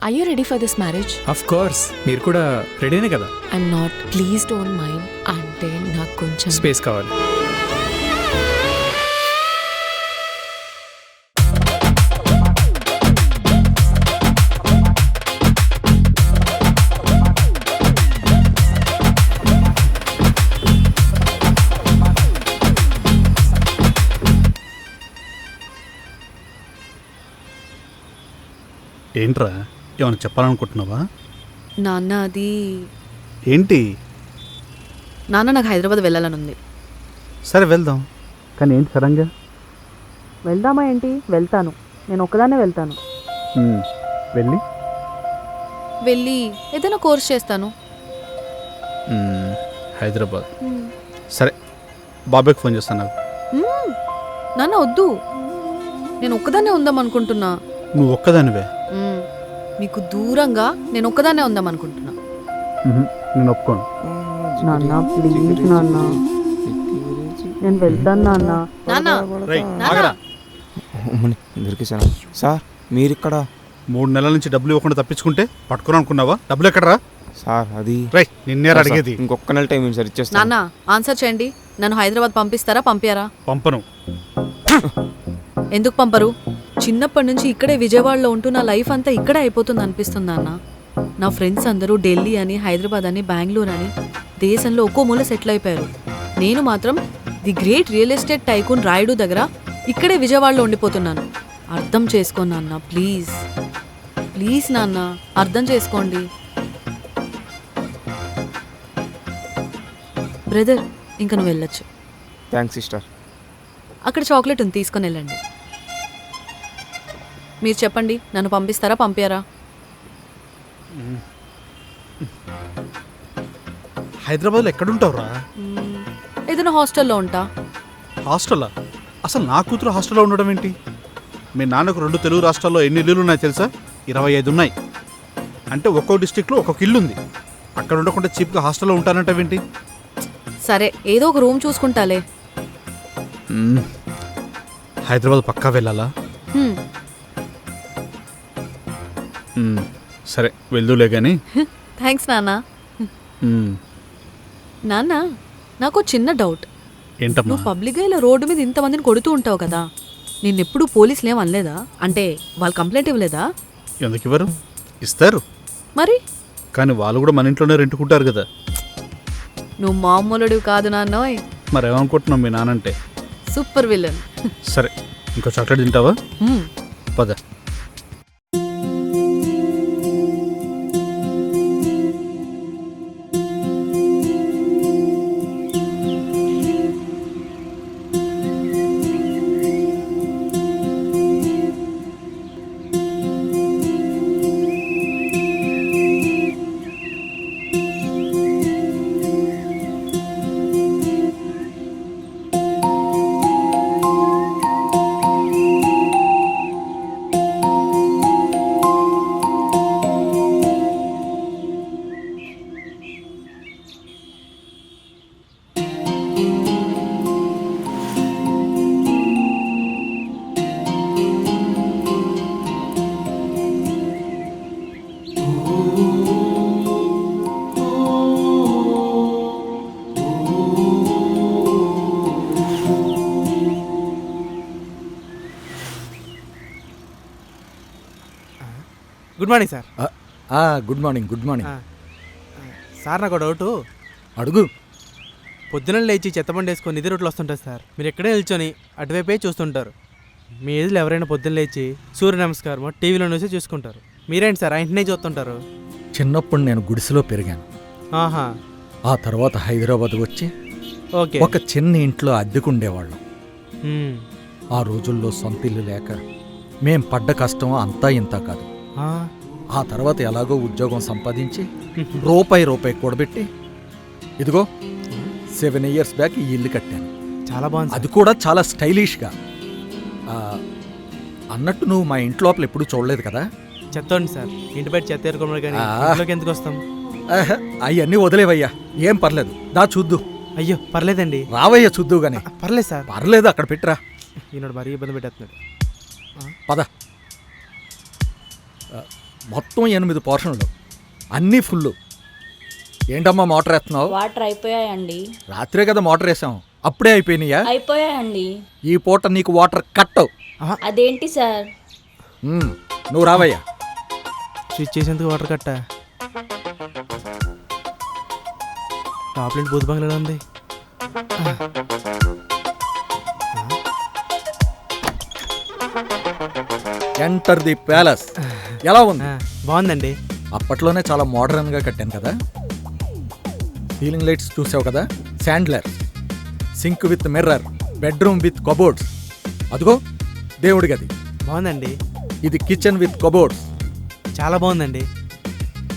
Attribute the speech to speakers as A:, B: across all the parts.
A: Are you ready for this marriage?
B: Of course. మీరు కూడా రెడీనే కదా?
A: I'm not. Please don't mind. అంటే నాకు కొంచెం
B: స్పేస్ కావాలి.
C: ఏంట్రా ఏమైనా చెప్పాలనుకుంటున్నావా?
D: నాన్న అది
C: ఏంటి?
D: నాన్న నాకు హైదరాబాద్ వెళ్ళాలని ఉంది.
C: సరే వెళ్దాం, కానీ ఏంటి సడన్గా?
D: వెళ్దామా ఏంటి? వెళ్తాను, నేను ఒక్కదాన్నే వెళ్తాను.
C: వెళ్ళి
D: వెళ్ళి ఏదైనా కోర్స్ చేస్తాను.
C: హైదరాబాద్. సరే బాబాయ్కి ఫోన్ చేస్తాను.
D: నాన్న వద్దు, నేను ఒక్కదాన్నే ఉందాం అనుకుంటున్నా.
C: నువ్వు ఒక్కదానివే?
D: మీకు దూరంగా నేను ఒక్కదాన్నే ఉందాం అనుకుంటున్నా.
C: నేను ఒప్పుకోను.
D: నాన్న ప్లీజ్ నాన్న, నేను వెళ్తాను నాన్న. నాన్న
E: దొరికేసాను సార్. మీరు ఇక్కడ
C: 3 నెలల నుంచి డబ్బులు ఇవ్వకుండా తప్పించుకుంటే పట్టుకుని అనుకున్నావా? డబ్బులు ఎక్కడరా?
E: సార్ అది
C: నిన్నే అడిగేది.
E: ఇంకొక నెల టైం సార్ ఇచ్చేస్తాను.
D: నాన్న ఆన్సర్ చేయండి, నన్ను హైదరాబాద్ పంపిస్తారా పంపారా?
C: పంపను.
D: ఎందుకు పంపరు? చిన్నప్పటి నుంచి ఇక్కడే విజయవాడలో ఉంటూ నా లైఫ్ అంతా ఇక్కడే అయిపోతుంది అనిపిస్తుంది అన్న. నా ఫ్రెండ్స్ అందరూ ఢిల్లీ అని, హైదరాబాద్ అని, బెంగళూరు అని దేశంలో ఒక్కో మూల సెటిల్ అయిపోయారు. నేను మాత్రం the great real estate tycoon Rayudu దగ్గర ఇక్కడే విజయవాడలో ఉండిపోతున్నాను. అర్థం చేసుకోండి నాన్న, ప్లీజ్ ప్లీజ్ నాన్న, అర్థం చేసుకోండి. బ్రదర్ ఇంక నువ్వు వెళ్ళొచ్చు.
E: Thanks sister.
D: అక్కడ చాక్లెట్ ఉంది, తీసుకొని వెళ్ళండి. మీరు చెప్పండి, నన్ను పంపిస్తారా పంపారా?
C: హైదరాబాద్లో ఎక్కడుంటావురా?
D: ఏదైనా హాస్టల్లో ఉంటా.
C: హాస్టలా? అసలు నా కూతురు హాస్టల్లో ఉండడం ఏంటి? మీ నాన్నకు 2 తెలుగు రాష్ట్రాల్లో ఎన్ని ఇల్లులు ఉన్నాయి తెలుసా? 25 ఉన్నాయి. అంటే ఒక్కో డిస్టిక్లో ఒక్కొక్క ఇల్లు ఉంది. అక్కడ ఉండకుండా చీప్గా హాస్టల్లో ఉంటానంటావేంటి?
D: సరే ఏదో ఒక రూమ్ చూసుకుంటాలే.
C: హైదరాబాద్ పక్కా వెళ్ళాలా? సరే వెళ్దూలే కానీ.
D: థ్యాంక్స్ నాన్న. నాన్న నాకు చిన్న డౌట్.
C: ఏంటమ్మా?
D: నువ్వు పబ్లిక్గా ఇలా రోడ్డు మీద ఇంతమందిని కొడుతూ ఉంటావు కదా, నిన్నెప్పుడు పోలీసులు ఏం అనలేదా? అంటే వాళ్ళు కంప్లైంట్ ఇవ్వలేదా?
C: ఎందుకు ఇవ్వరు? ఇస్తారు.
D: మరి
C: కానీ వాళ్ళు కూడా మన ఇంట్లోనే రెంటుకుంటారు కదా.
D: నువ్వు మామూలుడివి కాదు నాన్నోయ్.
C: మరేమనుకుంటున్నావు మీ నానంటే?
D: Super villain.
C: సరే ఇంకో చాక్లెట్ తింటావా? పద.
F: Good morning sir.
G: Good morning. Good morning
F: sir. నాకు డౌటు.
G: అడుగు.
F: పొద్దున లేచి చెత్తబండి వేసుకొని నిధి రోడ్లు వస్తుంటారు సార్. మీరు ఎక్కడే నిల్చొని అటువైపే చూస్తుంటారు. మీ ఏజ్లో ఎవరైనా పొద్దున్న లేచి సూర్య నమస్కారం టీవీలో చూసి చూసుకుంటారు. మీరేంటి సార్ ఆ ఇంటినే చూస్తుంటారు?
G: చిన్నప్పుడు నేను గుడిసెలో పెరిగాను.
F: ఆహా.
G: ఆ తర్వాత హైదరాబాద్ వచ్చి
F: ఓకే.
G: ఒక చిన్న ఇంట్లో అద్దెకుండేవాళ్ళం.
F: మ్మ్.
G: ఆ రోజుల్లో సొంత ఇల్లు లేక మేం పడ్డ కష్టం అంతా ఇంత కాదు. ఆ తర్వాత ఎలాగో ఉద్యోగం సంపాదించి రూపాయి కూడబెట్టి ఇదిగో 7 years బ్యాక్ ఈ ఇల్లు కట్టాను.
F: చాలా బాగుంది.
G: అది కూడా చాలా స్టైలిష్గా. అన్నట్టు నువ్వు మా ఇంటి లోపల ఎప్పుడు చూడలేదు కదా?
F: చెత్తండి సార్, ఇంటి బయట చెత్త ఏరుకోమని కానీ ఇంట్లోకి ఎందుకు వస్తాం?
G: అవన్నీ వదిలేవయ్యా, ఏం పర్లేదు. దా చూద్దు.
F: అయ్యో పర్లేదండి.
G: రావయ్యా చూద్దు గానీ.
F: పర్లేదు సార్.
G: పర్లేదు, అక్కడ పెట్టరా.
F: ఈనాడు మరీ ఇబ్బంది పెట్టేస్తున్నాడు.
G: పద. మొత్తం 8 పోర్షన్లు, అన్నీ ఫుల్లు. ఏంటమ్మా మోటార్ వేస్తున్నావు?
H: వాటర్ అయిపోయాయండి.
G: రాత్రే కదా మోటార్ వేసాం, అప్పుడే అయిపోయినాయా?
H: అయిపోయాయండి.
G: ఈ పూట నీకు వాటర్ కట్టవు.
H: అదేంటి సార్?
G: నువ్వు రావయ్యా.
F: స్విచ్ చేసేందుకు వాటర్ కట్ట టాప్లెట్ బూత్ బంగ్లాలో ఉంది.
G: Enter the palace. ఎలా ఉంది?
F: బాగుందండి.
G: అప్పట్లోనే చాలా మోడర్న్గా కట్టాను కదా. సీలింగ్ లైట్స్ చూసావు కదా, chandelier, sink with mirror, bedroom with cupboards. అదిగో దేవుడి గది.
F: బాగుందండి.
G: ఇది కిచెన్ విత్ కబోర్డ్స్.
F: చాలా బాగుందండి.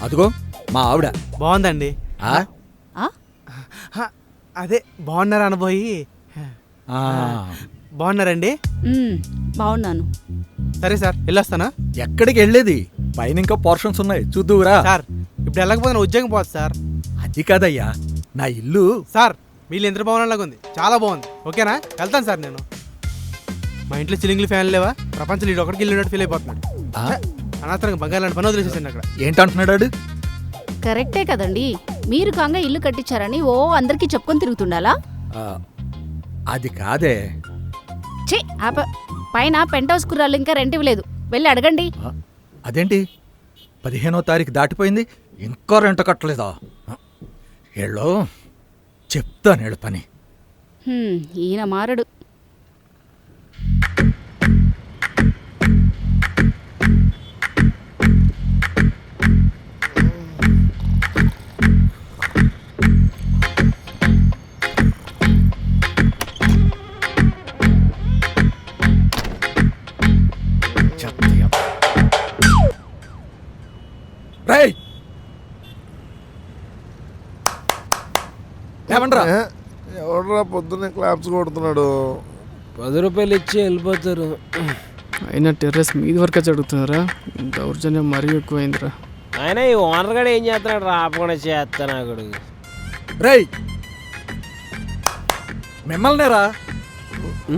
G: అదిగో మా ఆవిడ.
F: బాగుందండి.
G: ఆ?
F: అదే బాగున్నారా అనబోయి.
G: ఆ.
F: బాగున్నారండి?
H: బాగున్నాను.
F: సరే సార్, వెళ్ళొస్తానా?
G: ఎక్కడికి వెళ్ళేది? పైన ఇంకా పోర్షన్స్ ఉన్నాయి, చూద్దువురా.
F: సార్ ఇప్పుడు వెళ్ళకపోతే నా ఉద్యోగం పోతుంది సార్.
G: అది కాదయ్యా, నా ఇల్లు.
F: సార్ మీ ఇల్లు ఎంత భవనంలాగా ఉంది, చాలా బాగుంది. ఓకేనా? వెళ్తాను సార్ నేను. మా ఇంట్లో సిలింగ్లు ఫ్యాన్లు లేవా? ప్రపంచం లీడ్ ఒకటికి ఇల్లు ఫీల్ అయిపోతున్నాడు.
G: ఆ?
F: అనవసరంగా బంగారు లాంటి పని వదిలేసేసాను అక్కడ.
G: ఏంటంటున్నాడు వాడు?
I: కరెక్టే కదండి, మీరు కాంగా ఇల్లు కట్టించారని ఓ అందరికీ చెప్పుకొని తిరుగుతుండాలా?
G: ఆ, అది కాదే.
I: ఛీ పైన పెంట్ హౌస్ కుర్రాళ్ళు ఇంకా రెంట్ ఇవ్వలేదు, వెళ్ళి అడగండి.
G: ఆ, అదేంటి 15వ తారీఖు దాటిపోయింది, ఇంకా రెంట కట్టలేదా? ఏళ్ళో చెప్తాను ఏళ్ళు పని.
I: ఈయన మారడు.
G: రేయ్, ఏమండ్రా?
J: ఎవడరా పొద్దున్నే క్లాప్స్ కొడుతున్నాడు?
K: 10 రూపాయలు ఇచ్చి వెళ్ళిపోతారు.
L: అయినా టెర్రస్ మీది వరకే చదువుతున్నారా? దౌర్జన్యం మరీ ఎక్కువైందిరా.
K: ఆయన ఈ ఓనర్ గడ ఏం చేస్తున్నాడు? రాపకుండా చేస్తాను అక్కడ.
G: రేయ్, మిమ్మల్నేరా?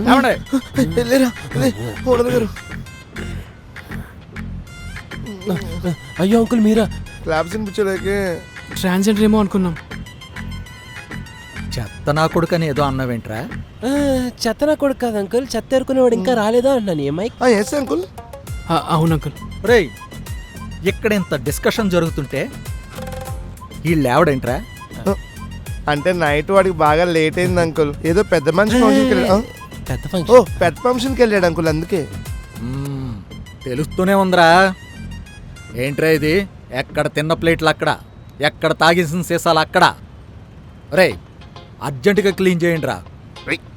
G: ఏమండే?
J: ఓనర్ గారు.
K: అయ్యో అంకుల్ మీరా?
J: క్లాప్స్ వినిపించలేకే
L: ట్రాన్స్జెండర్ ఏమో అనుకున్నాం.
G: చెత్త నా కొడుకని ఏదో అన్నావేంట్రా?
K: చెత్త నా కొడుకు కాదు అంకుల్, చెత్త ఎరుకునేవాడు ఇంకా రాలేదా అన్నాను. ఏమై?
J: Yes uncle.
L: అవును అంకుల్.
G: రేయ్, ఇక్కడ ఇంత డిస్కషన్ జరుగుతుంటే వీళ్ళు లేవడేంట్రా?
J: అంటే నైట్ వాడికి బాగా లేట్ అయింది అంకుల్, ఏదో పెద్ద మనిషి ఫంక్షన్కి వెళ్ళాడు.
K: పెద్ద ఫంక్షన్?
J: పెద్ద ఫంక్షన్కి వెళ్ళాడు అంకుల్, అందుకే.
G: తెలుస్తూనే ఉందిరా. ఏంట్రా ఇది? ఎక్కడ తిన్న ప్లేట్లు అక్కడ, ఎక్కడ తాగేసిన సీసాలు అక్కడ. రే, అర్జెంటుగా క్లీన్ చేయండి రా.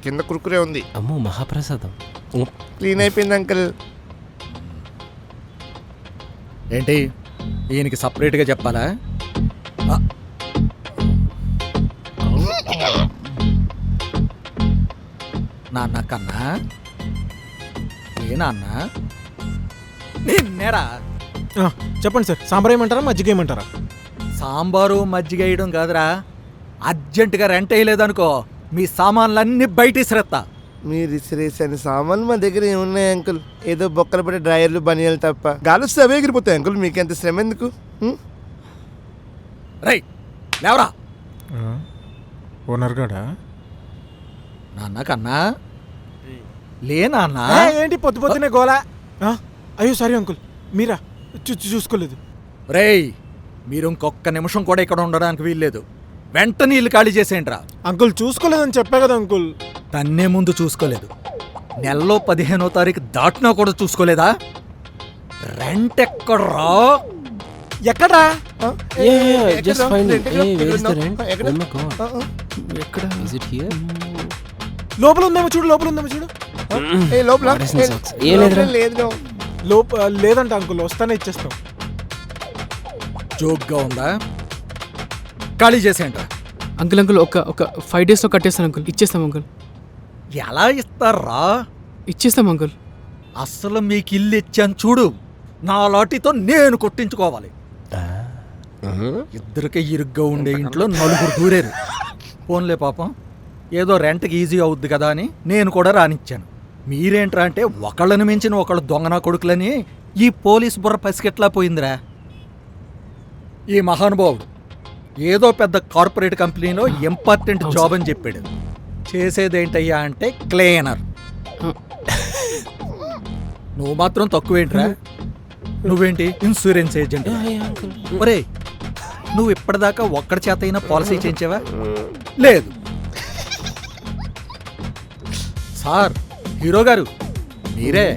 J: కింద కురుకురే ఉంది.
K: అమ్మో మహాప్రసాదం.
J: క్లీన్ అయిపోయింది అంకుల్.
G: ఏంటి ఈయనకి సపరేట్గా చెప్పాలా? నాన్న కన్నా ఏ నాన్న నిన్నేరా?
F: చెప్పండి సార్, సాంబార్ ఏమంటారా మజ్జిగ ఏమంటారా?
G: సాంబారు మజ్జిగ వేయడం కాదురా, అర్జెంటుగా రెంట్ వేయలేదనుకో మీ సామాన్లన్నీ బయట ఇసిరేస్తా.
J: మీరు ఇసిరేసాని సామాన్లు మా దగ్గర ఏమున్నాయి అంకుల్? ఏదో బొక్కలు పడే డ్రైయర్లు బనియాలు తప్ప. గాలిస్తే అవే ఎగిరిపోతాయి అంకుల్, మీకెంత శ్రమ ఎందుకు?
G: రై లేవరా.
C: ఓనర్ గాడా?
G: నాన్న కన్నా లే నాన్న.
F: ఏంటి పొద్దు పొద్దునే గోలా? అయ్యో సారీ అంకుల్, మీరా? చూసుకోలేదు.
G: రేయ్, మీరు ఇంకొక్క నిమిషం కూడా ఇక్కడ ఉండడానికి వీల్లేదు. వెంటనే ఇల్లు ఖాళీ చేసేయండి రా.
F: అంకుల్ చూసుకోలేదని చెప్పా కదా అంకుల్.
G: తన్నే ముందు చూసుకోలేదు, నెలలో 15వ తారీఖు దాటినా కూడా చూసుకోలేదా? రెంట్ ఎక్కడ్రా?
F: ఎక్కడా?
K: Just find it. ఏ where is the rent? Oh my god,
L: ఎక్కడ?
K: Is it here?
F: లోపల ఉందేమో చూడు, లోపల ఉందేమో చూడు.
J: లోపల
K: ఏ లేదురా.
J: లేదు.
F: లేదంట అంకుల్, వస్తానే ఇచ్చేస్తాం.
G: జోక్గా ఉందా? ఖాళీ చేసేయండి రా.
L: అంకుల్ ఒక 5 daysలో కట్టేస్తాను అంకుల్. ఇచ్చేస్తాం అంకుల్.
G: ఎలా ఇస్తారా?
L: ఇచ్చేస్తాం అంకుల్.
G: అసలు మీకు ఇల్లు ఇచ్చాను చూడు, నా లాఠీతో నేను కొట్టించుకోవాలి. ఇద్దరికి ఇరుగ్గా ఉండే ఇంట్లో 4 దూరేరు. ఫోన్లే పాపం, ఏదో రెంట్కి ఈజీ అవుద్ది కదా అని నేను కూడా రానిచ్చాను. మీరేంట్రా అంటే ఒకళ్ళని మించిన ఒకళ్ళు దొంగనా కొడుకులని ఈ పోలీస్ బుర్ర పసికెట్లా పోయిందిరా? ఈ మహానుభావుడు ఏదో పెద్ద కార్పొరేట్ కంపెనీలో ఇంపార్టెంట్ జాబ్ అని చెప్పాడు. చేసేదేంటయ్యా అంటే క్లీనర్. నువ్వు మాత్రం తక్కువేంట్రా? నువ్వేంటి ఇన్సూరెన్స్ ఏజెంట్? ఒరే, నువ్వు ఇప్పటిదాకా ఒక్కడి చేత అయినా పాలసీ చేయించావా? లేదు. సార్, హీరో గారు మీరే.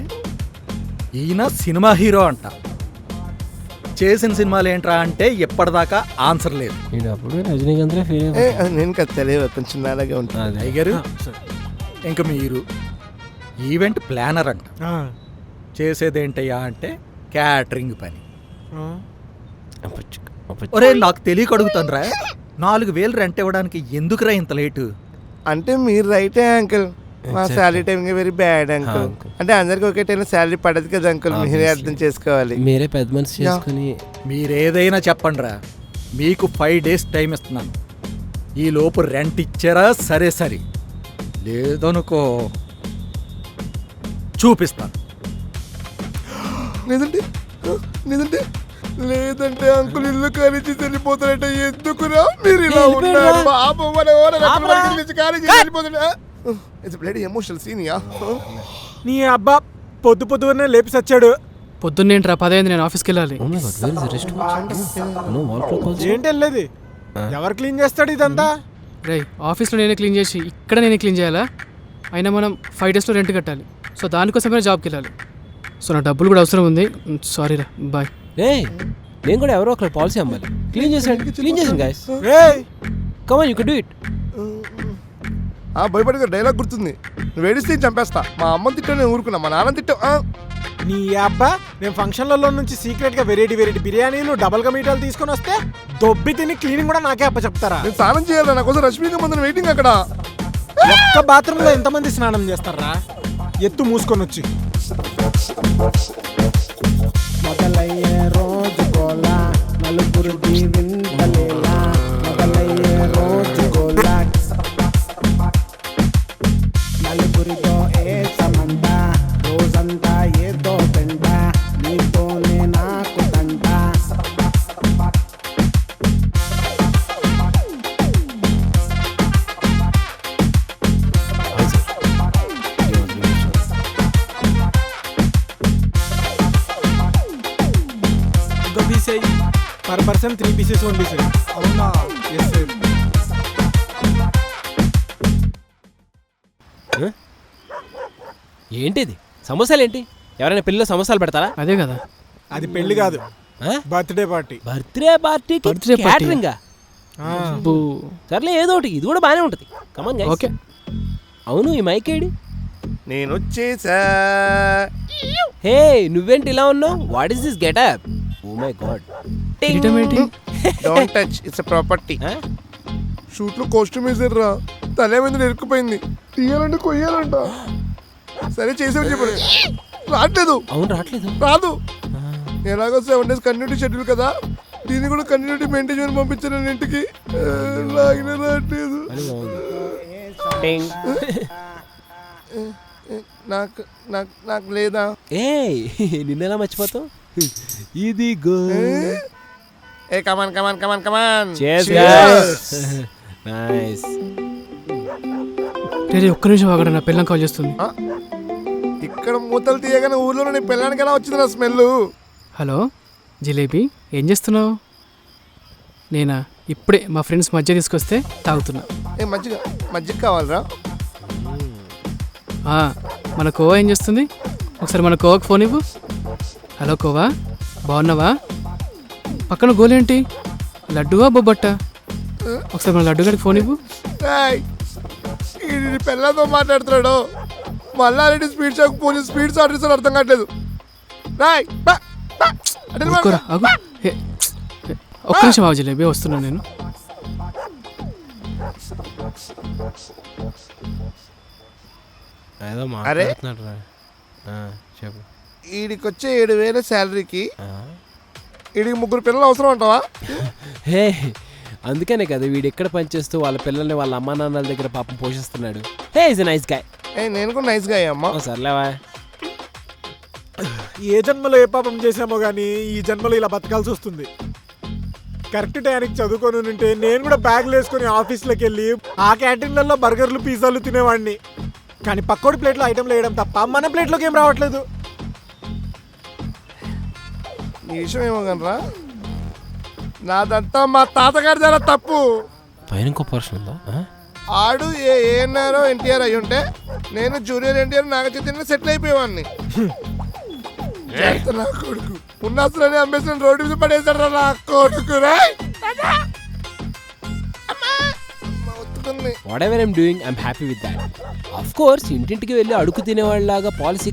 G: ఈయన సినిమా హీరో అంట. చేసిన సినిమాలు ఏంట్రా అంటే ఎప్పటిదాకా ఆన్సర్ లేదు.
K: అప్పుడు రజనీకాంత్ ఫీల్
J: నేను కదా తెలియదు, కొంచెం నాలాగే ఉంటుంది.
G: అయ్యగారు, ఇంక మీరు ఈవెంట్ ప్లానర్ అంట. చేసేదేంటయ్యా అంటే క్యాటరింగ్ పని. ఒరే, నాకు తెలియక అడుగుతాను రా, 4,000 రెంట్ ఇవ్వడానికి ఎందుకురా ఇంత లేటు?
J: అంటే మీరు రైటే అంకుల్, మా salary timing very bad uncle. అంటే అందరికి ఒకే టైం శాలరీ పడదు కదా అంకుల్, మీరే అర్థం చేసుకోవాలి.
K: మీరే పెద్ద మనసు చేసుకుని
G: మీరేదైనా చెప్పండి రా, మీకు 5 days టైం ఇస్తున్నాను. ఈ లోపు రెంట్ ఇచ్చారా సరే సరే, లేదనుకో చూపిస్తాను.
J: లేదంటే లేదంటే లేదంటే అంకుల్ ఇల్లు కానిచ్చి వెళ్ళిపోతారంటే ఎందుకురా మీరు ఇలా ఉన్నారు? పాపం మన ఎమోషనల్ సీన్.
F: నీ అబ్బా పొద్దు పొద్దునే లేపి సచ్చాడు.
L: పొద్దున్నేంట్రా 10 అయింది, నేను ఆఫీస్కి వెళ్ళాలి.
F: ఏంటి వెళ్ళేది? ఎవరు క్లీన్ చేస్తాడు ఇదంతా?
L: రే, ఆఫీస్లో నేనే క్లీన్ చేసి ఇక్కడ నేనే క్లీన్ చేయాలా? అయినా మనం 5 daysలో రెంట్ కట్టాలి. సో దానికోసమే జాబ్కి వెళ్ళాలి. సో నా డబ్బులు కూడా అవసరం ఉంది. సారీ రా, బాయ్.
K: నేను కూడా ఎవరో ఒకరు పాలసీ అమ్మాలి. క్లీన్ చేసాను guys. Come on, you can do it.
J: భయపడిగా డైలాగ్ గుర్తుంది, నువ్వు ఏడిస్తే చంపేస్తా. మా అమ్మని తిట్టా, నేను ఊరుకున్నా. మా నాన్న తిట్టా.
F: నీ అబ్బా, నేను ఫంక్షన్లలో నుంచి సీక్రెట్ గా వెరైటీ బిర్యానీలు, డబల్ గా మీటాలు తీసుకొని వస్తే దొబ్బి తిని క్లీనింగ్ కూడా నాకే అప్ప చెప్తారా?
J: నేను స్నానం చేయాలి, నా కోసం రష్మిక మందిని వెయిటింగ్ అక్కడ.
F: ఒక్క బాత్రూమ్ లో ఎంతమంది స్నానం చేస్తారా? ఎత్తు మూసుకొని వచ్చి
M: మొదలయ్యే రోజు గోలా నలుగురు దీవింతలేలా, మొదలయ్యే రోజు గోలా నలుగురితో ఏ సమంత, రోజంతా ఏదో పెంట, నీతోనే నాకు తంట.
F: Per person 3 pieces only sir. అవునా? Yes sir.
K: ఏంటిది సమోసాలు? ఏంటి ఎవరైనా పెళ్ళిలో సమోసాలు పెడతారా?
L: అదే కదా.
F: అది పెళ్లి కాదు, బర్త్డే పార్టీ.
K: బర్త్డే పార్టీకి క్యాటరింగ్. సర్లే, ఏదో ఒకటి. ఇది కూడా బాగానే ఉంటుంది. Come on guys.
L: ఓకే.
K: అవును, ఈ మైక్ ఏడి?
J: నేను వచ్చేసా.
K: హే, నువ్వేంటి ఇలా ఉన్నావు? What is this getup? Oh my God.
J: Don't touch, it's a property. Shoot లో కాస్ట్యూమ్ వేసారా, తల మీద ఇరుక్కుపోయింది. తీయాలంటే కొయ్యాలంట. సరే చేసామని చెప్పండి. రావట్లేదు.
K: అవును, రావట్లేదు.
J: రాదు. ఎలాగో 7 days కంటిన్యూటీ షెడ్యూల్ కదా, దీన్ని కూడా కంటిన్యూటీ మెయింటైన్ చేయని పంపించాను ఇంటికి. లాగిన రావట్లేదు. నాకు నాకు నాకు లేదా?
K: ఏ నిన్నెలా మర్చిపోతావు? ఇది గో.
J: ఏ కమాన్ కమాన్ కమాన్ కమాన్.
K: నైస్.
L: ఒక్క నిమిషం ఆగండి, నా పిల్లం కాల్ చేస్తుంది.
J: ఇక్కడ మూతలు తీయగానే ఊర్లో నీ పిల్లానికి ఎలా వచ్చింది నా స్మెల్?
L: హలో జిలేబీ, ఏం చేస్తున్నావు? నేనా, ఇప్పుడే మా ఫ్రెండ్స్ మధ్య తీసుకొస్తే తాగుతున్నా.
J: ఏ మజ్జిగ? మజ్జిగ కావాలరా?
L: మన కోవా ఏం చేస్తుంది? ఒకసారి మన కోవాకి ఫోన్ ఇవ్వు. హలో కోవా, బాగున్నావా? పక్కన గోలేంటి, లడ్డువా బొబ్బట్ట? ఒకసారి మన లడ్డు గారికి ఫోన్ ఇవ్వు.
J: పిల్లలతో మాట్లాడుతున్నాడు, మళ్ళా స్పీడ్ షాక్ ఫోన్ చేసి స్పీడ్ ఆర్డర్ ఇస్తాడు, అర్థం కావట్లేదు.
L: ఒక్క నిమిషం ఆగు జిలేబీ, వస్తున్నా నేను.
J: అరే
K: చెప్పు.
J: వీడికి వచ్చే 7,000 శాలరీకి వీడికి 3 పిల్లలు అవసరం అంటావా?
K: హే, అందుకనే కదా వీడు ఎక్కడ పనిచేస్తూ వాళ్ళ పిల్లల్ని వాళ్ళ అమ్మా నాన్నల దగ్గర పాపం పోషిస్తున్నాడు. హే, ఈజ్ ఎ నైస్ గాయ్.
J: నేను కూడా నైస్ గాయ్ అమ్మా.
K: సర్లేవా.
M: ఏ జన్మలో ఏ పాపం చేసామో కానీ ఈ జన్మలో ఇలా బతకాల్సి వస్తుంది. కరెక్ట్ టైంకి చదువుకొని ఉంటే నేను కూడా బ్యాగ్లు వేసుకొని ఆఫీస్లోకి వెళ్ళి ఆ క్యాంటీన్లలో బర్గర్లు పిజ్జాలు తినేవాడిని. కానీ పక్కోడి ప్లేట్లో ఐటెంలు వేయడం తప్ప మన ప్లేట్లోకి ఏం రావట్లేదు.
J: నీ విషయం ఏమో కనరా, నాదంతా మా తాతగారి ద్వారా తప్పు.
K: పైన ఇంకో పర్సన్ ఉందా?
J: ఆడు ఏఎన్ఆర్ ఎన్టీఆర్ అయి ఉంటే నేను జూనియర్ ఎన్టీఆర్ నాగచైతన్య సెటిల్ అయిపోయేవాడిని. నా కొడుకు ఉన్నసలని అమ్మేసిన రోడ్డు మీద పడేశాడు నా కొడుకు.
K: Whatever I'm doing I'm happy with that. Of course ఇంటింటికి వెళ్ళి అడుగు తినేవాళ్ళలాగా పాలసీ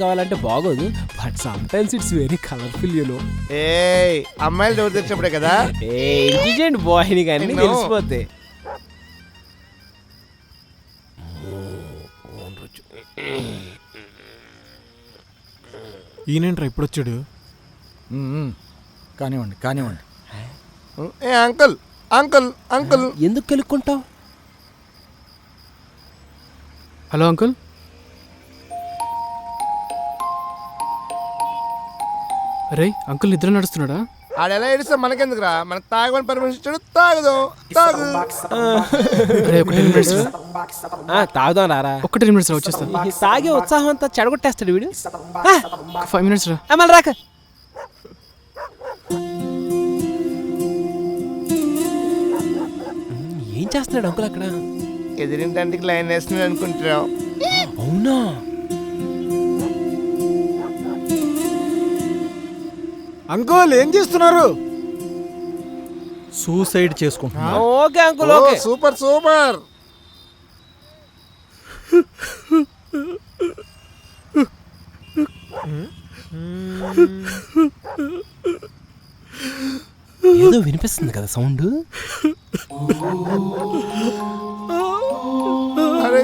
K: కావాలంటే బాగోదు. But sometimes it's very colourful you know.
J: ఏ అమ్మాయిలు డోర్ తెచ్చినప్పుడే కదా
K: ఇంటెలిజెంట్ బాయ్, నీకు అన్ని తెలిసిపోతే.
M: ఈయనేంట్రా ఇప్పుడు వచ్చాడు?
G: కానివ్వండి కానివ్వండి.
J: ఏ అంకుల్ అంకుల్ అంకుల్
K: ఎందుకు కలుక్కుంటావు?
L: Hello uncle. రే అంకుల్ నిద్ర నడుస్తున్నాడా?
J: ఆడ ఎలా ఏడిస్తే మనకెందుకురా, మనకు తాగమని పర్మిషన్ ఇచ్చాడు, తాగుదాం తాగు.
K: తాగుదాం రారా.
L: ఒక 10 minutes రా, వచ్చేస్తాను.
K: తాగే ఉత్సాహం అంతా చెడగొట్టేస్తాడు వీడు.
L: 5 minutes రా.
K: మళ్ళీ రాక. ఏం చేస్తున్నాడు అంకుల్ అక్కడ?
J: ఎదిరింటికి లైన్ వేస్తున్నాడు అనుకుంటున్నావు.
K: అవునా?
M: అంకుల్ ఏం చేస్తున్నారు?
G: సూసైడ్ చేసుకుంటున్నా.
K: Okay uncle okay.
J: Super super.
K: ఏదో వినిపిస్తుంది కదా సౌండ్.
J: అరే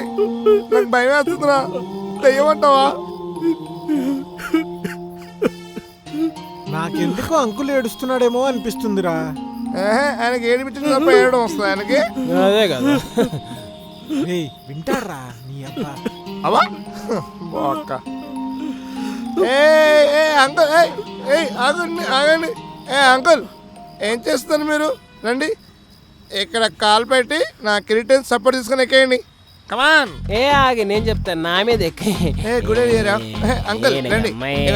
J: నాకు భయం వేస్తుందిరా, దయ్యమంటావా?
M: నాకెందుకో అంకుల్ ఏడుస్తున్నాడేమో అనిపిస్తుందిరా.
J: ఆయనకి ఏడిపించిన తప్ప ఏడడం వస్తుంది ఆయనకి.
K: అదే కదా.
M: వింటారా నీ అబ్బా.
J: అవా బాక్క. అంకుల్ ఆగండి ఆగండి. అంకుల్ ఏం చేస్తారు మీరు? రండి ఇక్కడ కాల్ పెట్టి నా కిరీటన్ సపోర్ట్ తీసుకొని ఎక్కేయండి. కమాన్.
K: ఆగి నేను చెప్తాను, నా మీద ఎక్కి.
J: Good idea uncle. రండి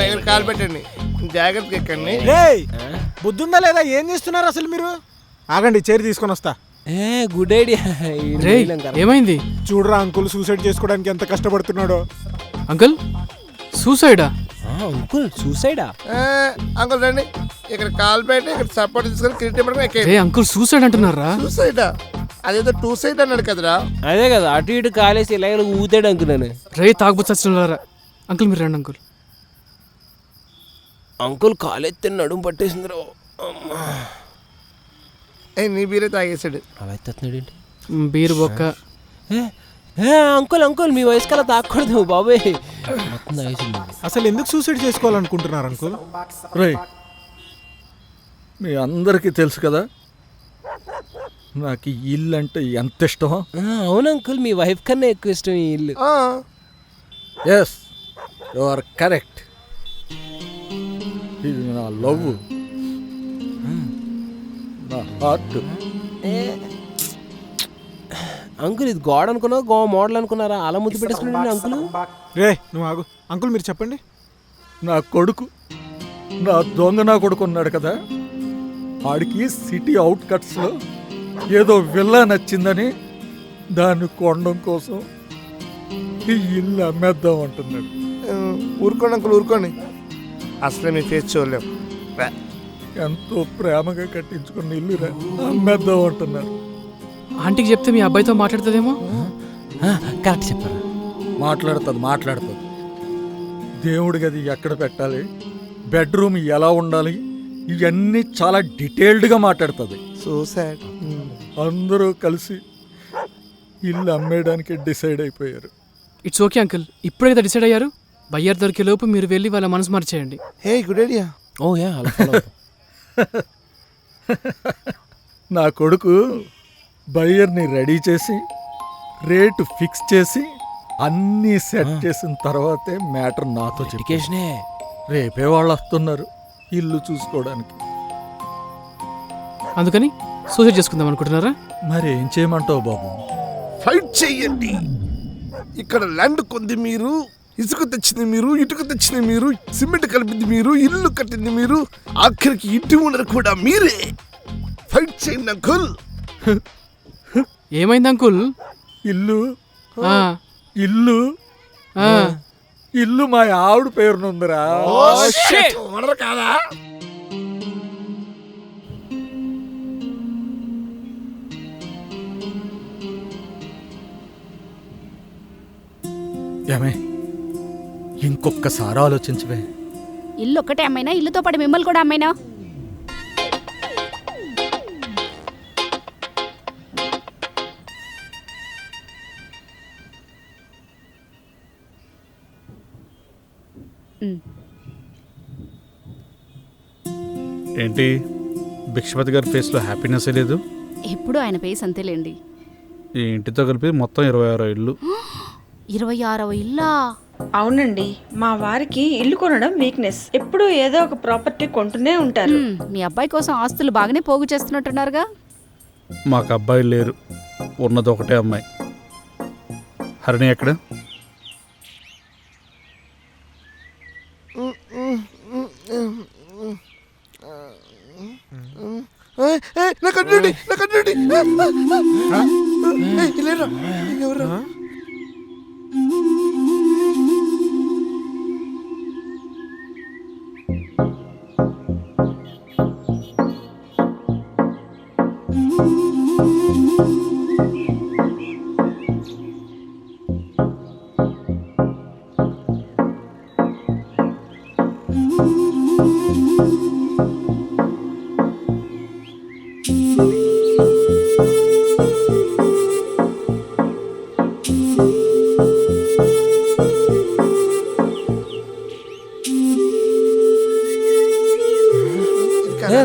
J: ఇక్కడ కాల్ పెట్టండి, జాగ్రత్తగా ఎక్కండి.
M: బుద్ధుందా లేదా? ఏం చేస్తున్నారు అసలు మీరు? ఆగండి చైర్ తీసుకొని వస్తా.
K: Good idea.
L: ఏమైంది?
M: చూడరా అంకుల్ సూసైడ్ చేసుకోవడానికి ఎంత కష్టపడుతున్నాడో.
L: అంకుల్ సూసైడా?
K: అంకుల్ సూసైడా?
J: అంకుల్ రండి ఇక్కడ కాల్ పెట్టి ఇక్కడ సపోర్ట్ తీసుకొని కిరీటం ఎక్కేయండి.
L: అంకుల్ సూసైడ్ అంటున్నారా?
J: సూసైడా? అదేదో 2 సైడ్ అన్నాడు కదరా.
K: అదే కదా, అటు ఇటు కాలేసి ఇలా ఊతాడు అనుకున్నాను.
L: రే తాగుబోతు సచ్చినారా. అంకుల్ మీరు రండి అంకుల్.
K: అంకుల్ కాలేస్తే నడుము పట్టేసింది రా.
J: నీ బీరే తాగేసాడు.
K: అలా ఎత్తున్నాడు ఏంటి?
L: బీరు బొక్క.
K: అంకుల్ అంకుల్ మీ వయసు కల్లా తాగకూడదు బాబాయ్.
M: అసలు ఎందుకు సూసైడ్ చేసుకోవాలనుకుంటున్నారు అంకుల్?
G: రే మీ అందరికీ తెలుసు కదా నాకు ఈ ఇల్లు అంటే ఎంత ఇష్టమో.
K: అవును అంకుల్, మీ వైఫ్ కన్నా ఎక్కువ ఇష్టం ఈ ఇల్లు.
G: Yes you are correct. ఇది నా లవ్, నా హార్ట్.
K: అంకుల్ ఇది గోడ అనుకున్నా గో మోడల్ అనుకున్నారా? అలా ముద్దు పెట్టేసుకున్నాడు అంకుల్.
M: రే నువ్వు ఆగు. అంకుల్ మీరు చెప్పండి.
G: నా కొడుకు, నా దొంగ నా కొడుకు ఉన్నాడు కదా, ఆడికి సిటీ అవుట్ కట్స్లో ఏదో విల్లా నచ్చిందని దాన్ని కొనడం కోసం ఈ ఇల్లు అమ్మేద్దాం అంటున్నాడు.
J: ఊరుకోండి అంకుల్ ఊరుకోండి, అసలే మీ ఫేస్ చూడలేం.
G: ఎంతో ప్రేమగా కట్టించుకున్న ఇల్లు అమ్మేద్దాం అంటున్నారు.
L: ఆంటీకి చెప్తే మీ అబ్బాయితో మాట్లాడుతుందేమో.
K: కరెక్ట్ చెప్పారు.
G: మాట్లాడుతుంది. దేవుడి గది ఎక్కడ పెట్టాలి, బెడ్రూమ్ ఎలా ఉండాలి, ఇవన్నీ చాలా డీటెయిల్డ్గా మాట్లాడుతుంది.
J: So sad.
G: అందరూ కలిసి ఇల్లు అమ్మేయడానికి డిసైడ్ అయిపోయారు.
L: ఇట్స్ ఓకే అంకుల్, ఇప్పుడే కదా డిసైడ్ అయ్యారు. బయ్యర్ దొరికే లోపు మీరు వెళ్ళి వాళ్ళ మనసు మార్చేయండి.
J: Hey good idea.
K: Oh yeah అలా ఫాలో.
G: నా కొడుకు బయ్యర్ని రెడీ చేసి రేటు ఫిక్స్ చేసి అన్నీ సెట్ చేసిన తర్వాతే మ్యాటర్ నాతో
K: ఎడ్యుకేషనే.
G: రేపే వాళ్ళు వస్తున్నారు ఇల్లు చూసుకోవడానికి.
L: అందుకని సూసైడ్ చేసుకుందాం అనుకుంటున్నారా?
G: మరి ఏం చేయమంటావు బాబు?
J: ఫైట్ చెయ్యండి. ఇక్కడ ల్యాండ్ కొంది మీరు, ఇసుక తెచ్చింది మీరు, ఇటుక తెచ్చింది మీరు, సిమెంట్ కలిపింది మీరు, ఇల్లు కట్టింది మీరు, ఆఖరికి ఇంటి ఓనర్ కూడా మీరే. ఫైట్ చేయండి అంకుల్.
L: ఏమైంది అంకుల్?
G: ఇల్లు
L: ఆ,
G: ఇల్లు
L: ఆ.
G: ఇల్లు మా ఆవిడ పేరునుందిరా.
J: ఓనర్ కాదా?
G: ఏమే ఇంకొకసారి ఆలోచించవే.
I: ఇల్లు ఒక్కటే అమ్మైనా ఇల్లుతో పాటు మిమ్మల్ని కూడా అమ్మైనా?
C: ఏంటి భిక్షపతి గారి ఫేస్లో హ్యాపీనెస్ లేదు?
I: ఎప్పుడు ఆయన పేస్ అంతేలేండి.
C: ఈ ఇంటితో కలిపి మొత్తం 26 ఇళ్ళు.
I: 26వ ఇల్లా?
N: అవునండి, మా వారికి ఇల్లు కొనడం వీక్నెస్. ఎప్పుడు ఏదో ఒక ప్రాపర్టీ కొంటూనే ఉంటారు.
I: మీ అబ్బాయి కోసం ఆస్తులు బాగానే పోగు చేస్తున్నట్టున్నారుగా.
C: మాకు అబ్బాయిలు లేరు, ఉన్నది ఒకటే అమ్మాయి. హరిణి ఎక్కడ?
J: నా కన్నుడి, నా కన్నుడి. లేరా ఎవరా?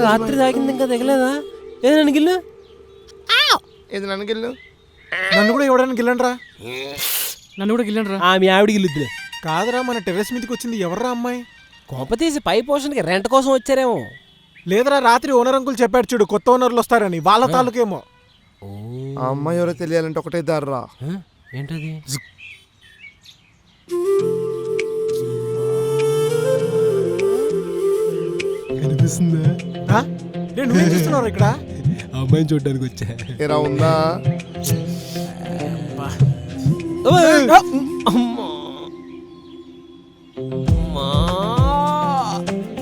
K: రాత్రి తాగింది ఇంకా తగలేదా? ఏది నన్ను గిల్లు?
J: ఏది నన్ను గిల్లు?
M: నన్ను కూడా ఇవ్వడానికి గిల్లండి రా.
L: నన్ను కూడా గిల్లండి రా.
K: మీ ఆవిడ గిల్లుద్దులే.
M: కాదురా, మన టెర్రస్ మీదకి వచ్చింది ఎవర్రా అమ్మాయి?
K: కోప తీసి పై పోషన్కి రెంట్ కోసం వచ్చారేమో.
M: లేదురా, రాత్రి ఓనర్ అంకుల్ చెప్పాడు చూడు, కొత్త ఓనర్లు వస్తారని, వాళ్ళ తాలూకేమో.
J: ఆ అమ్మాయి ఎవరో తెలియాలంటే ఒకటే దారిరా.
K: ఏంటది?
M: కనిపిస్తుందా? నేను నువ్వేం చేస్తున్నావు ఇక్కడ?
K: అమ్మాయిని చూడడానికి వచ్చా.
J: ఏరా ఉందా?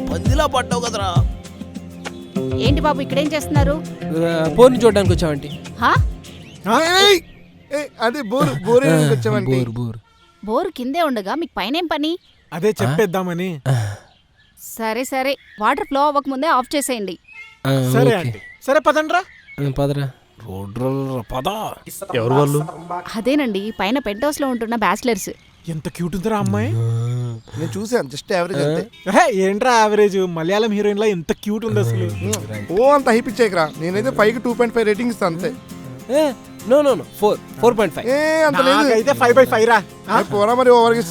K: పందిలా పడ్డావు కదరా.
I: ఏంటి బాబు ఇక్కడేం చేస్తున్నారు?
K: పోర్ని చూడడానికి వచ్చావంటి.
J: అదే బోరు బోరు వచ్చామండి.
I: బోరు కిందే ఉండగా మీకు పైనేం పని?
M: అదే చెప్పేద్దామని.
I: సరే సరే, వాటర్ ఫ్లో అవ్వకముందే ఆఫ్ చేసేయండి.
M: సరే అండి, సరే పదండ్రా.
K: పదరా. రోడ్డు పదా.
C: ఎవరు వాళ్ళు?
I: అదేనండి, పైన పెంట్ హౌస్ లో ఉంటున్న బ్యాచిలర్స్.
M: ఎంత క్యూట్ ఉందిరా అమ్మాయి.
J: నేను చూసాను, జస్ట్ యావరేజ్ అంతే.
M: ఏంట్రా యావరేజ్? మలయాళం హీరోయిన్ లా ఎంత క్యూట్ ఉంది అసలు.
J: ఓ అంత హైప్ ఇచ్చేకరా. నేనైతే 5కి 2.5 రేటింగ్ ఇస్తాను అంతే.
K: నో 4.5.
J: అంత లేదు,
M: అయితే 5/5 రా.
J: పోరా మరి ఓవర్గా.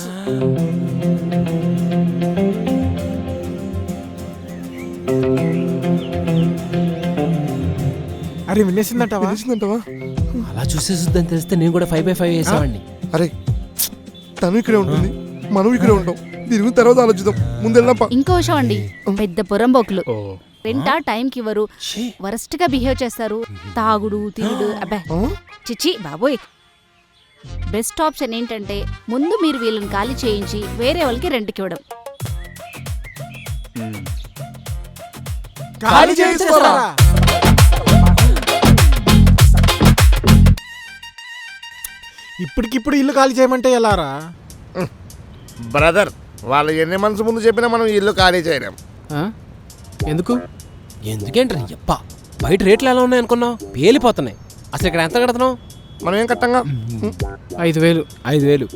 M: అరే వినేసిందంటావా?
K: అలా చూసేస్తుందని తెలిస్తే నేను కూడా 5/5 వేసేవాడిని.
J: అరే తను ఇక్కడే ఉంటుంది, మనం ఇక్కడే ఉంటాం. దీని గురించి తర్వాత ఆలోచిద్దాం, ముందు వెళ్దాం.
I: ఇంకో విషయం అండి, పెద్ద పురంబోకులు. రెంట టైంకి ఇవ్వరు, వరస్ట్ గా బిహేవ్ చేస్తారు. తాగుడు తిరుగుడు, అబ్బా చిచి బాబోయ్. బెస్ట్ ఆప్షన్ ఏంటంటే ముందు మీరు వీళ్ళని ఖాళీ చేయించి వేరే వాళ్ళకి రెంట్కి ఇవ్వడం.
M: ఖాళీ చేయిస్తారా? ఇప్పటికిప్పుడు ఇల్లు ఖాళీ చేయమంటే ఎలారా?
J: బ్రదర్, వాళ్ళు ఎన్ని మనసు ముందు చెప్పినా మనం ఇల్లు ఖాళీ చేయలేం.
L: ఎందుకు?
K: ఎందుకేంటారు ఎప్ప బయట రేట్లు ఎలా ఉన్నాయి అనుకున్నావు? పేలిపోతున్నాయి. అసలు ఇక్కడ ఎంత కడుతున్నావు?
J: మనం ఏం కట్టంగా?
L: 5,000.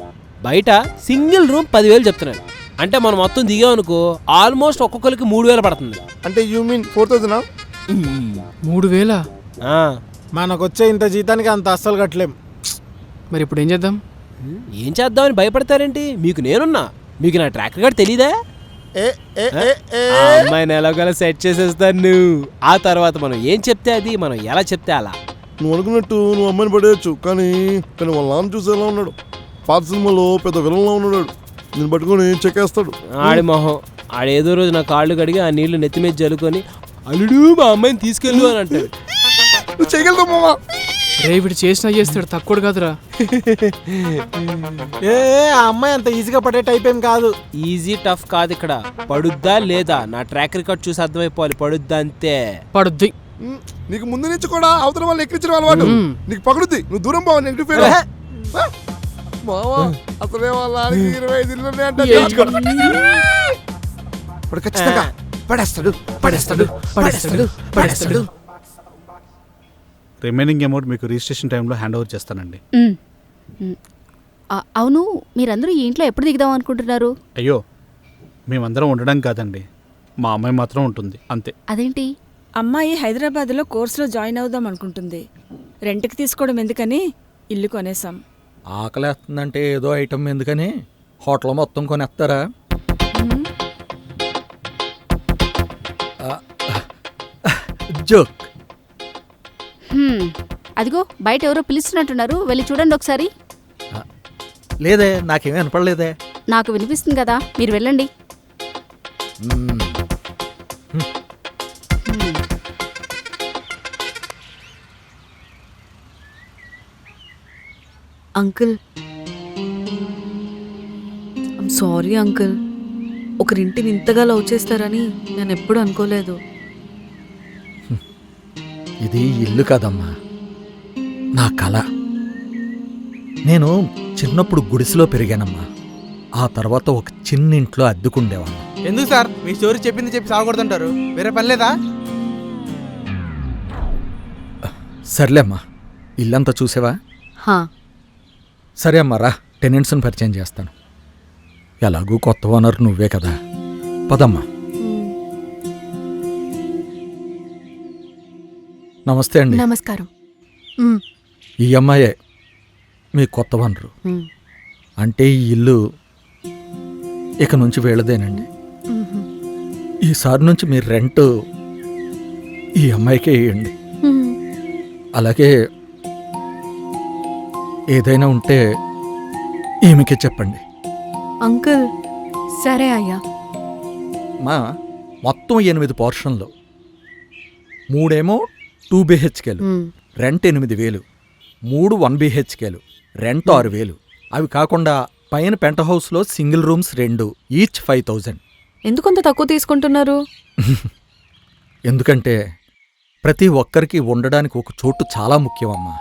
K: బయట సింగిల్ రూమ్ 10,000 చెప్తున్నాడు. అంటే మనం మొత్తం దిగామనుకో ఆల్మోస్ట్ ఒక్కొక్కరికి 3,000 పడుతుంది.
J: అంటే యూ మీన్ 4,000?
L: 3,000?
M: మనకొచ్చే ఇంత జీతానికి అంత అస్సలు కట్టలేం.
L: మరి ఇప్పుడు ఏం చేద్దాం?
K: ఏం చేద్దామని భయపడతారేంటి? మీకు నేనున్నా. మీకు నా ట్రాక్ రికార్డ్ తెలీదా? ఆ అమ్మాయిని ఎలాగోలా సెట్ చేసేస్తాను నువ్వు. ఆ తర్వాత మనం ఏం చెప్తే అది, మనం ఎలా చెప్తే అలా.
J: నువ్వు అనుకున్నట్టు నువ్వు అమ్మాయిని పడేయచ్చు, కానీ వాళ్ళ నాన్న చూసేలా ఉన్నాడు. పాత సినిమాలో పెద్ద విలన్లా ఉన్నాడు. నేను పట్టుకొని చెక్కేస్తాడు.
K: ఆడి మొహం ఆడేదో రోజు నా కాళ్ళు కడిగి ఆ నీళ్లు నెత్తి మీద జల్లుకొని అల్లుడు మా అమ్మాయిని తీసుకెళ్ళు అని అంటాడు.
J: నువ్వు చేయగలుగుతావు మామా.
L: రే వీడు చేసినా చేస్తాడు, తక్కువ కాదురా.
M: ఆ అమ్మాయి అంత ఈజీగా పడే టైప్ ఏం కాదు.
K: ఈజీ టఫ్ కాదు ఇక్కడ, పడుద్దా లేదా నా ట్రాక్ రికార్డ్ చూసి అర్థమైపోవాలి. పడుద్దా అంతే.
L: పడుద్ది.
J: నీకు ముందు నుంచి కూడా అవతల వాళ్ళు ఎక్కించడం అలవాటు. నీకు పగుడుద్ది, నువ్వు దూరం పోవాలి. నెగిటివ్ ఫీల్ మావా. అసలే వాళ్ళ 25 ఇళ్ళు ఉన్నాయంట. ఖచ్చితంగా పడేస్తాడు పడేస్తాడు పడేస్తాడు పడేస్తాడు.
C: రిమైనింగ్ అమౌంట్ మీకు రిజిస్ట్రేషన్ టైంలో హ్యాండ్ ఓవర్ చేస్తానండి.
I: అవును, మీరందరూ ఈ ఇంట్లో ఎప్పుడు దిగుదాం అనుకుంటున్నారు?
C: అయ్యో, మేమందరం ఉండడం కాదండి, మా అమ్మాయి మాత్రం ఉంటుంది అంతే.
I: అదేంటి?
N: అమ్మాయి హైదరాబాద్లో కోర్సులో జాయిన్ అవుదాం అనుకుంటుంది. రెంట్కి తీసుకోవడం ఎందుకని ఇల్లు కొనేసాం.
G: ఆకలేస్తుందంటే ఏదో ఐటమ్ ఎందుకని హోటల్ మొత్తం కొనేస్తారా? జోక్.
I: అదిగో బయట ఎవరో పిలుస్తున్నట్టున్నారు, వెళ్ళి చూడండి ఒకసారి.
G: లేదే, నాకేమీ వినపడలేదే.
I: నాకు వినిపిస్తుంది కదా, మీరు వెళ్ళండి.
D: Uncle, I'm sorry uncle. ఒకరింటిని ఇంతగా లవ్ చేస్తారని నేను ఎప్పుడు అనుకోలేదు.
G: ఇది ఇల్లు కాదమ్మా, నా కళ. నేను చిన్నప్పుడు గుడిసెలో పెరిగానమ్మా. ఆ తర్వాత ఒక చిన్న ఇంట్లో అద్దెకుండేవాళ్ళం.
F: ఎందుకు సార్ మీ స్టోరీ చెప్పింది చెప్పి సాగకూడదంటారు? వేరే పని లేదా?
G: సర్లేమ్మా, ఇల్లంతా చూసావా? సరే అమ్మా, రా, టెనెంట్స్ని పరిచయం చేస్తాను. ఎలాగూ కొత్త ఓనర్ నువ్వే కదా, పదమ్మా. నమస్తే అండి.
A: నమస్కారం.
G: ఈ అమ్మాయే మీ కొత్త ఓనరు. అంటే ఈ ఇల్లు ఇక నుంచి వీళ్ళదేనండి. ఈసారి నుంచి మీరు రెంట్ ఈ అమ్మాయికే వేయండి. అలాగే ఏదైనా ఉంటే ఈమెకే చెప్పండి.
D: అంకుల్.
A: సరే అయ్యా.
G: మా మొత్తం 8 పోర్షన్లు, 3 2 BHKలు, రెంట్ 8,000, 3 1 BHKలు, రెంట్ 6,000. అవి కాకుండా పైన పెంట్ హౌస్లో సింగిల్ రూమ్స్ 2, ఈచ్ 5,000.
D: ఎందుకంత తక్కువ తీసుకుంటున్నారు?
G: ఎందుకంటే ప్రతి ఒక్కరికి ఉండడానికి ఒక చోటు చాలా ముఖ్యమమ్మా.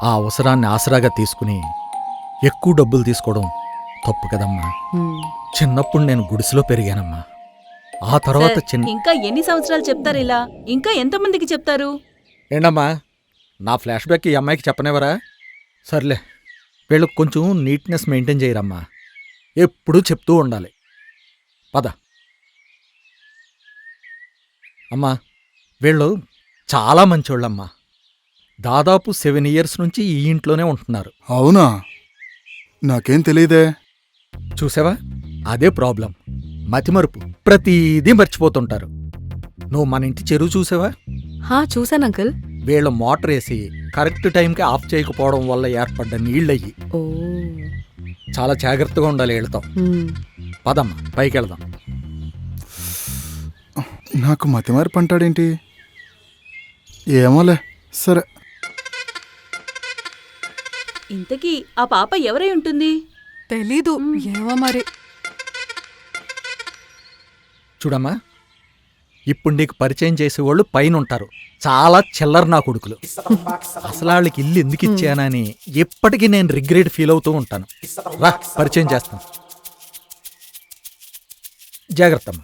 G: ఆ అవసరాన్ని ఆసరాగా తీసుకుని ఎక్కువ డబ్బులు తీసుకోవడం తప్పు కదమ్మా. చిన్నప్పుడు నేను గుడిసెలో పెరిగానమ్మా. ఆ తర్వాత
D: ఇంకా ఎన్ని సంవత్సరాలు చెప్తారు ఇలా? ఇంకా ఎంతమందికి చెప్తారు?
G: ఏంటమ్మా, నా ఫ్లాష్ బ్యాక్ ఈ అమ్మాయికి చెప్పనేవరా? సర్లే, వీళ్ళకి కొంచెం నీట్నెస్ మెయింటైన్ చేయరమ్మా. ఎప్పుడూ చెప్తూ ఉండాలి. పద అమ్మా. వీళ్ళు చాలా మంచోళ్ళమ్మా. దాదాపు 7 years నుంచి ఈ ఇంట్లోనే ఉంటున్నారు.
J: అవునా? నాకేం తెలియదే.
G: చూసావా, అదే ప్రాబ్లం, మతిమరుపు. ప్రతిదీ మర్చిపోతుంటారు. నువ్వు మన ఇంటి చెరువు చూసావా?
D: చూసాను అంకుల్.
G: వీళ్ళ మోటార్ వేసి కరెక్ట్ టైంకి ఆఫ్ చేయకపోవడం వల్ల ఏర్పడ్డ నీళ్ళయ్యి. చాలా జాగ్రత్తగా ఉండాలి వీళ్ళతో. పదమ్మా, పైకి వెళ్దాం.
J: నాకు మతిమారి పంటాడేంటి? ఏమోలే, సరే.
D: ఇంతకీ ఆ పాప ఎవరై ఉంటుంది?
A: తెలీదు, ఏమో మరి.
G: చూడమ్మా, ఇప్పుడు నీకు పరిచయం చేసేవాళ్ళు పైన ఉంటారు. చాలా చిల్లర నా కొడుకులు. అసలు వాళ్ళకి ఇల్లు ఎందుకు ఇచ్చానని ఎప్పటికీ నేను రిగ్రెట్ ఫీల్ అవుతూ ఉంటాను. రా, పరిచయం చేస్తాను. జాగ్రత్త అమ్మా.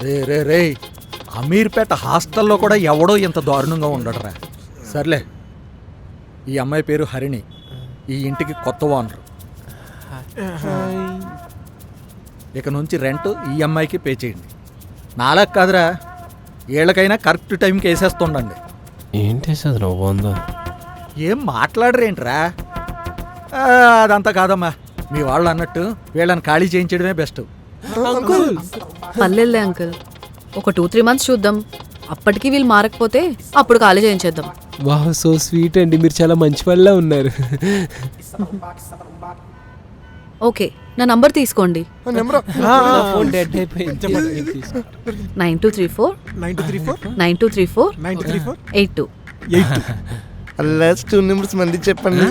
G: రే రే రే, అమీర్పేట హాస్టల్లో కూడా ఎవడో ఇంత దారుణంగా ఉండడరా. సర్లే, ఈ అమ్మాయి పేరు హరిణి, ఈ ఇంటికి కొత్త ఓనరు. ఇక నుంచి రెంట్ ఈ అమ్మాయికి పే చేయండి. నాలా కాదురా, ఏళ్ళకైనా కరెక్ట్ టైంకి వేసేస్తుండండి.
K: ఏంటి సార్ బాగుందా?
G: ఏం మాట్లాడరేంట్రా? అదంతా కాదమ్మా, మీ వాళ్ళు అన్నట్టు వీళ్ళని ఖాళీ చేయించడమే బెస్ట్.
D: పల్లెల్లే అంకుల్, ఒక 2-3 months చూద్దాం. అప్పటికి వీళ్ళు మారకపోతే అప్పుడు ఖాళీ చేయించేద్దాం.
K: వాహ్, సో స్వీట్ అండి, మీరు చాలా మంచి వాళ్ళ ఉన్నారు.
D: ఓకే, నా నంబర్ తీసుకోండి.
K: ఫోన్ డెడ్ అయిపోయింది.
D: 9234 9234 82.
J: లాస్ట్ 2 numbers మళ్ళీ చెప్పండి.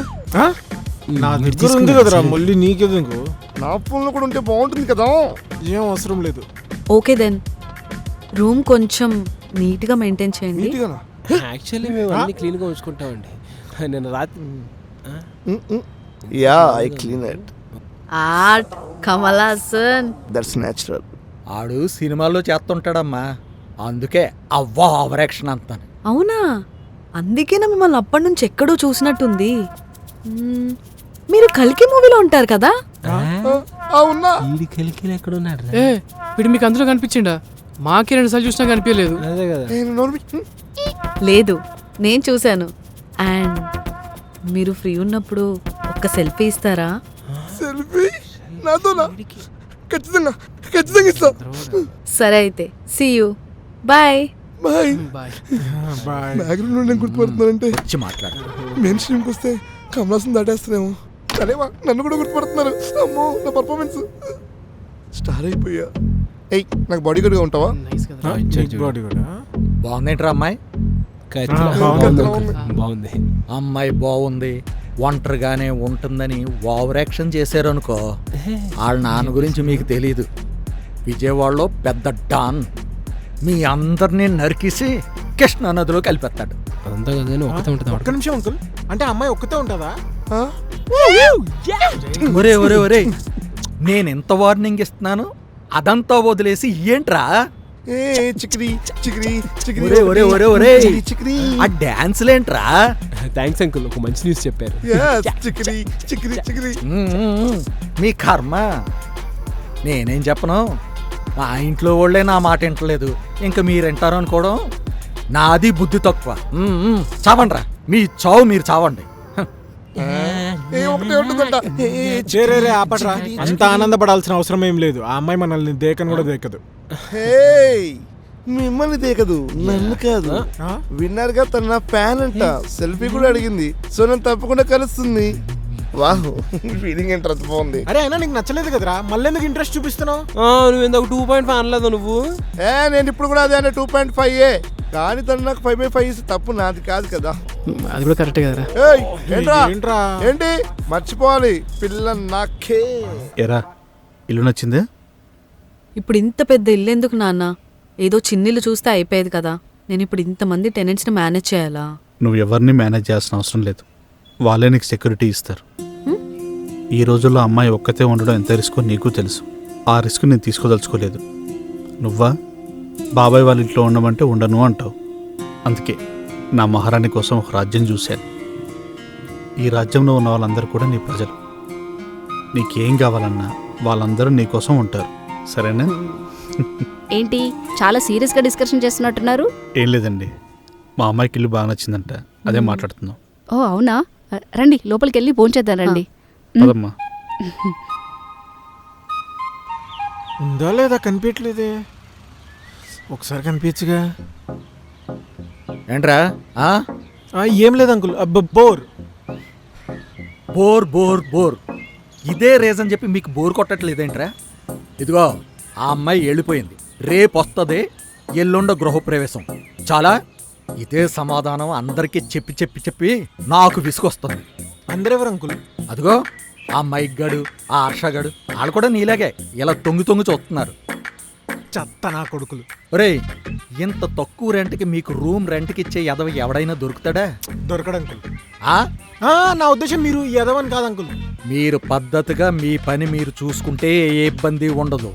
M: నా దగ్గర ఉంది కదరా, మళ్ళీ నీకెందుకు?
J: నా ఫోన్లో కూడా ఉంటే బాగుంటుంది కదా.
M: ఏం అవసరం లేదు.
D: ఓకే దెన్, రూమ్ కొంచెం నీట్గా మెయింటైన్ చేయండి.
K: యాక్చువల్లీ మేము అన్ని క్లీన్గా ఉంచుకుంటామండి. నేను రాత్రి
J: yeah I clean it.
D: Art Kamal Haasan.
J: That's natural.
G: ఆడు సినిమాల్లో చేస్తుంటాడమ్మా, అందుకే అవ్వా ఓవర్ యాక్షన్ అంతాను.
D: అవునా? అందుకేనా మిమ్మల్ని అప్పటి నుంచి ఎక్కడో చూసినట్టుంది. మీరు కల్కి మూవీలో ఉంటారు కదా?
J: అవునా?
K: వీడి కలికి ఎక్కడ ఉన్నాడు?
L: ఏ వీడు మీకు అందులో కనిపించిండా? మాకే 2 సార్లు చూసినా కనిపించలేదు.
K: అదే కదా.
D: లేదు, నేను చూశాను. అండ్ మీరు ఫ్రీ ఉన్నప్పుడు ఒక్క సెల్ఫీ ఇస్తారా?
J: సెల్ఫీ నాతోనా? ఖచ్చితంగా ఖచ్చితంగా ఇస్తా.
D: సరే అయితే, see you, bye.
J: Bye.
L: Bye.
J: Background నేను గుర్తుపడుతున్నానంటే
G: వచ్చి మాట్లాడు.
J: మెయిన్ స్ట్రీమ్కి వస్తే కమలాసం దాటేస్తున్నాము. సరేవా, నన్ను కూడా గుర్తుపడుతున్నారు. అమ్మో, నా పర్ఫార్మెన్స్ స్టార్ అయిపోయా. ఏయ్, నాకు బాడీ గార్డ్గా ఉంటావా?
G: బాగుందేంట్రా అమ్మాయి?
K: బాగుంది.
G: అమ్మాయి బాగుంది, ఒంటరిగానే ఉంటుందని ఓవర్ యాక్షన్ చేశారనుకో, వాళ్ళ నాన్న గురించి మీకు తెలీదు. విజయవాడలో పెద్ద డాన్, మీ అందరినీ నరికేసి కృష్ణా నదిలో కలిపేస్తాడు.
K: అంతా కదా, ఒకటే ఉంటుంది.
M: ఒక్క నిమిషం అంకుల్, అంటే అమ్మాయి ఒక్కతే ఉంటుందా?
G: ఒరే ఒరే ఒరే, నేను ఎంత వార్నింగ్ ఇస్తున్నాను, అదంతా వదిలేసి ఏంట్రా
J: చిక్రీ చిక్రీ చిక్రీ
G: ఒరే ఒరే ఒరే ఒరే,
J: చిక్రీ
G: ఆ డాన్స్లేంట్రా?
K: థ్యాంక్స్ అంకుల్, ఒక మంచి న్యూస్ చెప్పారు.
J: చిక్రీ చిక్రీ చిక్రీ.
G: మీ కర్మ, నేనేం చెప్పను. మా ఇంట్లో వాళ్ళే నా మాట వింటలేదు, ఇంకా మీరింటారు అనుకోవడం నాది బుద్ధి తక్కువ. చావండ్రా, మీ చావు మీరు చావండి.
J: ఒకటే ఉంటుందంట.
M: రే ఆపట్రా, అంత ఆనందపడాల్సిన అవసరం ఏం లేదు. ఆ అమ్మాయి మనల్ని దేకను కూడా దేకదు.
J: మిమ్మల్ని దేకదు, నన్ను కాదు. విన్నారుగా, తన నా ఫ్యాన్ అంట. సెల్ఫీ కూడా అడిగింది. సో నన్ను తప్పకుండా కలుస్తుంది. వాహ్, ఫీలింగ్ ఏంటి అంత బాగుంది.
M: అరే అయినా నీకు నచ్చలేదు కదరా, మళ్ళీ ఎందుకు ఇంట్రెస్ట్ చూపిస్తున్నావు?
K: నువ్వు ఎందుకు 2.5 అనలేదు నువ్వు?
J: నేను ఇప్పుడు కూడా అదే అంటే 2.5 కానీ తను నాకు 5/5 తప్పు నాది కాదు కదా.
L: అది కూడా కరెక్ట్ కదరా.
J: ఏంట్రా ఏంటి మర్చిపోవాలి, పిల్ల నాకే.
C: ఎరా, ఇల్లు నచ్చిందే?
D: ఇప్పుడు ఇంత పెద్ద ఇల్లు ఎందుకు నాన్న? ఏదో చిన్నిల్లు చూస్తే అయిపోయేది కదా. నేను ఇప్పుడు ఇంతమంది టెనెంట్స్ని మేనేజ్ చేయాలా?
C: నువ్వు ఎవరిని మేనేజ్ చేయాల్సిన అవసరం లేదు, వాళ్ళే నీకు సెక్యూరిటీ ఇస్తారు. ఈ రోజుల్లో అమ్మాయి ఒక్కతే ఉండడం ఎంత రిస్కో నీకు తెలుసు. ఆ రిస్క్ నేను తీసుకోదలుచుకోలేదు. నువ్వా బాబాయ్ వాళ్ళ ఇంట్లో ఉండమంటే ఉండను అంటావు. అందుకే నా మహారాణి కోసం ఒక రాజ్యం చూశాను. ఈ రాజ్యంలో ఉన్న వాళ్ళందరూ కూడా నీ ప్రజలు. నీకేం కావాలన్నా వాళ్ళందరూ నీ కోసం ఉంటారు, సరేనా?
I: ఏంటి చాలా సీరియస్గా డిస్కషన్ చేస్తున్నట్టున్నారు?
C: ఏం లేదండి, మా అమ్మాయికి ఇల్లు బాగా నచ్చిందంట, అదే మాట్లాడుతున్నాం.
I: ఓ అవునా, రండి లోపలికి వెళ్ళి భోంచేద్దాం రండి.
C: పదమ్మా.
M: ఉందా లేదా కనిపించలేదే, ఒకసారి కనిపించగా.
G: ఏంట్రా?
M: ఏం లేదు uncle, bore
G: bore bore bore. ఇదే రీజన్ చెప్పి మీకు బోర్ కొట్టట్లేదేంట్రా? ఇదిగో, ఆ అమ్మాయి వెళ్ళిపోయింది, రేపు వస్తుంది, ఎల్లుండ గృహప్రవేశం. చాలా ఇదే సమాధానం అందరికీ చెప్పి చెప్పి చెప్పి నాకు విసుకొస్తుంది.
M: అందరెవరు అంకుల్?
G: అదిగో ఆ మైక్ గడు, ఆ హర్షగడు, వాళ్ళు కూడా నీలాగే ఇలా తొంగి తొంగి చూస్తున్నారు.
M: చెత్త నా కొడుకులు.
G: ఒరేయ్, ఇంత తక్కువ రెంట్కి మీకు రూమ్ రెంట్కి ఇచ్చే ఎదవ ఎవడైనా దొరుకుతాడా?
M: దొరకడు అంకుల్.
G: నా
M: ఉద్దేశం మీరు ఎదవని కాదు అంకుల్.
G: మీరు పద్ధతిగా మీ పని మీరు చూసుకుంటే ఏ ఇబ్బంది ఉండదు.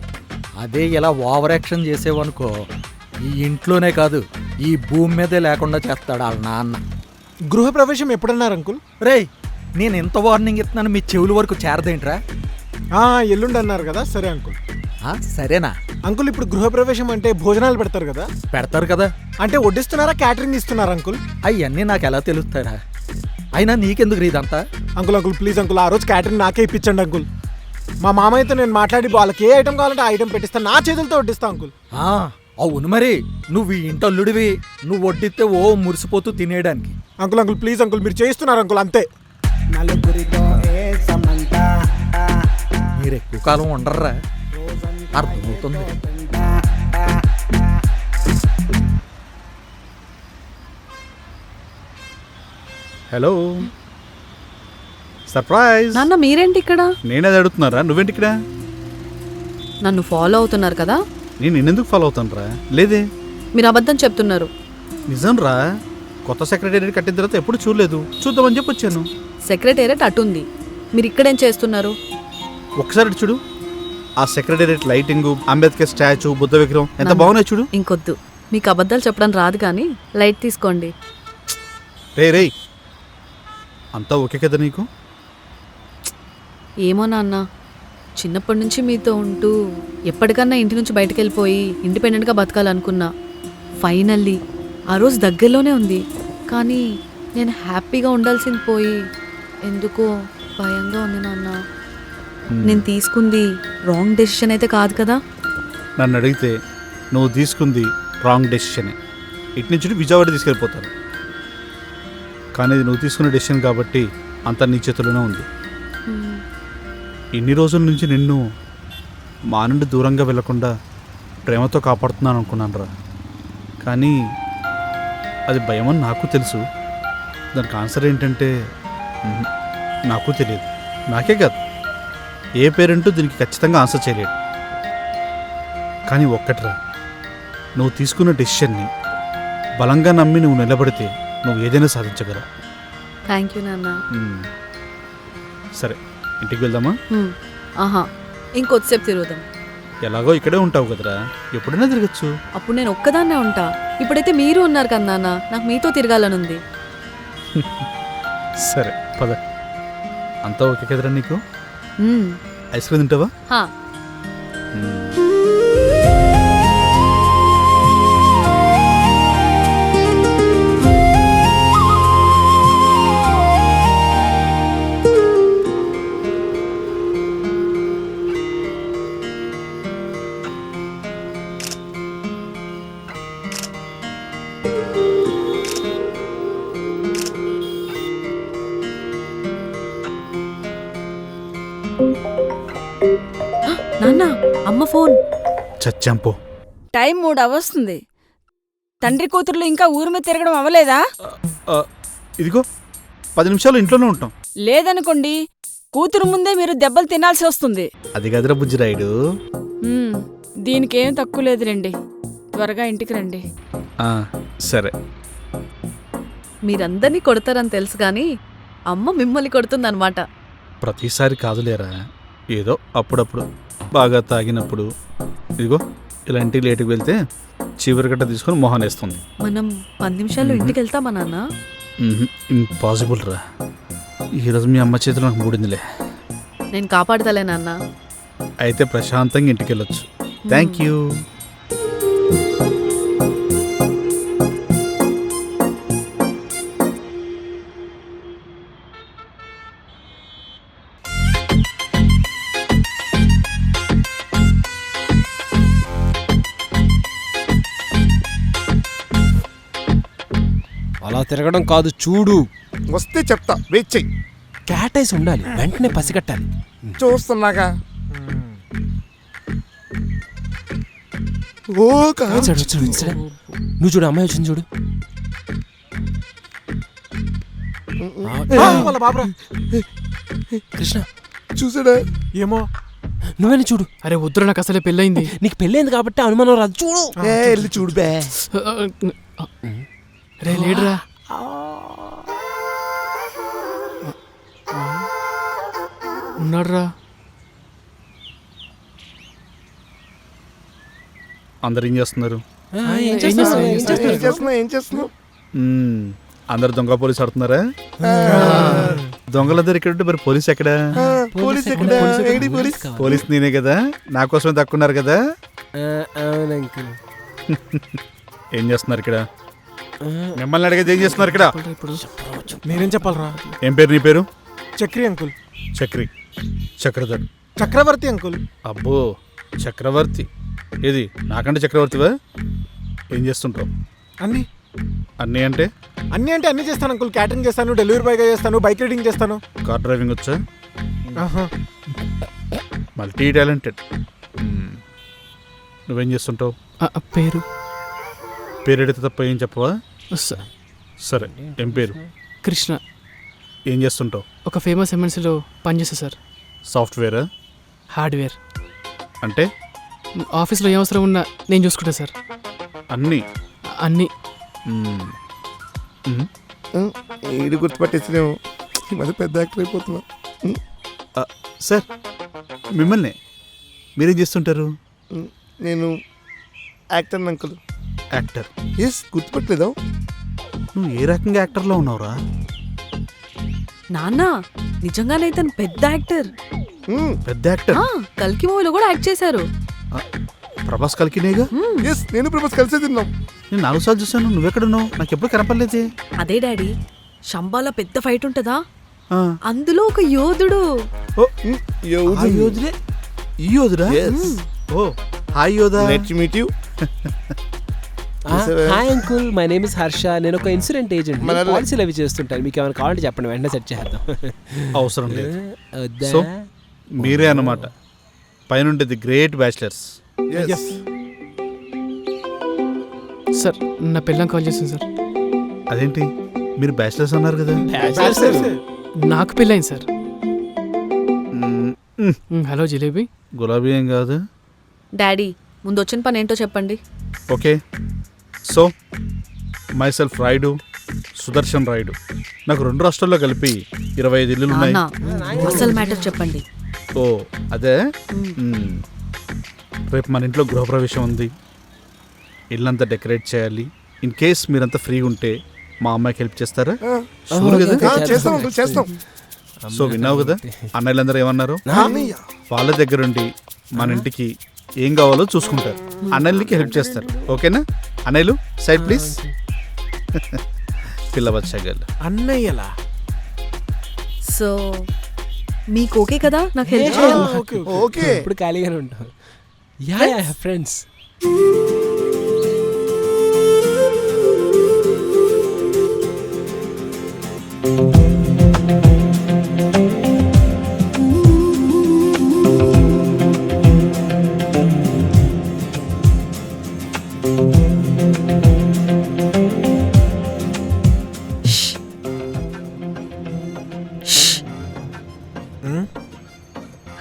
G: అదే ఇలా ఓవర్ యాక్షన్ చేసేవనుకో, ఈ ఇంట్లోనే కాదు ఈ భూమి మీదే లేకుండా చేస్తాడు వాళ్ళ నాన్న.
M: గృహప్రవేశం ఎప్పుడన్నారు అంకుల్?
G: రేయ్, నేను ఎంత వార్నింగ్ ఇస్తున్నాను, మీ చెవుల వరకు చేరదేంట్రా?
M: ఎల్లుండి అన్నారు కదా. సరే అంకుల్.
G: సరేనా?
M: అంకుల్ ఇప్పుడు గృహప్రవేశం అంటే భోజనాలు పెడతారు కదా,
G: పెడతారు కదా.
M: అంటే వడ్డిస్తున్నారా క్యాటరింగ్ ఇస్తున్నారా అంకుల్?
G: అవన్నీ నాకు ఎలా తెలుస్తారా? అయినా నీకెందుకు ఇదంతా?
M: అంకుల్ అంకుల్ ప్లీజ్ అంకుల్, ఆ రోజు క్యాటరింగ్ నాకే ఇప్పించండి అంకుల్. మా మామయ్యతో నేను మాట్లాడి వాళ్ళకి ఏ ఐటమ్ కావాలంటే ఆ ఐటమ్ పెట్టిస్తాను, నా చేతులతో వడ్డిస్తా అంకుల్.
G: అవును మరి, నువ్వు ఈ ఇంటల్లుడివి, నువ్వు వడ్డిస్తే ఓ మురిసిపోతూ తినేయడానికి.
M: అంకుల్ అంకుల్ ప్లీజ్ అంకుల్, మీరు చేయిస్తున్నారు అంకుల్ అంతే.
G: మీరు ఎక్కువ కాలం ఉండర్రా, అర్థమవుతుంది.
C: Hello, surprise.
D: నాన్న మీరేంటి ఇక్కడ?
C: నేనేది అడుగుతున్నారా, నువ్వేంటి ఇక్కడ?
D: నన్ను ఫాలో అవుతున్నారు కదా?
C: నేను నిన్నెందుకు ఫాలో అవుతాను రా? లేదే.
D: మీరు అబద్ధం చెప్తున్నారు.
C: నిజం రా, కొత్త సెక్రటేరియట్ కట్టిన తర్వాత ఎప్పుడు చూడలేదు, చూద్దామని చెప్పి వచ్చాను.
D: సెక్రటేరియట్ అటుంది, మీరు ఇక్కడేం చేస్తున్నారు?
C: ఒకసారి చూడు, ఆ secretariat lighting, Ambedkar statue, Buddha విగ్రహం ఎంత బాగున్నాయి చూడు.
D: ఇంకొద్దు, మీకు అబద్ధాలు చెప్పడం రాదు కానీ లైట్ తీసుకోండి.
C: రే అంతా ఓకే కదా నీకు?
D: ఏమో నాన్న, చిన్నప్పటి నుంచి మీతో ఉంటూ ఎప్పటికన్నా ఇంటి నుంచి బయటకు వెళ్ళిపోయి ఇండిపెండెంట్గా బతకాలనుకున్నా. ఫైనల్లీ ఆ రోజు దగ్గరలోనే ఉంది, కానీ నేను హ్యాపీగా ఉండాల్సింది పోయి ఎందుకో భయంగా ఉంది నాన్న. నేను తీసుకుంది రాంగ్ డెసిషన్ అయితే కాదు కదా?
C: నన్ను అడిగితే నువ్వు తీసుకుంది రాంగ్ డెసిషనే. ఇటు నుంచి విజయవాడ తీసుకెళ్ళిపోతాను, కానీ ఇది నువ్వు తీసుకున్న డెసిషన్ కాబట్టి అంతా నీ చేతిలోనే ఉంది. ఇన్ని రోజుల నుంచి నిన్ను మా నుండి దూరంగా వెళ్లకుండా ప్రేమతో కాపాడుతున్నాను అనుకున్నాను రా, కానీ అది భయమని నాకు తెలుసు. దానికి ఆన్సర్ ఏంటంటే నాకు తెలియదు. నాకే కాదు, ఏ పేరెంటు దీనికి ఖచ్చితంగా ఆన్సర్ చేయలేడు. కానీ ఒక్కట్రా, నువ్వు తీసుకున్న డెసిషన్ని బలంగా నమ్మి నువ్వు నిలబడితే నువ్వు ఏదైనా సాధించగలవు.
D: థ్యాంక్ యూ నాన్న.
C: సరే, ఇంటికి వెళ్దామా?
D: ఆహా, ఇంకొద్దిసేపు తిరుగుదాం.
C: ఎలాగో ఇక్కడే ఉంటావు కదరా, ఎప్పుడైనా తిరగచ్చు.
D: అప్పుడు నేను ఒక్కదాన్నే ఉంటా. ఇప్పుడైతే మీరు ఉన్నారు కదా నాన్న, నాకు మీతో తిరగాలనుంది.
C: సరే పద. అంతా ఓకే కదరా నీకు?
D: మ్మ్.
C: ఐస్ క్రీమ్ తింటావా?
D: హా. నాన్న, అమ్మ ఫోన్.
C: చచ్చాంపో.
N: టైం 3 అవర్స్తుంది. తండ్రి కూతుర్లు ఇంకా ఊరి మీద తిరగడం అవ్వలేదా?
C: ఇదిగో 10 నిమిషాలు ఇంట్లోనే ఉంటాం.
N: లేదనుకోండి, కూతురు ముందే మీరు దెబ్బలు తినాల్సి వస్తుంది.
C: అది గదిరా బుజ్జిరాయుడు.
N: దీనికేం తక్కువ లేదు రండి, త్వరగా ఇంటికి రండి.
C: సరే.
D: మీరందరినీ కొడతారని తెలుసు కానీ అమ్మ మిమ్మల్ని కొడుతుందన్నమాట.
C: ప్రతిసారి కాదులేరా, ఏదో అప్పుడప్పుడు బాగా తాగినప్పుడు. ఇదిగో ఇలాంటి లేటుకు వెళ్తే చివరి గట్ట తీసుకొని మొహన్ వేస్తుంది.
D: మనం 10 నిమిషాల్లో ఇంటికి వెళ్తామా నాన్న?
C: ఇంపాసిబుల్ రా, ఈరోజు మీ అమ్మ చేతిలో నాకు మూడిందిలే.
D: నేను కాపాడతలే నాన్న.
C: అయితే ప్రశాంతంగా ఇంటికి వెళ్ళొచ్చు. Thank you.
K: అలా తిరగడం కాదు, చూడు.
J: వస్తే చెప్తా, వెయిట్ చెయ్యి.
K: క్యాటైస్ ఉండాలి, వెంటనే పసిగట్టాలి.
J: చూస్తున్నాగా. ఓ
K: నువ్వు చూడు, అమ్మాయి వచ్చింది చూడు. కృష్ణ
J: చూసాడా?
M: ఏమో,
K: నువ్వేనా చూడు.
L: అరే వద్దురా, నాకు అసలే పెళ్ళయింది.
K: నీకు పెళ్ళైంది కాబట్టి అనుమానం రాదు, చూడు.
J: వెళ్ళి చూడు బే.
L: రే లేడురా. ఉన్నాడురా.
C: అందరు ఏం చేస్తున్నారు?
J: ఏం చేస్తున్నావు?
C: అందరు దొంగ పోలీసు ఆడుతున్నారా? దొంగలందరూ ఇక్కడ, మరి పోలీస్ ఎక్కడా? పోలీస్ నేనే కదా, నా కోసమే దక్కున్నారు కదా.
K: అవును అంకుల్.
C: ఏం చేస్తున్నారు ఇక్కడ? మిమ్మల్ని అడిగేది ఏం చేస్తున్నారు ఇక్కడ?
L: ఇప్పుడు
M: నేనేం చెప్పాలరా?
C: ఏం పేరు నీ పేరు?
M: చక్రి అంకుల్.
C: చక్రి, చక్రధర్,
M: చక్రవర్తి అంకుల్.
C: అబ్బో చక్రవర్తి. ఏది నాకంటే చక్రవర్తివా? ఏం చేస్తుంటావు?
M: అన్నీ
C: అన్నీ అంటే?
M: అన్నీ అంటే అన్నీ చేస్తాను అంకుల్. క్యాటరింగ్ చేస్తాను, డెలివరీ బాయ్గా చేస్తాను, బైక్ రైడింగ్ చేస్తాను.
C: కార్ డ్రైవింగ్ వచ్చా?
M: ఆహా.
C: Multi talented. నువ్వేం చేస్తుంటావు?
L: పేరు
C: పేరెడితే తప్ప ఏం చెప్పవా? సరే ఏం పేరు?
L: కృష్ణ.
C: ఏం చేస్తుంటావు?
L: ఒక ఫేమస్ ఎంఎన్సీలో పనిచేస్తా సార్.
C: సాఫ్ట్వేరా?
L: హార్డ్వేర్.
C: అంటే
L: ఆఫీస్లో ఏ అవసరం ఉన్నా నేను చూసుకుంటా సార్.
C: అన్నీ?
L: అన్నీ.
J: ఈడు గుర్తుపట్టేసినేమో. ఈ మధ్య పెద్ద యాక్టర్ అయిపోతున్నా.
C: సార్ మిమ్మల్ని మీరేం చేస్తుంటారు?
J: నేను యాక్టర్ అంకుల్.
C: యాక్టర్?
J: ఎస్, గుర్తుపట్టలేదా?
C: నువ్వు ఏ రకంగా యాక్టర్లో ఉన్నావురా?
D: నాన్న నిజంగానైతే తను పెద్ద యాక్టర్.
C: పెద్ద యాక్టర్?
D: కల్కి మూవీలో కూడా యాక్ట్ చేశారు.
C: ప్రభాస్ కల్కినేగా?
J: ఎస్, నేను ప్రభాస్ కలిసే తిన్నాం.
C: నేను 4 సార్లు చూసాను. నువ్వెక్కడున్నావు? నాకు ఎప్పుడు కనపడలేదే.
D: అదే డాడీ, శంబాల పెద్ద ఫైట్ ఉంటుందా, అందులో ఒక యోధుడు.
C: యోధుడే? ఈ యోధుడా? ఓ హాయ్ యోధా.
J: Let's meet you.
K: Hi uncle, my name is Harsha. నేను ఒక ఇన్సూరెన్స్ ఏజెంట్. పాలసీలు అవి చేస్తుంటాను. మీకు ఏమైనా కావాలంటే చెప్పండి, వెంటనే సెట్ చేద్దాం.
C: అవసరం లేదు. సో మీరే అన్నమాట పైన ది గ్రేట్ బ్యాచిలర్స్.
L: సార్ నా పిల్లని కాల్ చేస్తాను సార్.
C: అదేంటి మీరు బ్యాచిలర్స్ అన్నారు కదా?
L: నాకు పెళ్ళైంది సార్. హలో జిలేబీ.
C: గులాబీ ఏం కాదు.
D: డాడీ ముందు వచ్చిన పని ఏంటో చెప్పండి.
C: Okay, so my self Rayudu, Sudarshan Rayudu. నాకు 2 రాష్ట్రాల్లో కలిపి 25 ఇల్లులు ఉన్నాయి.
D: అసలు మ్యాటర్ చెప్పండి.
C: ఓ అదే, రేపు మన ఇంట్లో గృహప్రవేశం ఉంది. ఇల్లంతా డెకరేట్ చేయాలి. ఇన్ కేస్ మీరంతా ఫ్రీగా ఉంటే మా అమ్మాయికి హెల్ప్ చేస్తారా? షూర్ కదా?
J: చేస్తాం.
C: సో విన్నావు కదా అన్నయ్యలందరూ ఏమన్నారు? వాళ్ళ దగ్గరుండి మన ఇంటికి ఏం కావాలో చూసుకుంటారు. అన్నయ్యలకి హెల్ప్ చేస్తారు. ఓకేనా? అన్నయ్యలు సైడ్ ప్లీజ్. పిల్లవచ్చాగల్
M: అన్నయ్యలా?
D: సో మీకు ఓకే కదా నాకు హెల్ప్ చేయాలి?
J: ఓకే,
K: ఇప్పుడు ఖాళీగానే ఉంటాం. Yeah friends.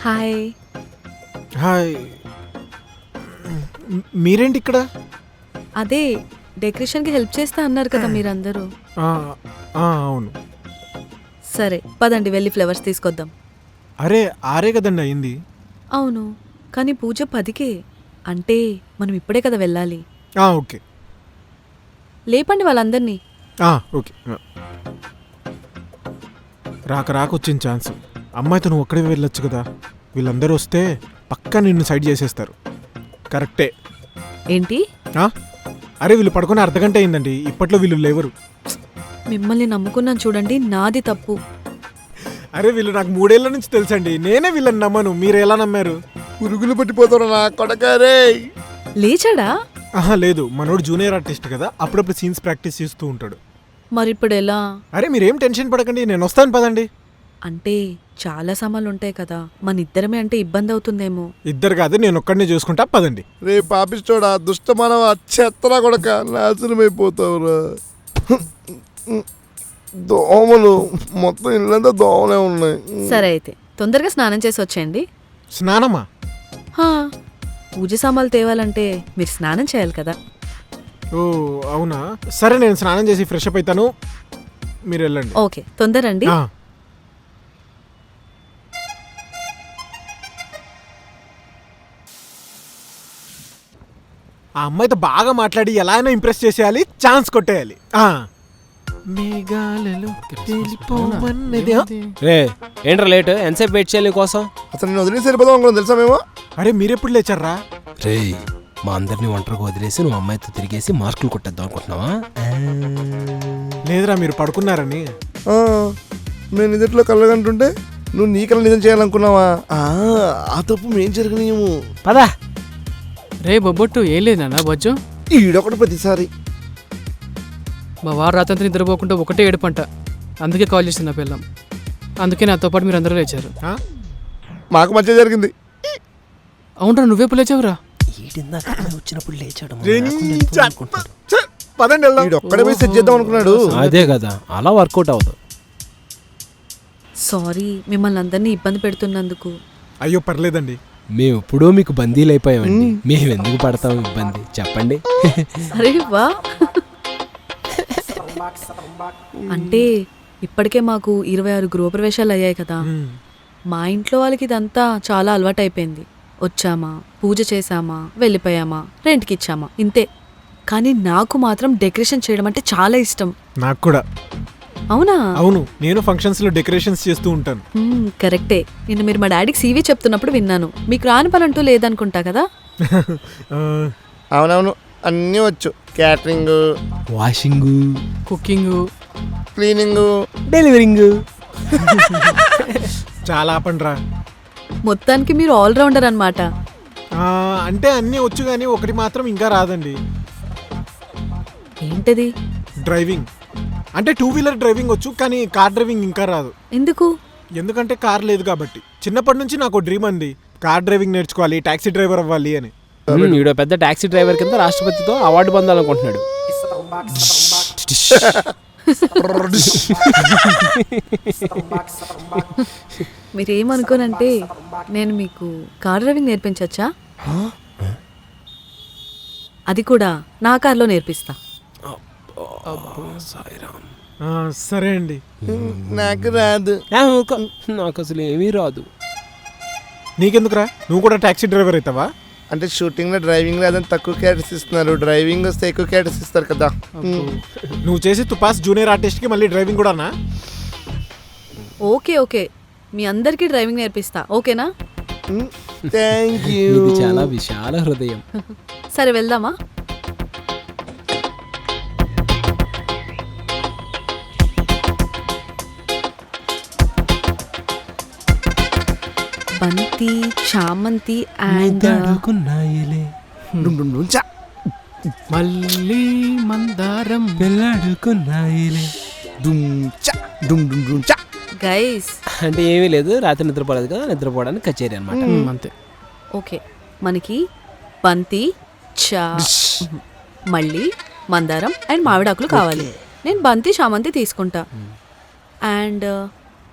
D: హాయ్.
M: హాయ్. మీరేంటి ఇక్కడ?
D: అదే డెకరేషన్కి హెల్ప్ చేస్తా అన్నారు కదా మీరందరూ.
M: అవును.
D: సరే పదండి వెళ్ళి ఫ్లవర్స్ తీసుకొద్దాం.
M: అరే ఆరే కదండి అయింది.
D: అవును, కానీ పూజ 10కే. అంటే మనం ఇప్పుడే కదా వెళ్ళాలి.
M: ఓకే,
D: లేపండి వాళ్ళందరినీ.
M: ఓకే. రాక వచ్చిన ఛాన్స్. అమ్మాయితో నువ్వు ఒక్కడే వెళ్ళొచ్చు కదా. వీళ్ళందరూ వస్తే పక్కా నిన్ను సైడ్ చేసేస్తారు. కరెక్టే.
D: ఏంటి?
M: అరే వీళ్ళు పడుకుని అర్ధగంట అయిందండి. ఇప్పట్లో వీళ్ళు లేవరు.
D: మిమ్మల్ని నమ్ముకున్నాను చూడండి, నాది తప్పు.
M: అరే వీళ్ళు నాకు 3 ఏళ్ల నుంచి తెలుసండి. నేనే వీళ్ళని నమ్మను. మీరు ఎలా నమ్మారు?
J: పురుగులు పట్టిపోతారు నా కొడకారే.
D: లేచాడా?
M: లేదు, మనోడు జూనియర్ ఆర్టిస్ట్ కదా, అప్పుడప్పుడు సీన్స్ ప్రాక్టీస్ చేస్తూ ఉంటాడు.
D: మరి ఇప్పుడు ఎలా?
M: అరే మీరేం టెన్షన్ పడకండి, నేను వస్తాను పదండి.
D: అంటే చాలా సామాన్లు ఉంటాయి కదా, మన ఇద్దరమే అంటే ఇబ్బంది అవుతుందేమో.
M: ఇద్దరు కాదు, నేను ఒక్కడినే చూసుకుంటా పదండి.
J: రే పాపిస్తోడా, దుష్ట మనవ, చెత్తరా కొడక, నాశనమైపోతావురా. దోమలు మొత్తం ఇల్లంతా దోమలే ఉన్నాయి.
D: సరే అయితే తొందరగా స్నానం చేసి వచ్చేయండి.
M: స్నానమా?
D: పూజ సామాన్లు తేవాలంటే మీరు స్నానం చేయాలి కదా.
M: ఓ అవునా, సరే నేను స్నానం చేసి ఫ్రెష్ అప్ అవుతాను, మీరు వెళ్ళండి.
D: ఓకే, తొందరండి.
M: ఆ అమ్మాయితో బాగా మాట్లాడి ఎలా అయినా ఇంప్రెస్ చేసేయాలి, ఛాన్స్ కొట్టేయాలి.
K: ఏంట్రా లేట్? ఎంతసేపు వెయిట్ చేయాలి కోసం?
J: అసలు నేను వదిలేసి వెళ్ళిపోదాం అనుకున్నాను తెలుసా మేము.
M: అరే మీరెప్పుడు లేచారా?
G: రే
K: మా అందరినీ ఒంటరిగా వదిలేసి నువ్వు అమ్మాయితో తిరిగేసి మార్కులు కొట్టేద్దాం అనుకుంటున్నావా?
M: లేదురా మీరు పడుకున్నారని.
J: మేము నిజట్లో కళ్ళగంటుంటే నువ్వు నీ కళ్ళ నిజం చేయాలనుకున్నావా? ఆ తప్పు మేం జరగనీయము.
K: పదా
L: రే బొబ్బొట్టు ఏం లేదు నాన్న బొజ్జు.
J: ఈడొకటి ప్రతిసారి
L: మా వారు రాత్రంతా నిద్రపోకుండా ఒకటే ఏడుపంట. అందుకే కాల్ చేసింది నా పిల్లం. అందుకే నాతో పాటు మీరు అందరూ లేచారు.
J: మాకు మంచిగా జరిగింది.
L: అవునరా నువ్వేపు లేచావురా?
K: వచ్చినప్పుడు లేచాడు.
J: పదండి ఒక్కడే పోయి సెట్ చేద్దాం అనుకున్నాడు.
K: అదే కదా, అలా వర్కౌట్ అవ్వదు.
D: సారీ మిమ్మల్ని అందరినీ ఇబ్బంది పెడుతున్నందుకు.
M: అయ్యో పర్లేదండి.
K: మేము ఎప్పుడో మీకు బందీలు అయిపోయామండి. మేము ఎందుకు పడతాం ఇబ్బంది చెప్పండి.
D: అరే వా, అంటే ఇప్పటికే మాకు 26 గృహప్రవేశాలు అయ్యాయి కదా. మా ఇంట్లో వాళ్ళకి ఇదంతా చాలా అలవాటు అయిపోయింది. వచ్చామా, పూజ చేసామా, వెళ్ళిపోయామా, రెంట్కి ఇచ్చామా, ఇంతే. కానీ నాకు మాత్రం డెకరేషన్ చేయడం అంటే చాలా ఇష్టం.
M: నాకు కూడా.
D: అవునా?
M: అవును, నేను ఫంక్షన్స్ లో డెకరేషన్స్ చేస్తూ ఉంటాను.
D: కరెక్టే. నిన్న మీరు మా డాడీకి సీవీ చెప్తున్నప్పుడు విన్నాను. మీకు రాని పని అంటూ లేదనుకుంటా కదా.
J: అవునవును, అన్నీ వచ్చు. Catering,
K: washing,
L: cooking,
J: cleaning,
K: delivering.
M: చాలా ఆపండ్రా.
D: మొత్తానికి మీరు ఆల్రౌండర్ అన్నమాట.
M: అంటే అన్నీ వచ్చు కానీ ఒకటి మాత్రం ఇంకా రాదండి.
D: ఏంటది?
M: డ్రైవింగ్. అంటే 2 వీలర్ డ్రైవింగ్ వచ్చు కానీ కార్ డ్రైవింగ్ ఇంకా రాదు.
D: ఎందుకు?
M: ఎందుకంటే కార్ లేదు కాబట్టి. చిన్నప్పటి నుంచి నాకు డ్రీమ్ అండి, కార్ డ్రైవింగ్ నేర్చుకోవాలి, టాక్సీ డ్రైవర్ అవ్వాలి అని.
K: వీడు పెద్ద టాక్సీ డ్రైవర్ కింద రాష్ట్రపతితో అవార్డు పొందాలనుకుంటున్నాడు.
D: మీరేమనుకోనంటే నేను మీకు కార్ డ్రైవింగ్ నేర్పించచ్చా? అది కూడా నా కార్లో నేర్పిస్తా.
M: సరే అండి.
J: నాకు రాదు.
K: నాకు అసలు ఏమీ రాదు.
M: నీకెందుకురా, నువ్వు కూడా టాక్సీ డ్రైవర్ అవుతావా?
J: అంటే షూటింగ్ లో డ్రైవింగ్ రాదని తక్కువ క్యారెక్టర్స్ ఇస్తున్నారు, డ్రైవింగ్ వస్తే ఎక్కువ క్యారెక్టర్స్ ఇస్తారు కదా.
M: నువ్వు చేసి తుపాస్ జూనియర్ ఆర్టిస్ట్ కి మళ్ళీ డ్రైవింగ్ కూడానా?
D: ఓకే ఓకే, మీ అందరికీ డ్రైవింగ్ నేర్పిస్తా, ఓకేనా?
J: Thank you.
K: ఇది చాలా విశాల హృదయం.
D: సరే వెళ్దామా? బంతి, చామంతి అండ్
L: మళ్ళీ మందారం
K: పెళ్ళాడుకున్నాయిలే.
D: గైస్
K: అంటే ఏమీ లేదు, రాత్రి నిద్రపోలేదు కదా, నిద్రపోవడానికి కచేరీ అనమాట.
L: అంతే.
D: ఓకే, మనకి బంతి, చా, మళ్ళీ మందారం అండ్ మామిడాకులు కావాలి. నేను బంతి, చామంతి తీసుకుంటా. And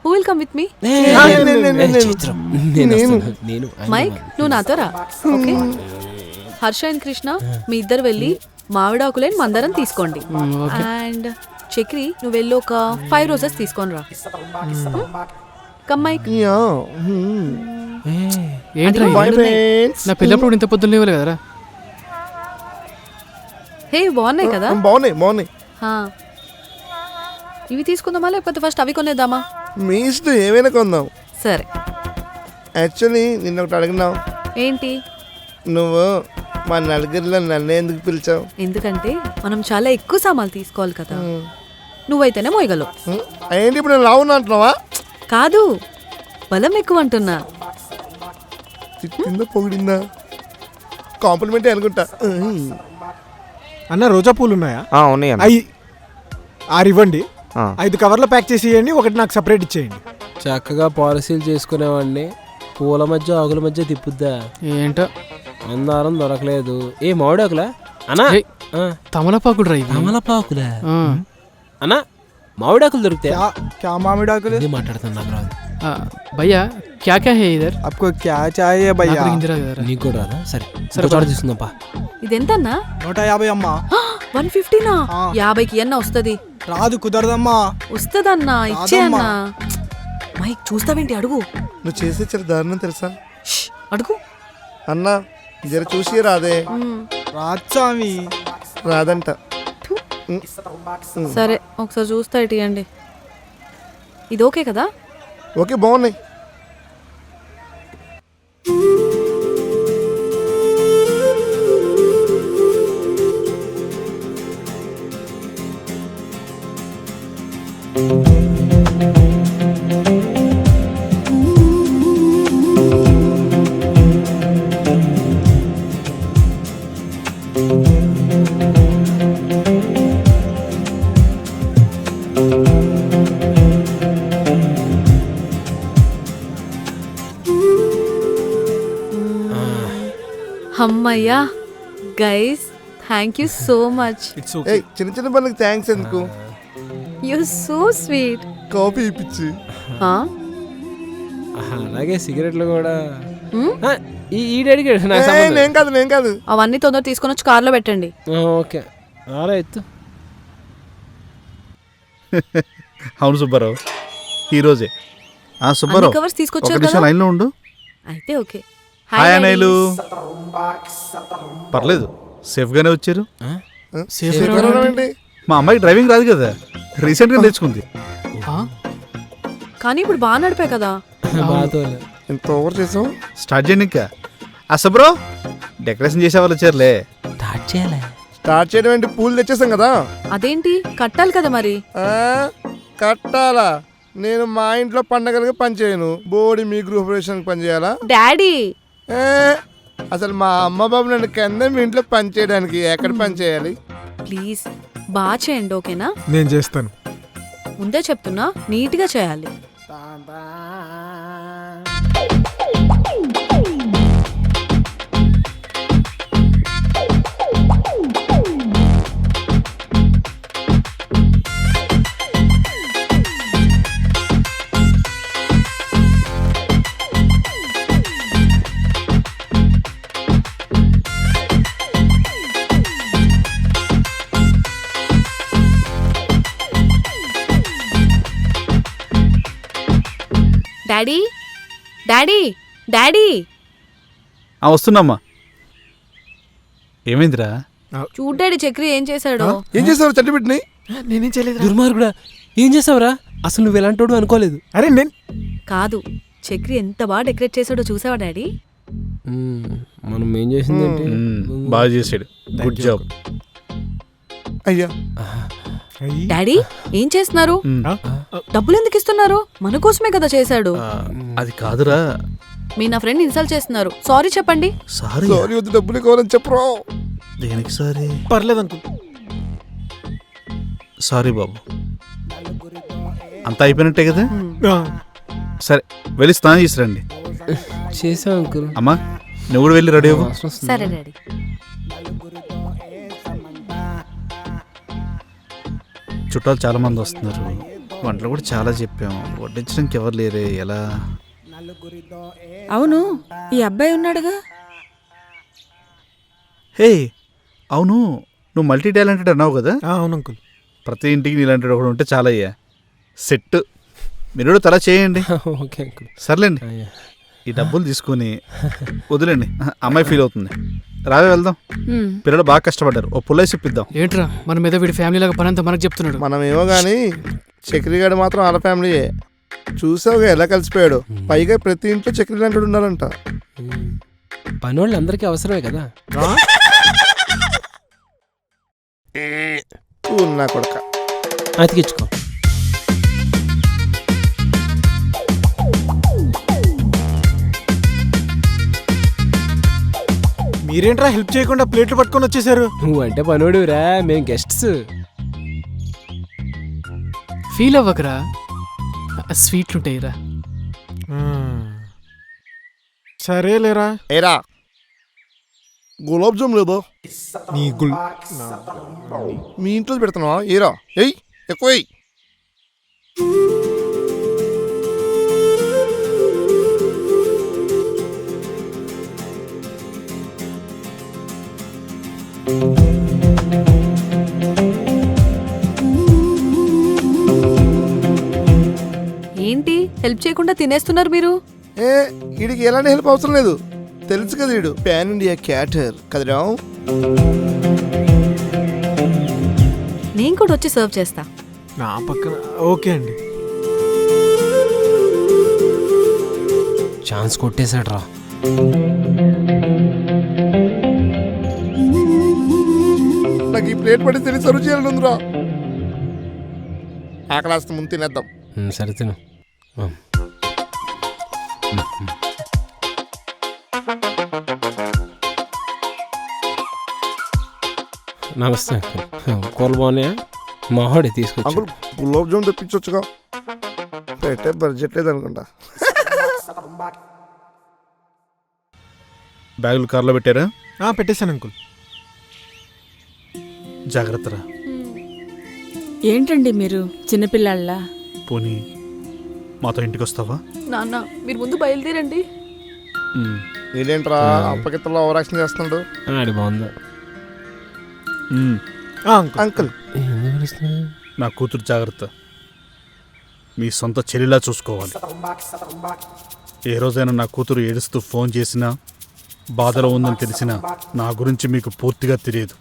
D: who will come with me? Mike, నువ్వు నాతో రా. ఓకే, హర్ష అండ్ కృష్ణ మీ ఇద్దరు వెళ్ళి మామిడాకులైన మందారం తీసుకోండి. అండ్ చక్రి నువ్వు వెళ్ళి ఒక 5 రోజెస్ తీసుకొని రా. Come Mike.
L: ఏంట్రా నా పిల్లప్పుడు ఇంత పొద్దున్న లేవాలి కదరా.
D: హే బాగున్నాయి కదా?
J: బాగున్నాయి.
D: ఇవి తీసుకుందామా లేకపోతే ఫస్ట్ అవి కొనేద్దామా?
J: మీ ఇష్టం, ఏమైనా కొందాం.
D: సరే.
J: యాక్చువల్లీ నిన్న ఒకటి అడిగినావు.
D: ఏంటి?
J: నువ్వు మా నలుగురిలో నన్ను ఎందుకు పిలిచావు?
D: ఎందుకంటే మనం చాలా ఎక్కువ సామాన్లు తీసుకోవాలి కదా, నువ్వైతేనే మోయగలవు.
J: ఏంటి ఇప్పుడు నేను లావున్నా అంటున్నావా?
D: కాదు, బలం ఎక్కువ అంటున్నా.
J: తిట్టిందా పొగిడిందా? కాంప్లిమెంట్ అనుకుంటా.
M: అన్న రోజా పూలు ఉన్నాయా?
E: ఉన్నాయి.
M: అవి 6 ఇవ్వండి. 5 కవర్లో ప్యాక్ చేసి ఇవ్వండి, ఒకటి నాకు సపరేట్ ఇచ్చేయండి.
K: చక్కగా పాలసీలు చేసుకునేవాడిని పూల మధ్య ఆకుల మధ్య తిప్పుద్దా.
L: ఏంటో
K: మందారం దొరకలేదు. ఏ మామిడాకులా అన్నా?
L: తమలపాకు డ్రైవ్.
K: తమలపాకులా అన్నా? మామిడాకులు దొరికితే
M: మామిడాకులు
K: మాట్లాడుతాను. నాకు రాదు
L: భయ్యా. క్యా క్యా హే ఇధర్?
M: आपको क्या चाहिए भैया?
K: నీకు కూడా రాదా? సరే చోట తీసుకుందాంపా.
D: ఇదెంతన్నా?
M: 150 అమ్మా.
D: 150నా? 50కి అన్న వస్తుంది.
M: రాదు, కుదరదమ్మా.
D: వస్తుందన్నా, ఇచ్చే అన్నా. మైక్ చూస్తావేంటి, అడుగు.
J: నువ్వు చేసే చాలా దారుణం తెలుసా?
D: అడుగు
J: అన్నా, జర చూసి రాదే.
M: రాచ్చామి
J: రాదంట.
D: సరే ఒకసారి చూస్తా, ఇటీయండి. ఇది ఓకే కదా?
J: ఓకే, బాగున్నాయి.
D: అమ్మయ్యా guys, thank you so much.
J: ఏయ్, చిన్న చిన్న పనులకు థ్యాంక్స్ ఎందుకు?
D: You so sweet.
J: కాఫీ ఇప్పించి.
K: అలాగే సిగరెట్లు కూడా ఈ అడిగాడు నాకు
J: ఏయ్,
K: సంబంధం
J: నేను కాదు
D: అవన్నీ తొందర తీసుకొని వచ్చి కార్లో పెట్టండి.
K: ఓకే అలా ఎత్తు.
C: అవును సుబ్బారావు, ఈరోజే. సుబ్బారావు,
D: కవర్స్
C: ఒక
D: తీసుకొచ్చారు
C: నిమిషం
D: కదా?
C: లైన్లో ఉండు.
D: అయితే ఓకే.
C: హాయ్ అన్నయ్యలు. పర్లేదు, సేఫ్గానే వచ్చారు. మా అమ్మాయికి డ్రైవింగ్ రాదు కదా, రీసెంట్గా నేర్చుకుంది.
D: కానీ ఇప్పుడు బాగా నడిపే కదా.
J: ఎంత ఓవర్ చేసావు.
C: స్టార్ట్ చేయండి ఇంకా. సుబ్బారావు, డెకరేషన్ చేసే వాళ్ళు వచ్చారులే.
J: స్టార్ట్ చేయడం ఏంటి, పూలు తెచ్చేసాం కదా.
D: అదేంటి, కట్టాలి కదా మరి.
J: కట్టాలా? నేను మా ఇంట్లో పండగలకి పని చేయను, బోడి మీ గృహప్రవేశానికి పని చేయాలా?
D: డాడీ,
J: అసలు మా అమ్మ బాబు నన్ను కింద మీ ఇంట్లో పని చేయడానికి ఎక్కడ పని చేయాలి?
D: ప్లీజ్ బాగా చేయండి, ఓకేనా?
M: నేను చేస్తాను.
D: ముందే చెప్తున్నా, నీట్గా చేయాలి. Daddy, daddy, daddy.
C: వస్తున్నామ్మా. ఏమైందిరా?
D: చూడు డాడీ, చక్రి ఏం చేశాడో.
J: ఏం చేసావు చట్టి పెట్టినాయి?
M: నేనేం చేయలేదు.
K: దుర్మార్గుడా, ఏం చేసావురా? అసలు నువ్వు ఎలాంటోడు అనుకోలేదు.
M: అరే నేను
D: కాదు, చక్రి ఎంత బాగా డెకరేట్ చేశాడో చూసావా డాడీ?
K: మనం ఏం చేసిందంటే
C: బాగా చేసాడు, గుడ్ జాబ్.
J: అయ్యా
D: డాడీ, ఏం చేస్తున్నారు? డబ్బులు ఎందుకు ఇస్తున్నారు? మన కోసమే కదా చేశాడు.
C: అది కాదురా.
D: మీ నా ఫ్రెండ్ ఇన్సల్ట్ చేస్తున్నారు. సారీ చెప్పండి.
C: సారీ
J: వద్దు, డబ్బులు కావాలని చెప్పరా.
C: దేనికి సారీ?
M: పర్లేదు అంకుల్.
C: సారీ బాబు. అంతా అయిపోయినట్టే కదా. సరే, వెళ్ళి స్నానం చేసిరండి.
K: చేసావు అంకుల్.
C: అమ్మా, నువ్వు కూడా వెళ్ళి రెడీ అవ్వు.
D: సరే డాడీ.
C: చుట్టాలు చాలా మంది వస్తున్నారు, వంటలు కూడా చాలా చెప్పాము, వడ్డించడానికి ఎవరు లేరే, ఎలా?
N: అవును, ఈ అబ్బాయి ఉన్నాడుగా.
C: హే, అవును, నువ్వు మల్టీ టాలెంటెడ్ అన్నావు కదా.
M: అవును అంకుల్.
C: ప్రతి ఇంటికి నీలాంటి ఒకడు ఉంటే చాలా అయ్యా సెట్. మీరు కూడా తల చేయండి.
K: Okay uncle.
C: సర్లేండి, ఈ డబ్బులు తీసుకొని వదిలేండి, అమ్మాయి ఫీల్ అవుతుంది. రావే వెళ్దాం. పిల్లలు బాగా కష్టపడ్డారు, ఓ పుల్లైసి ఇప్పిద్దాం.
L: ఏంట్రా మన మీద వీడి ఫ్యామిలీ లాగా పనంతా మనకు చెప్తున్నాడు.
J: మనమేమో కానీ చక్రిగాడు మాత్రం వాళ్ళ ఫ్యామిలీయే. చూసావుగా ఎలా కలిసిపోయాడు. పైగా ప్రతి ఇంట్లో చక్రి లాంటి ఉండాలంట.
K: పనోళ్ళు అందరికీ అవసరమే కదా.
J: నా కొడుక
K: అతికించుకో.
M: మీరేంట్రా హెల్ప్ చేయకుండా ప్లేట్లు పట్టుకొని వచ్చేసారు?
K: నువ్వంటే పనోడురా, మేము గెస్ట్స్.
L: ఫీల్ అవ్వకరా, స్వీట్లుంటాయిరా.
M: సరేలేరా.
J: ఏరా గులాబ్ జామ్ లేదో?
M: నీ
J: మీ ఇంట్లో పెడుతున్నావా? ఏరా ఎయ్, ఎక్కువ ఎయ్.
D: ఏంటి హెల్ప్ చేయకుండా తినేస్తున్నారు మీరు?
J: వీడికి ఎలాంటి హెల్ప్ అవసరం లేదు, తెలుసు కదా, వీడు పాన్ ఇండియా క్యాటర్ కదరా.
D: నేను కూడా వచ్చి సర్వ్ చేస్తా.
M: నా పక్కన ఓకే అండి.
K: ఛాన్స్ కొట్టేశాడు రా.
J: నాకు ఈ ప్లేట్ పడి తిని సర్వ్ చేయాలని ఉందిరా. ఆకలిస్తే ముందు తినేద్దాం.
K: సరే తిను. నమస్తే కూరలు బాగున్నాయా? మావాడే తీసుకొచ్చి.
J: అంకుల్ గులాబ్ జామ్ తెప్పించవచ్చుగా, పెట్టే బడ్జెట్ లేదు అనుకుంటా.
C: బ్యాగులు కార్లో పెట్టారా?
M: పెట్టేశాను అంకుల్.
C: జాగ్రత్తరా.
N: ఏంటండి మీరు చిన్నపిల్లాళ్ళ?
C: పోనీ మాతో ఇంటికి వస్తావా?
D: నాన్న మీరు ముందు బయలుదేరండి.
J: ఇదేంట్రా అప్పగిత్తలో ఓవరాక్షన్ చేస్తున్నాడు?
K: ఆడి బాగుందా
J: అంకుల్
C: నా కూతురు జాగ్రత్త. మీ సొంత చెల్లిలా చూసుకోవాలి. ఏ రోజైనా నా కూతురు ఏడుస్తూ ఫోన్ చేసినా, బాధలో ఉందని తెలిసినా నా గురించి మీకు పూర్తిగా తెలియదు.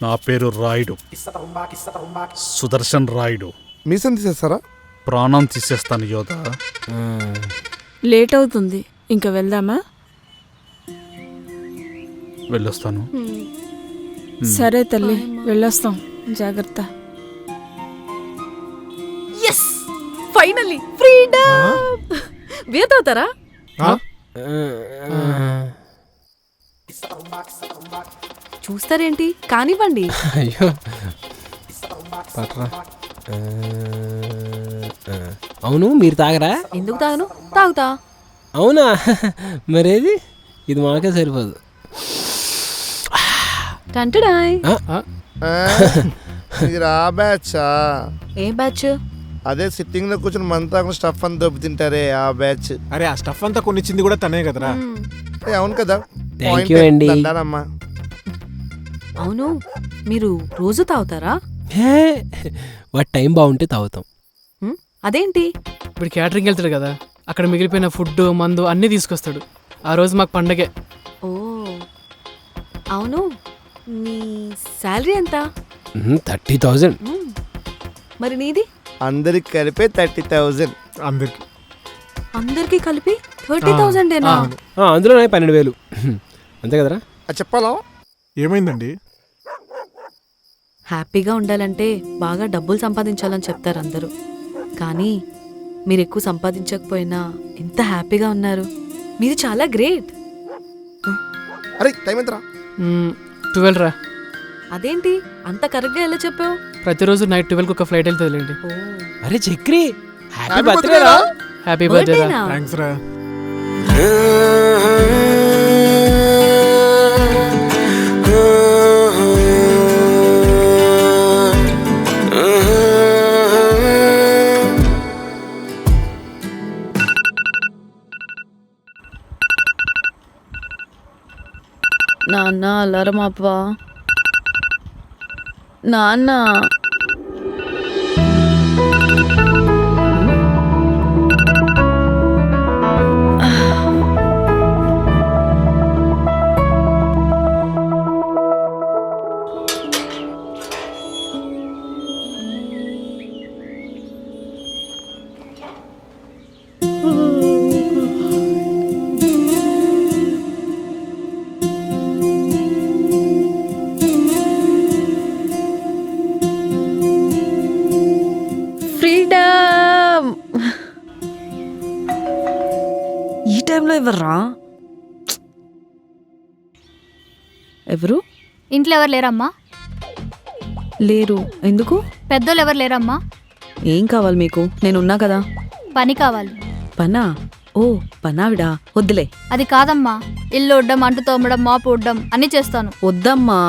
C: నా పేరు రాయుడు, సుదర్శన్ రాయుడు.
J: మీసం తీసేస్తారా?
C: ప్రాణం తీసేస్తాను యోధ.
N: లేట్ అవుతుంది, ఇంకా వెళ్దామా?
C: వెళ్ళొస్తాను.
N: సరే తల్లి, వెళ్ళొస్తాం. జాగ్రత్త.
D: Yes, finally freedom. బీర్ తాగుతారా? చూస్తారేంటి, కానివ్వండి.
K: అయ్యో పట్రా. అవును మీరు తాగరా?
D: ఎందుకు తాగను, తాగుతా.
K: అవునా? మరేది ఇది మాకే సరిపోదు.
D: టంటడాయ్.
J: ఇది ఆ బ్యాచా?
D: ఏ బ్యాచ్?
J: అదే సిట్టింగ్ లో కూర్చొని మనతో స్టఫ్ అంతా దొబ్బి తింటారే ఆ బ్యాచ్.
M: అరే ఆ స్టఫ్ అంతా కొనిచ్చింది కూడా తనే కదరా.
J: అవును కదా.
K: థ్యాంక్ యూ అండి.
J: దండాలమ్మా.
D: అవును, మీరు రోజు తాగుతారా?
K: వాటి టైం బాగుంటే తాగుతాం.
D: అదేంటి?
L: ఇప్పుడు క్యాటరింగ్ వెళ్తాడు కదా, అక్కడ మిగిలిపోయిన ఫుడ్ మందు అన్నీ తీసుకొస్తాడు. ఆ రోజు మాకు పండగే.
D: ఓ అవును, నీ శాలరీ ఎంత?
K: 30,000.
D: మరి నీది?
J: అందరికి కలిపే 30,000.
D: అందరికి కలిపి 30,000ఏనా?
K: అందులో 12,000 అంతే కదరా?
J: చెప్పాలా?
M: ఏమైందండి?
D: హ్యాపీగా ఉండాలంటే బాగా డబ్బులు సంపాదించాలని చెప్తారు అందరూ, కానీ మీరు ఎక్కువ సంపాదించకపోయినా ఎంత హ్యాపీగా ఉన్నారు. మీరు చాలా గ్రేట్.
J: అరే టైం ఎంతరా?
L: 12 రా.
D: అదేంటి అంత కరెక్ట్గా ఎలా చెప్పావు?
L: ప్రతిరోజు నైట్ 12కి ఒక ఫ్లైట్ వెళ్తుందిలేండి.
K: అరే చక్రి, హ్యాపీ బర్త్డే రా.
L: హ్యాపీ బర్త్డే రా.
M: థ్యాంక్స్ రా.
D: నాన్న అలారం ఆపవా? నాన్న ఫ్రీడమ్. ఈ టైంలో ఎవర్రా? ఎవరు?
I: ఇంట్లో ఎవరు లేరమ్మా?
D: లేరు. ఎందుకు?
I: పెద్దోళ్ళు ఎవరు లేరమ్మా?
D: ఏం కావాలి మీకు? నేనున్నా కదా.
I: పని కావాలి.
D: పనా? ఓ పనావిడా, వద్దులే.
I: అది కాదమ్మా, ఇల్లు ఉడ్డం, అంటు తోమడం, మాపు ఉడ్డం అన్నీ చేస్తాను.
D: వద్దమ్మా.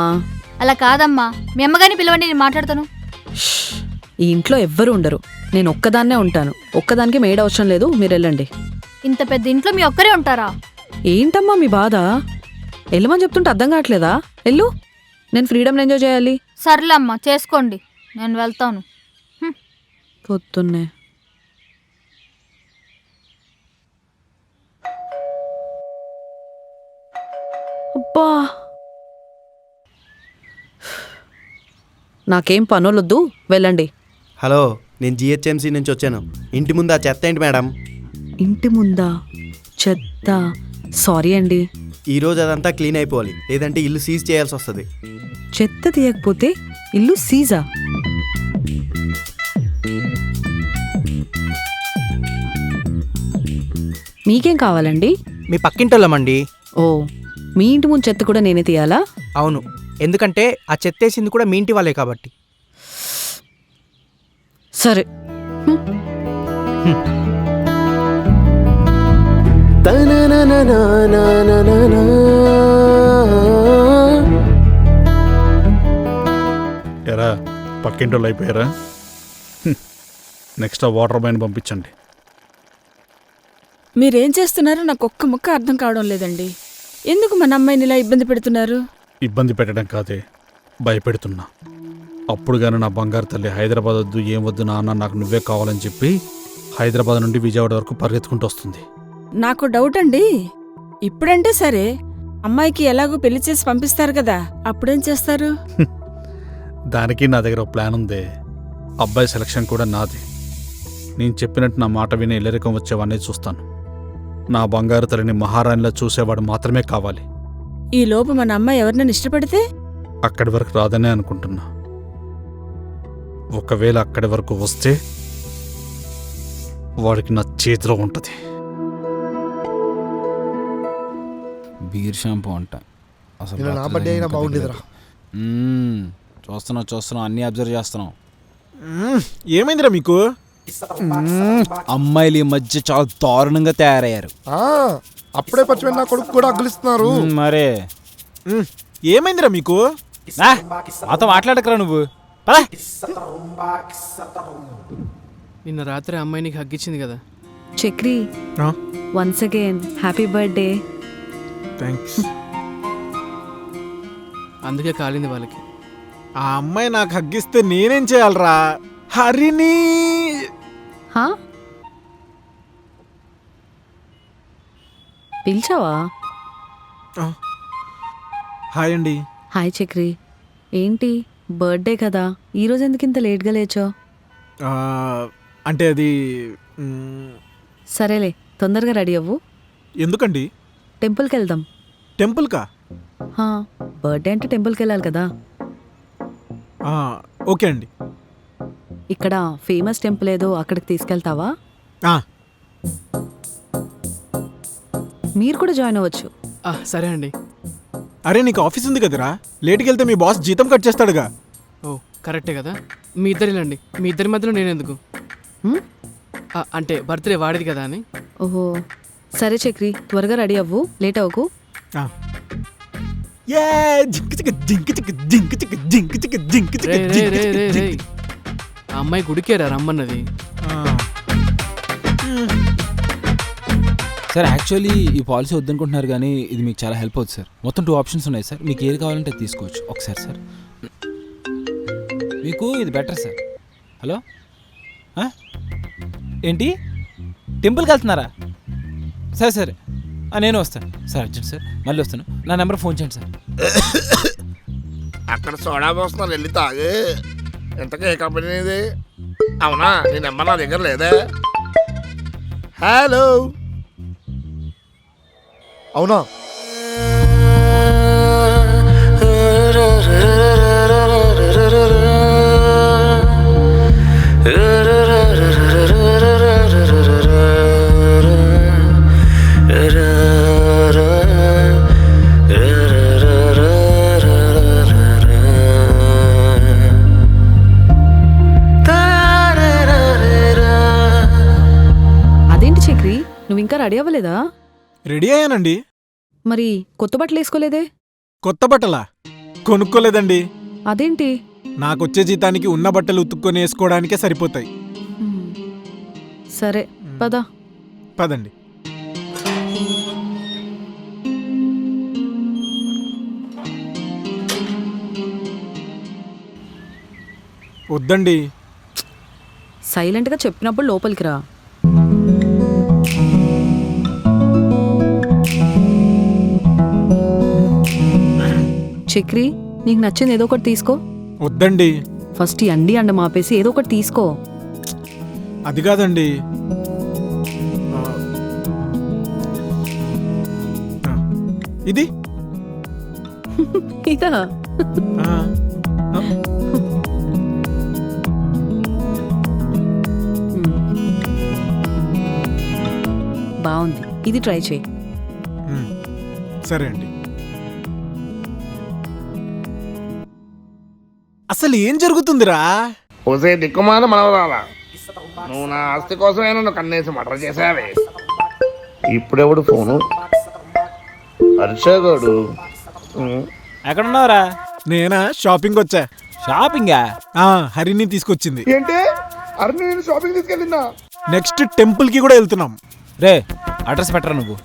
I: అలా కాదమ్మా, మీ అమ్మగారిని పిలవండి, నేను మాట్లాడతాను.
D: ఈ ఇంట్లో ఎవ్వరు ఉండరు, నేను ఒక్కదాన్నే ఉంటాను. ఒక్కదానికి మేడ్ అవసరం లేదు, మీరు వెళ్ళండి.
I: ఇంత పెద్ద ఇంట్లో మీ ఒక్కరే ఉంటారా?
D: ఏంటమ్మా మీ బాధ? వెళ్ళమని చెప్తుంటే అర్థం కావట్లేదా? వెళ్ళు, నేను ఫ్రీడమ్ ఎంజాయ్ చేయాలి.
I: సర్లే అమ్మా, చేసుకోండి, నేను వెళ్తాను.
D: పొద్దున్నే అబ్బా, నాకేం పనులొద్దు, వెళ్ళండి.
O: హలో, నేను జిహెచ్ఎంసీ నుంచి వచ్చాను. ఇంటి ముందు ఆ చెత్త ఏంటి మేడం?
D: ఇంటి ముందా చెత్త? సారీ అండి.
O: ఈరోజు అదంతా క్లీన్ అయిపోవాలి, లేదంటే ఇల్లు సీజ్ చేయాల్సి వస్తుంది.
D: చెత్త తీయకపోతే ఇల్లు సీజా? మీకేం కావాలండి?
F: మీ పక్కింటోళ్ళమండి.
D: ఓ, మీ ఇంటి ముందు చెత్త కూడా నేనే తీయాలా?
F: అవును, ఎందుకంటే ఆ చెత్తేసింది కూడా మీ ఇంటి వాళ్ళే కాబట్టి.
D: సరే.
K: తన
C: పక్కింటోళ్ళు అయిపోయారా? నెక్స్ట్ ఆ వాటర్ బాయ్ని పంపించండి.
N: మీరేం చేస్తున్నారో నాకు ఒక్క ముక్క అర్థం కావడం లేదండి. ఎందుకు మన అమ్మాయిని ఇలా ఇబ్బంది పెడుతున్నారు?
C: ఇబ్బంది పెట్టడం కాదే, భయపెడుతున్నా. అప్పుడు కానీ నా బంగారు తల్లి హైదరాబాద్ వద్దు, ఏం వద్దు నాన్న, నాకు నువ్వే కావాలని చెప్పి హైదరాబాద్ నుండి విజయవాడ వరకు పరిగెత్తుకుంటూ వస్తుంది.
N: నాకు డౌట్ అండి. ఇప్పుడంటే సరే, అమ్మాయికి ఎలాగో పెళ్లి చేసి పంపిస్తారు కదా, అప్పుడేం చేస్తారు?
C: దానికి నా దగ్గర ఒక ప్లాన్ ఉంది. అబ్బాయి సెలక్షన్ కూడా నాది. నేను చెప్పినట్టు నా మాట విని ఇల్లరికం వచ్చేవాడిని చూస్తాను. నా బంగారు తల్లిని మహారాణిలా చూసేవాడు మాత్రమే కావాలి.
N: ఈ లోపు మన అమ్మాయి ఎవరినైనా ఇష్టపడితే?
C: అక్కడి వరకు రాదనే అనుకుంటున్నా. ఒకవేళ అక్కడి వరకు వస్తే వాడికి నా చేతిలో ఉంటుంది.
K: బీర్ షాంపూ అంట. అసలు
J: నా బర్త్డే అయినా బాగుండేదిరా.
K: చూస్తున్నాం అన్నీ అబ్జర్వ్ చేస్తున్నాం.
M: ఏమైందిరా మీకు?
K: అమ్మాయిలు ఈ మధ్య చాలా దారుణంగా తయారయ్యారు.
J: అప్పుడే పచ్చిపోయిన నా కొడుకు కూడా అగ్గులిస్తున్నారు.
K: మరే
M: ఏమైందిరా మీకు?
K: మాతో మాట్లాడకరా నువ్వు.
L: నిన్న రాత్రి అమ్మాయి నీకు హగ్గిచ్చింది కదా.
D: Chakri, once again happy birthday.
M: Thanks.
L: అందుకే కాలింది వాళ్ళకి.
M: ఆ అమ్మాయి నాకు హగ్గిస్తే నేనేం చేయాలరా? హరిని
D: పిలిచావా?
M: హాయ్ అండి.
D: హాయ్ చక్రి. ఏంటి బర్త్డే కదా, ఈరోజు ఎందుకు ఇంత లేట్గా లేచో?
M: అంటే అది
D: సరేలే, తొందరగా రెడీ అవ్వు.
M: ఎందుకండి?
D: టెంపుల్కి వెళ్దాం.
M: టెంపుల్కా?
D: బర్త్డే అంటే టెంపుల్కి వెళ్ళాలి కదా.
M: ఓకే అండి.
D: ఇక్కడ ఫేమస్ టెంపుల్ ఏదో, అక్కడికి తీసుకెళ్తావా? మీరు కూడా జాయిన్ అవ్వచ్చు.
L: సరే అండి.
M: అరే నీకు ఆఫీస్ ఉంది కదరా, లేట్కి వెళ్తే మీ బాస్ జీతం కట్ చేస్తాడుగా.
L: ఓ కరెక్టే కదా. మీ ఇద్దరిలండి, మీ ఇద్దరి మధ్యలో నేనెందుకు? అంటే బర్త్డే వాడేది కదా అని.
D: ఓహో సరే చక్రి, త్వరగా రెడీ అవ్వు, లేట్ అవ్వకు.
L: ఆ అమ్మాయి గుడికేరా రమ్మన్నది.
K: సార్ యాక్చువల్లీ ఈ పాలసీ వద్దనుకుంటున్నారు కానీ ఇది మీకు చాలా హెల్ప్ అవుతుంది సార్. మొత్తం 2 ఆప్షన్స్ ఉన్నాయి సార్, మీకు ఏది కావాలంటే తీసుకోవచ్చు. ఒకసారి సార్, మీకు ఇది బెటర్ సార్. హలో ఏంటి టెంపుల్కి వెళ్తున్నారా? సరే సరే నేను వస్తాను సార్. అర్జెంట్ సార్, మళ్ళీ వస్తాను. నా నెంబర్ ఫోన్ చేయండి సార్.
J: అక్కడ సోడా పోస్తున్నారు, వెళ్ళి తాగు. ఎంతకే ఏ కంపెనీ ఇది? అవునా, నీ నెంబర్ నా దగ్గర లేదా? హలో, అవునా?
D: అదేంటి చక్రి, నువ్వు ఇంకా రెడీ అవ్వలేదా?
M: రెడీ అయ్యానండి.
D: మరి కొత్త బట్టలు వేసుకోలేదే?
M: కొత్త బట్టలా? కొనుక్కోలేదండి.
D: అదేంటి?
M: నాకొచ్చే జీతానికి ఉన్న బట్టలు ఉతుక్కొని వేసుకోవడానికే సరిపోతాయి.
D: సరే
M: పదండి. వద్దండి.
D: సైలెంట్గా చెప్పినప్పుడు లోపలికి రా. చక్రి, నీకు నచ్చింది ఏదో ఒకటి తీసుకో.
M: వద్దండి.
D: ఫస్ట్ ఈ అండి అండ మాపేసి ఏదో ఒకటి తీసుకో.
M: అది కాదండి. ఇది
D: ఇదా? బాగుంది, ఇది ట్రై చేయి.
M: సరే అండి. అసలు ఏం జరుగుతుందిరా?
J: ఓసే దిక్కుమాల మనవరాలా, నువ్వు నా ఆస్తి కోసమే నన్ను కన్నేసి మర్డర్ చేసావే. ఇప్పుడెవడు ఫోను? హర్షగాడు.
K: ఎక్కడున్నావురా?
M: నేనా, షాపింగ్ వచ్చా.
K: షాపింగా?
M: హరిని తీసుకొచ్చింది.
J: ఏంటి అరుణ్ నేను షాపింగ్ తీసుకెళ్ళిందా?
M: నెక్స్ట్ టెంపుల్ కి కూడా వెళ్తున్నాం.
K: రే అడ్రస్ పెట్టరా నువ్వు.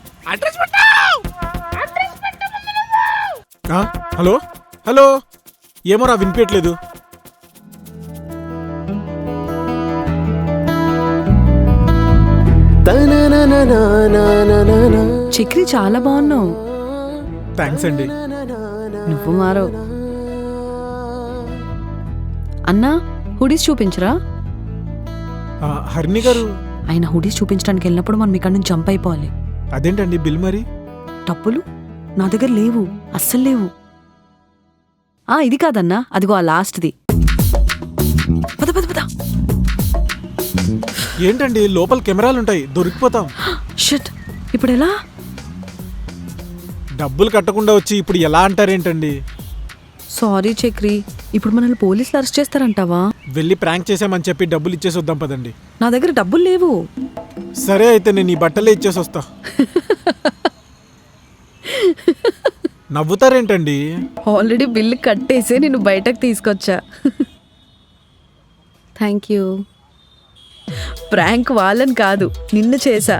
M: హలో హలో, ఏమోరా వినిపించట్లేదు.
D: చక్రి చాలా బాగున్నావు.
M: థ్యాంక్స్ అండి.
D: నువ్వు మారో. అన్నా హుడీస్ చూపించరా?
M: హరిణి గారు,
D: ఆయన హుడీస్ చూపించడానికి వెళ్ళినప్పుడు మనం ఇక్కడ నుంచి జంప్ అయిపోవాలి.
M: అదేంటండి బిల్ మరి?
D: డబ్బులు నా దగ్గర లేవు, అస్సలు లేవు. ఇది కాదన్నా, అదిగో ఆ లాస్ట్ది. పద పద పద.
M: ఏంటండి లోపల కెమెరాలు ఉంటాయి, దొరికిపోతాం.
D: షట్, ఇప్పుడు ఎలా?
M: డబ్బులు కట్టకుండా వచ్చి ఇప్పుడు ఎలా అంటారేంటండి?
D: సారీ చక్రి, ఇప్పుడు మనల్ని పోలీసులు అరెస్ట్ చేస్తారంటావా?
M: వెళ్ళి ప్రాంక్ చేసామని చెప్పి డబ్బులు ఇచ్చేసి వద్దాం పదండి.
D: నా దగ్గర డబ్బులు లేవు.
M: సరే అయితే నేను ఈ బట్టలే ఇచ్చేసి వస్తా. నవ్వుతారేంటండి?
D: ఆల్రెడీ బిల్లు కట్టేసి నేను బయటకు తీసుకొచ్చా. Thank you. ప్రాంక్ వాళ్ళని కాదు, నిన్ను చేశా.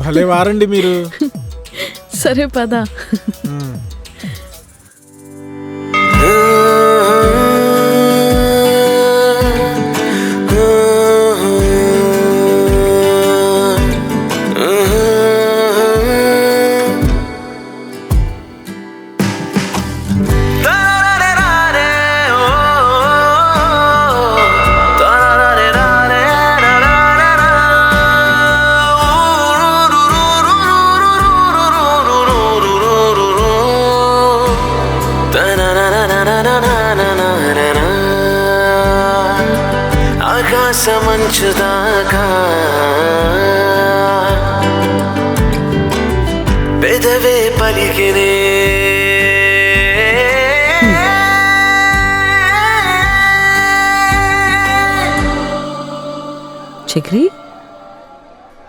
M: భలే వారండి మీరు.
D: సరే పద.
P: ఆకాశమంచుదాకా పెదవే పలికినే
D: చక్రి,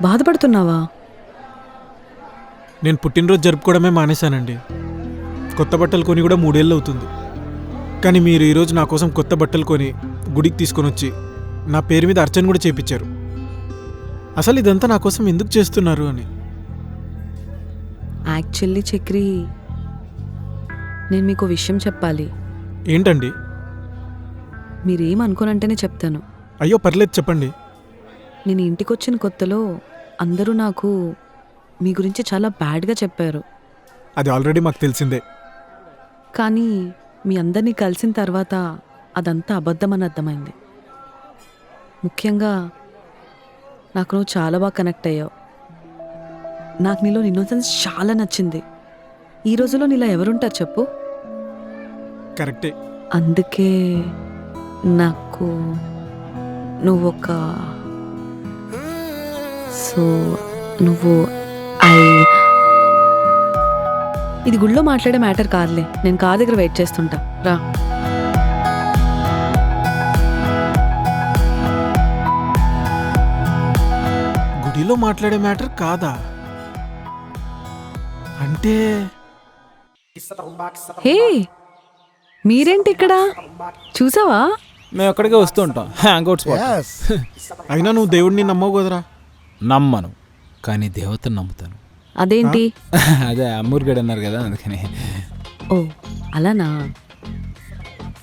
D: బాధపడుతున్నావా?
M: నేను పుట్టినరోజు జరుపుకోవడమే మానేశానండి. కొత్త బట్టలు కొని కూడా 3 ఏళ్ళు అవుతుంది. కానీ మీరు ఈరోజు నా కోసం కొత్త బట్టలు కొని గుడికి తీసుకొని వచ్చి నా పేరు మీద అర్చన కూడా చేయించారు. అసలు ఇదంతా నా కోసం ఎందుకు చేస్తున్నారు అని.
D: యాక్చువల్లీ చక్రి, నేను మీకు విషయం చెప్పాలి.
M: ఏంటండి?
D: మీరేమనుకోనంటేనే చెప్తాను.
M: అయ్యో పర్లేదు, చెప్పండి.
D: నేను ఇంటికి వచ్చిన కొత్తలో అందరూ నాకు మీ గురించి చాలా బ్యాడ్గా చెప్పారు.
M: అది ఆల్రెడీ మాకు తెలిసిందే.
D: కానీ మీ అందరినీ కలిసిన తర్వాత అదంతా అబద్ధమని అర్థమైంది. ముఖ్యంగా నాకు నువ్వు చాలా బాగా కనెక్ట్ అయ్యావు. నాకు నీలో ఇన్నోసెన్స్ చాలా నచ్చింది. ఈ రోజులో నీలా ఎవరుంటారు చెప్పు?
M: కరెక్టే.
D: అందుకే నాకు నువ్వొక నువ్వు ఇది గుళ్ళో మాట్లాడే మ్యాటర్ కాదులే. నేను కార్ దగ్గర వెయిట్ చేస్తుంటా, రా.
M: గుడిలో మాట్లాడే మ్యాటర్ కాదా? అంటే
D: హే, మీరేంటి ఇక్కడ? చూసావా?
K: మేము అక్కడికే వస్తూ ఉంటాం, హ్యాంగ్అవుట్ స్పాట్.
M: అయినా నువ్వు దేవుడిని నమ్మవు కదరా?
K: నమ్మను, కానీ దేవతను నమ్ముతాను.
D: అదేంటి?
K: అదే అమ్మూర్గడ్ అన్నారు కదా, అందుకని.
D: ఓ అలానా?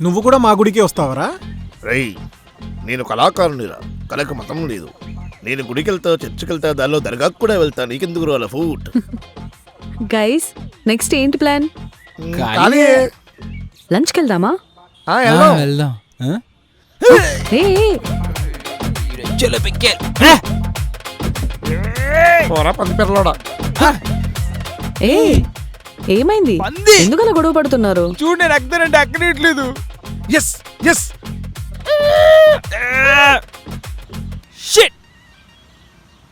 M: నువ్వు కూడా మా గుడికి వస్తావరా?
J: రై, నేను కళాకారునిరా, కళకు మతం లేదు. నేను గుడికి వెళ్తా, చర్చికి వెళ్తా, దానిలో దర్గాకు కూడా వెళ్తా. నీకెందుకు రాల ఫుడ్?
D: గైస్, నెక్స్ట్ ఏంటి ప్లాన్? లంచ్కి వెళ్దామా?
K: వెళ్దాం.
D: హే, ఏ ఏమైంది? ఎందుకలా గొడవ పడుతున్నారు?
K: చూడు, నేను అక్కడంటే అక్కడట్లేదు.
J: ఎస్ ఎస్,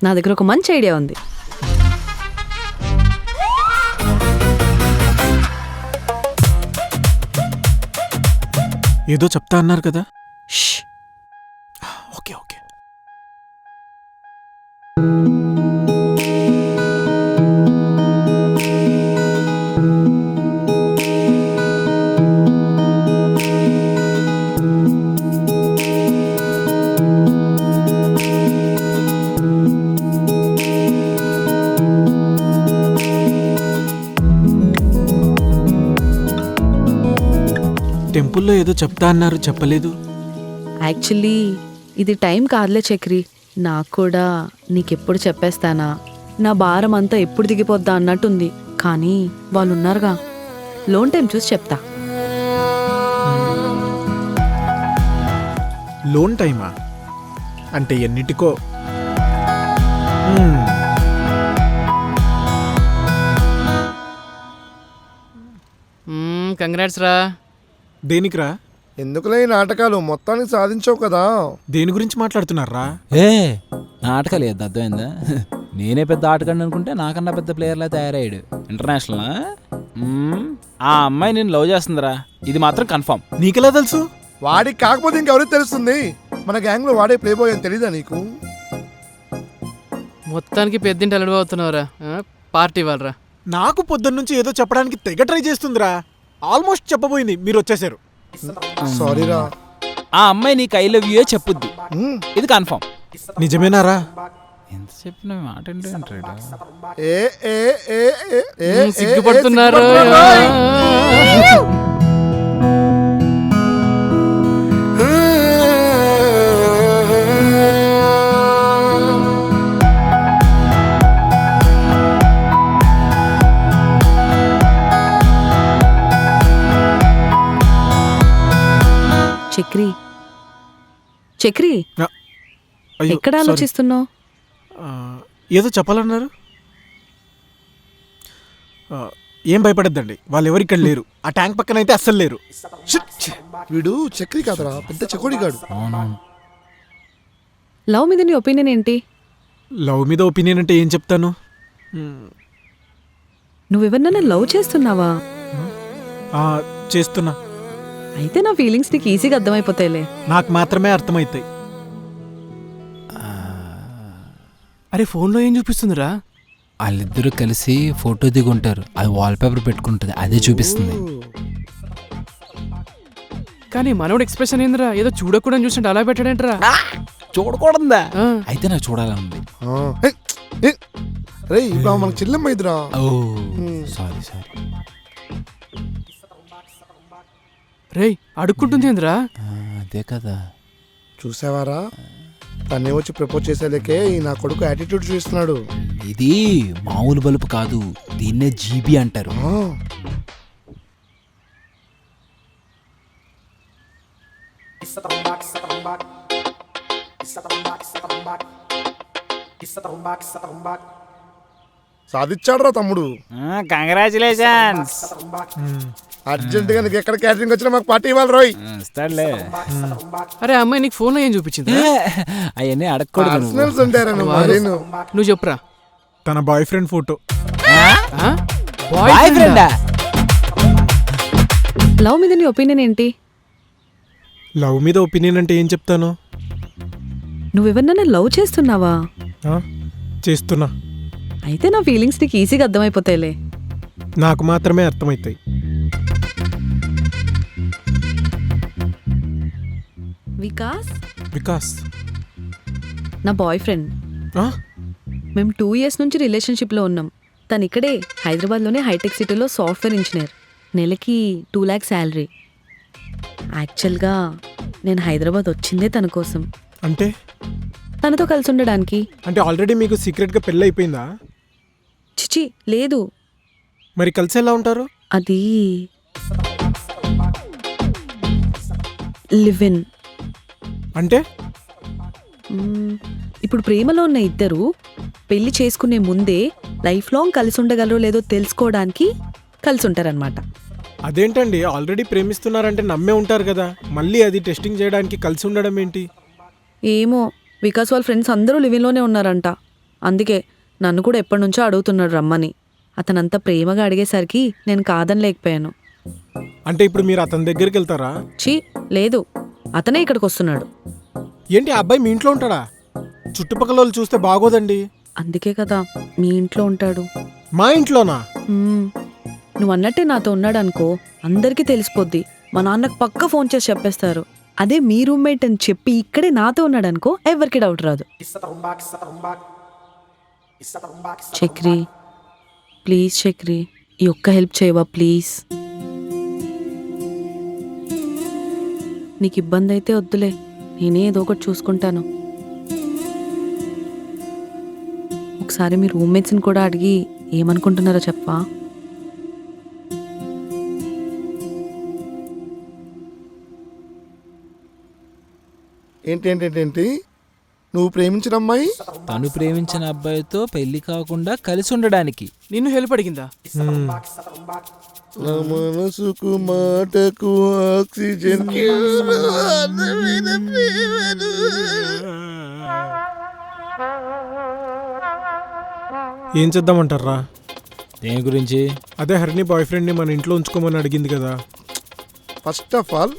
D: నా దగ్గర ఒక మంచి ఐడియా ఉంది.
M: ఏదో చెప్తా అన్నారు కదా. Okay okay. టెంపుల్లో ఏదో చెప్తా అన్నారు, చెప్పలేదు.
D: యాక్చువల్లీ ఇది టైం కాదులే చక్రి. నాకు కూడా నీకెప్పుడు చెప్పేస్తానా, నా భారం అంతా ఎప్పుడు దిగిపోద్దా అన్నట్టుంది. కానీ వాళ్ళు ఉన్నారుగా, లోన్ టైం చూసి చెప్తా.
M: లోన్ టైమా? అంటే ఎన్నిటికో.
L: కంగ్రాట్స్ రా.
M: దేనికిరా?
J: ఎందుకులే ఈ నాటకాలు, మొత్తానికి సాధించావు కదా.
M: దేని గురించి మాట్లాడుతున్నారా?
K: ఏ నాటకాలు ఏది అర్థమైందా? నేనే పెద్ద ఆటగాడిని అనుకుంటే నాకన్నా పెద్ద ప్లేయర్లా తయారయ్యాడు. ఇంటర్నేషనల్. ఆ అమ్మాయి నేను లవ్ చేస్తుందిరా, ఇది మాత్రం కన్ఫర్మ్.
M: నీకెలా తెలుసు?
J: వాడికి కాకపోతే ఇంకెవరికి తెలుస్తుంది? మన గ్యాంగ్ లో వాడే ప్లే బాయ్ అని తెలీదా నీకు?
L: మొత్తానికి పెద్దింటి అలడు అవుతున్నావురా. పార్టీ ఇవ్వాలరా.
M: నాకు పొద్దున్న నుంచి ఏదో చెప్పడానికి తెగ ట్రై చేస్తుందిరా. ఆల్మోస్ట్ చెప్పబోయింది, మీరు వచ్చేసారు.
J: సారీరా.
K: ఆ అమ్మాయి నీకు ఐ లవ్ యూ చెప్పుద్ది, ఇది కన్ఫర్మ్.
M: నిజమేనారా?
K: ఎంత చెప్పిన మాట ఏంటంటాడు?
L: సిగ్గుపడుతున్నారు.
D: చక్రి, చక్రి, ఎక్కడ ఆలోచిస్తున్నావు?
M: ఏదో చెప్పాలన్నారు. ఏం భయపడద్దండి, వాళ్ళు ఎవరు ఇక్కడ లేరు. ఆ ట్యాంక్ పక్కన అయితే అస్సలు లేరు.
J: వీడు చక్రి కాదురా, పెద్ద చకోడిగాడు.
D: లవ్ మీద నీ ఒపీనియన్ ఏంటి?
M: లవ్ మీద ఒపీనియన్ అంటే ఏం చెప్తాను?
D: నువ్వెవరినైనా లవ్ చేస్తున్నావా?
M: చేస్తున్నా.
D: అయితే నా ఫీలింగ్స్ నీకు ఈజీగా అర్థమైపోతాయిలే.
M: నాకు మాత్రమే అర్థమవుతాయి.
L: అరే ఫోన్లో ఏం చూపిస్తుందిరా?
K: వాళ్ళిద్దరూ కలిసి ఫోటో దిగుంటారు, అది వాల్పేపర్ పెట్టుకుంటుంది, అదే చూపిస్తుంది.
L: కానీ మనోడు ఎక్స్ప్రెషన్ ఏందిరా? ఏదో చూడకూడదు చూసినట్టు అలా పెట్టాడంటరా.
K: చూడకూడదా? అయితే నాకు చూడాలని ఉంది.
J: రే ఇప్పుడు మనకు చెల్లెమ్మైదురా.
K: ఓ సారీ సారీ.
L: రేయ్ అడుక్కుంటుంది ఏందిరా?
K: అదే కదా.
J: చూసావారా, తనే వచ్చి ప్రపోజ్ చేసేలేకే ఈ నా కొడుకు యాటిట్యూడ్ చూస్తున్నాడు.
K: ఇది మామూలు బలుపు కాదు, దీన్నే జీబీ అంటారు.
J: సాధించాడురా తమ్ముడు.
K: కంగ్రాచులేషన్స్.
J: అర్జెంట్ గా నీకు ఎక్కడ క్యాటరింగ్ వచ్చినా మాకు పార్టీ ఇవ్వాలి రోయ్.
L: అరే అమ్మాయి నీకు ఫోన్లో ఏం చూపించింది?
K: అవన్నీ అడగకూడదు.
L: నువ్వు చెప్పురా.
M: తన బాయ్ ఫ్రెండ్ ఫోటో.
K: బాయ్ ఫ్రెండా?
D: లవ్ మీద నీ ఒపీనియన్ ఏంటి?
M: లవ్ మీద ఒపీనియన్ అంటే ఏం చెప్తాను?
D: నువ్వెవరినైనా లవ్ చేస్తున్నావా?
M: చేస్తున్నా.
D: అయితే నా ఫీలింగ్స్ నీకు ఈజీగా అర్థమైపోతాయిలే.
M: నాకు మాత్రమే అర్థమవుతాయి. వికాస్
D: నా బాయ్ ఫ్రెండ్. మేము 2 years నుంచి రిలేషన్షిప్లో ఉన్నాం. తను ఇక్కడే హైదరాబాద్లోనే హైటెక్ సిటీలో సాఫ్ట్వేర్ ఇంజనీర్. నెలకి 2 lakh శాలరీ. యాక్చువల్గా నేను హైదరాబాద్ వచ్చిందే తన కోసం.
M: అంటే
D: తనతో కలిసి ఉండడానికి.
M: అంటే ఆల్రెడీ మీకు సీక్రెట్గా పెళ్ళి అయిపోయిందా?
D: చిచి లేదు.
M: మరి కలిసి ఎలా ఉంటారు?
D: అది లివ్ ఇన్.
M: అంటే
D: ఇప్పుడు ప్రేమలో ఉన్న ఇద్దరు పెళ్లి చేసుకునే ముందే లైఫ్ లాంగ్ కలిసి ఉండగలరో లేదో తెలుసుకోవడానికి కలిసి ఉంటారనమాట.
M: అదేంటండి, ఆల్రెడీ ప్రేమిస్తున్నారంటే నమ్మే ఉంటారు కదా, మళ్ళీ అది టెస్టింగ్ చేయడానికి కలిసి ఉండడం ఏంటి?
D: ఏమో, వికాస్ వాళ్ళ ఫ్రెండ్స్ అందరూ లివింగ్లోనే ఉన్నారంట. అందుకే నన్ను కూడా ఎప్పటి నుంచో అడుగుతున్నాడు రమ్మని. అతనంతా ప్రేమగా అడిగేసరికి నేను కాదని లేకపోయాను.
M: అంటే ఇప్పుడు మీరు అతని దగ్గరికి వెళ్తారా?
D: లేదు, అతనే ఇక్కడికి వస్తున్నాడు.
M: ఏంటి, ఆ అబ్బాయి మీ ఇంట్లో ఉంటాడా? చుట్టుపక్కల వాళ్ళు చూస్తే బాగోదండి.
D: అందుకే కదా మీ ఇంట్లో ఉంటాడు.
M: మా ఇంట్లోనా?
D: నువ్వు అన్నట్టే నాతో ఉన్నాడు అనుకో, అందరికీ తెలిసిపోద్ది. మా నాన్నకు పక్క ఫోన్ చేసి చెప్పేస్తారు. అదే మీ రూమ్మేట్ అని చెప్పి ఇక్కడే నాతో ఉన్నాడు అనుకో, ఎవరికి డౌట్ రాదు. చక్రి ప్లీజ్, చక్రి ఈ ఒక్క హెల్ప్ చేయవా ప్లీజ్? నీకు ఇబ్బంది అయితే వద్దులే, నేనే ఏదో ఒకటి చూసుకుంటాను. ఒకసారి మీ రూమ్మేట్స్ని కూడా అడిగి ఏమనుకుంటున్నారో చెప్పా.
J: ఏంటి నువ్వు ప్రేమించిన అమ్మాయి
K: తను ప్రేమించిన అబ్బాయితో పెళ్లి కాకుండా కలిసి ఉండడానికి
F: నిన్ను హెల్ప్ అడిగిందా?
J: నా మనసుకు మాటకు ఆక్సిజన్.
M: ఏం చేద్దామంటారా?
K: దేని గురించి?
M: అదే హరిణి బాయ్ ఫ్రెండ్ని మన ఇంట్లో ఉంచుకోమని అడిగింది కదా.
J: ఫస్ట్ ఆఫ్ ఆల్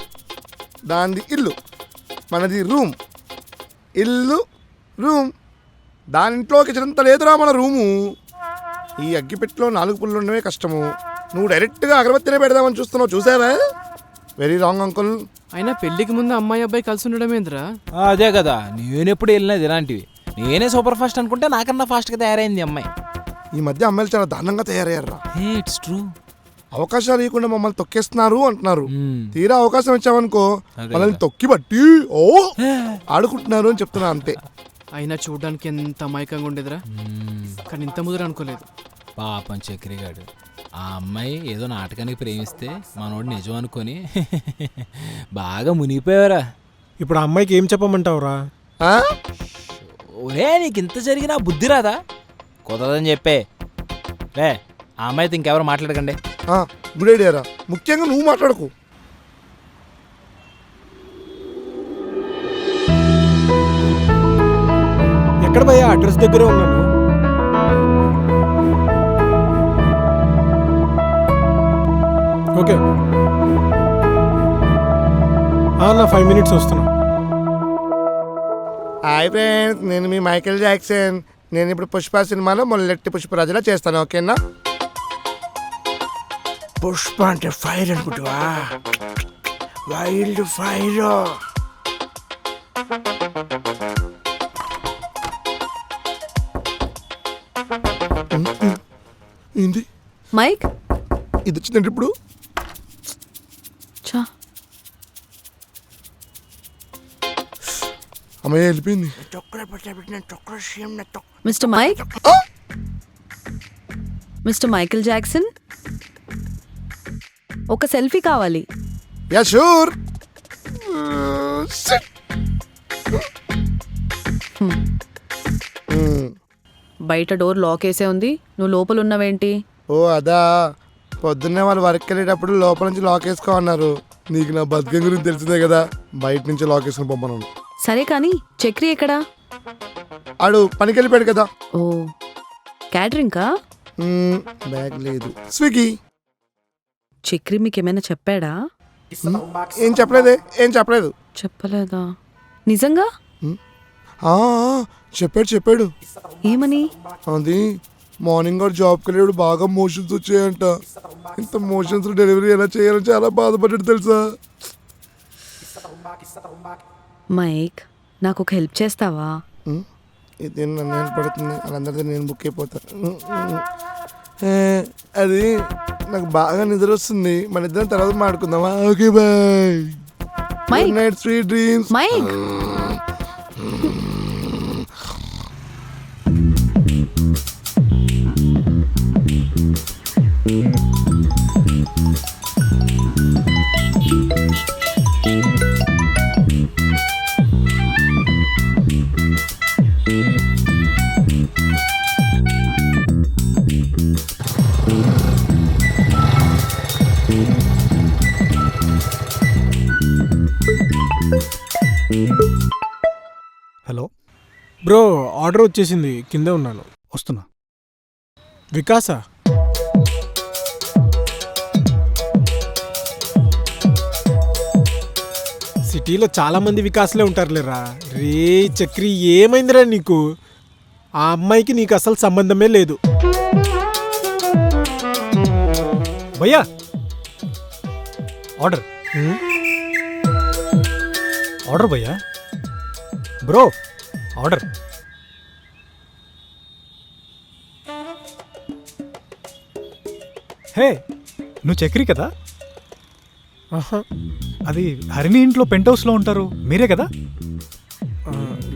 J: దానిది ఇల్లు, మనది రూమ్. ఇల్లు రూమ్, దాని ఇంట్లో కిచెనంత లేదురా మన రూము. ఈ అగ్గిపెట్టిలో 4 పుల్లు ఉండడమే కష్టము. నువ్వు డైరెక్ట్గా అగరబత్తినే పెడదామని చూస్తున్నావు, చూసావా? Very wrong uncle.
F: అయినా పెళ్లికి ముందు అమ్మాయి అబ్బాయి కలిసి ఉండడమేంద్రా?
K: అదే కదా, నేనెప్పుడు వెళ్ళినది ఇలాంటివి. నేనే సూపర్ ఫాస్ట్ అనుకుంటే నాకన్నా ఫాస్ట్గా తయారైంది అమ్మాయి.
J: ఈ మధ్య అమ్మాయిలు చాలా దారుణంగా తయారయ్యారా.
K: It's true.
J: అవకాశాలు ఇవ్వకుండా మమ్మల్ని తొక్కేస్తున్నారు అంటున్నారు. తీరా అవకాశం ఇచ్చామనుకో మనల్ని తొక్కి బట్టి ఆడుకుంటున్నారు అని చెప్తున్నా అంతే.
F: అయినా చూడడానికి ఎంత అమాయకంగా ఉండేదిరా, కానీ ఇంత ముదురు అనుకోలేదు.
K: పాపం చక్రిగాడు. ఆ అమ్మాయి ఏదో నాటకానికి ప్రేమిస్తే మనోడు నిజం అనుకొని బాగా మునిగిపోయావరా.
M: ఇప్పుడు ఆ అమ్మాయికి ఏం చెప్పమంటావురా?
K: ఒరే నీకు ఇంత జరిగినా బుద్ధి రాదా? కుదరదని చెప్పే రే. ఆ అమ్మాయితో ఇంకెవరు మాట్లాడకండి.
J: గుడ్ ఐడియా రా, ముఖ్యంగా నువ్వు మాట్లాడకు.
M: ఎక్కడ భయ్యా? అడ్రస్ దగ్గరే ఉన్నాను. ఓకే నా 5 minutes వస్తున్నా.
J: హాయ్ ఫ్రెండ్స్, నేను మీ మైకేల్ జాక్సన్. నేను ఇప్పుడు పుష్ప సినిమాలో మొదలెట్టి పుష్పరాజులా చేస్తాను, ఓకేనా? పుష్ప అంటే ఫైర్ అనుకుంటావా? Wild fire. ఏంది
D: మైక్?
J: ఇది వచ్చిందంటే ఇప్పుడు అమ్మాయి వెళ్ళిపోయింది.
D: Mister Mike, mister Michael Jackson, ఒక సెల్ఫీ కావాలి.
J: Yeah sure.
D: బయట డోర్ లాక్ వేసే ఉంది, నువ్వు లోపల ఉన్నావేంటి?
J: ఓ అదా, పొద్దున్నే వాళ్ళు వర్క్ వెళ్ళేటప్పుడు లోపల నుంచి లాక్ వేసుకోమన్నారు. నీకు నా బతుకం గురించి తెలిసిందే కదా, బయట నుంచి లాక్ వేసుకుని పంపను.
D: సరే కానీ చక్రి ఎక్కడా?
J: ఆడు పనికి వెళ్ళిపోయాడు కదా.
D: ఓ క్యాటరింగ్కా?
J: బ్యాగ్ లేదు. స్విగ్గీ.
D: చక్రి మీకేమైనా చెప్పాడా?
J: ఏం చెప్పలేదే, ఏం చెప్పలేదు.
D: చెప్పలేదా? నిజంగా?
J: చెప్పాడు.
D: ఏమని?
J: అది మార్నింగ్ జాబ్కి వెళ్ళేప్పుడు బాగా మోషన్స్ వచ్చాయంట. ఇంత మోషన్స్ డెలివరీ ఎలా చేయాలని చాలా బాధపడ్డాడు తెలుసా.
D: మైక్, నాకు ఒక హెల్ప్ చేస్తావా?
J: ఇది నన్ను హెల్ప్ పడుతుంది, వాళ్ళందరితో నేను బుక్ అయిపోతాను. అది నాకు బాగా నిద్ర వస్తుంది, మన ఇద్దరం తర్వాత మాట్లాడుకుందామా? Okay bye. Good night, sweet dreams.
D: Mike,
M: hello bro, order వచ్చేసింది, కిందే ఉన్నాను, వస్తున్నా. వికాసా? సిటీలో చాలా మంది వికాస్లే ఉంటారులేరా. రే చక్రి, ఏమైందిరా నీకు? ఆ అమ్మాయికి నీకు అసలు సంబంధమే లేదు. భయ్యా ఆర్డర్. ఆర్డర్ భయ్యా. Bro order. హే, నువ్వు చక్రి కదా?
B: అది హరిణి ఇంట్లో పెంట్ హౌస్లో ఉంటారు మీరే కదా?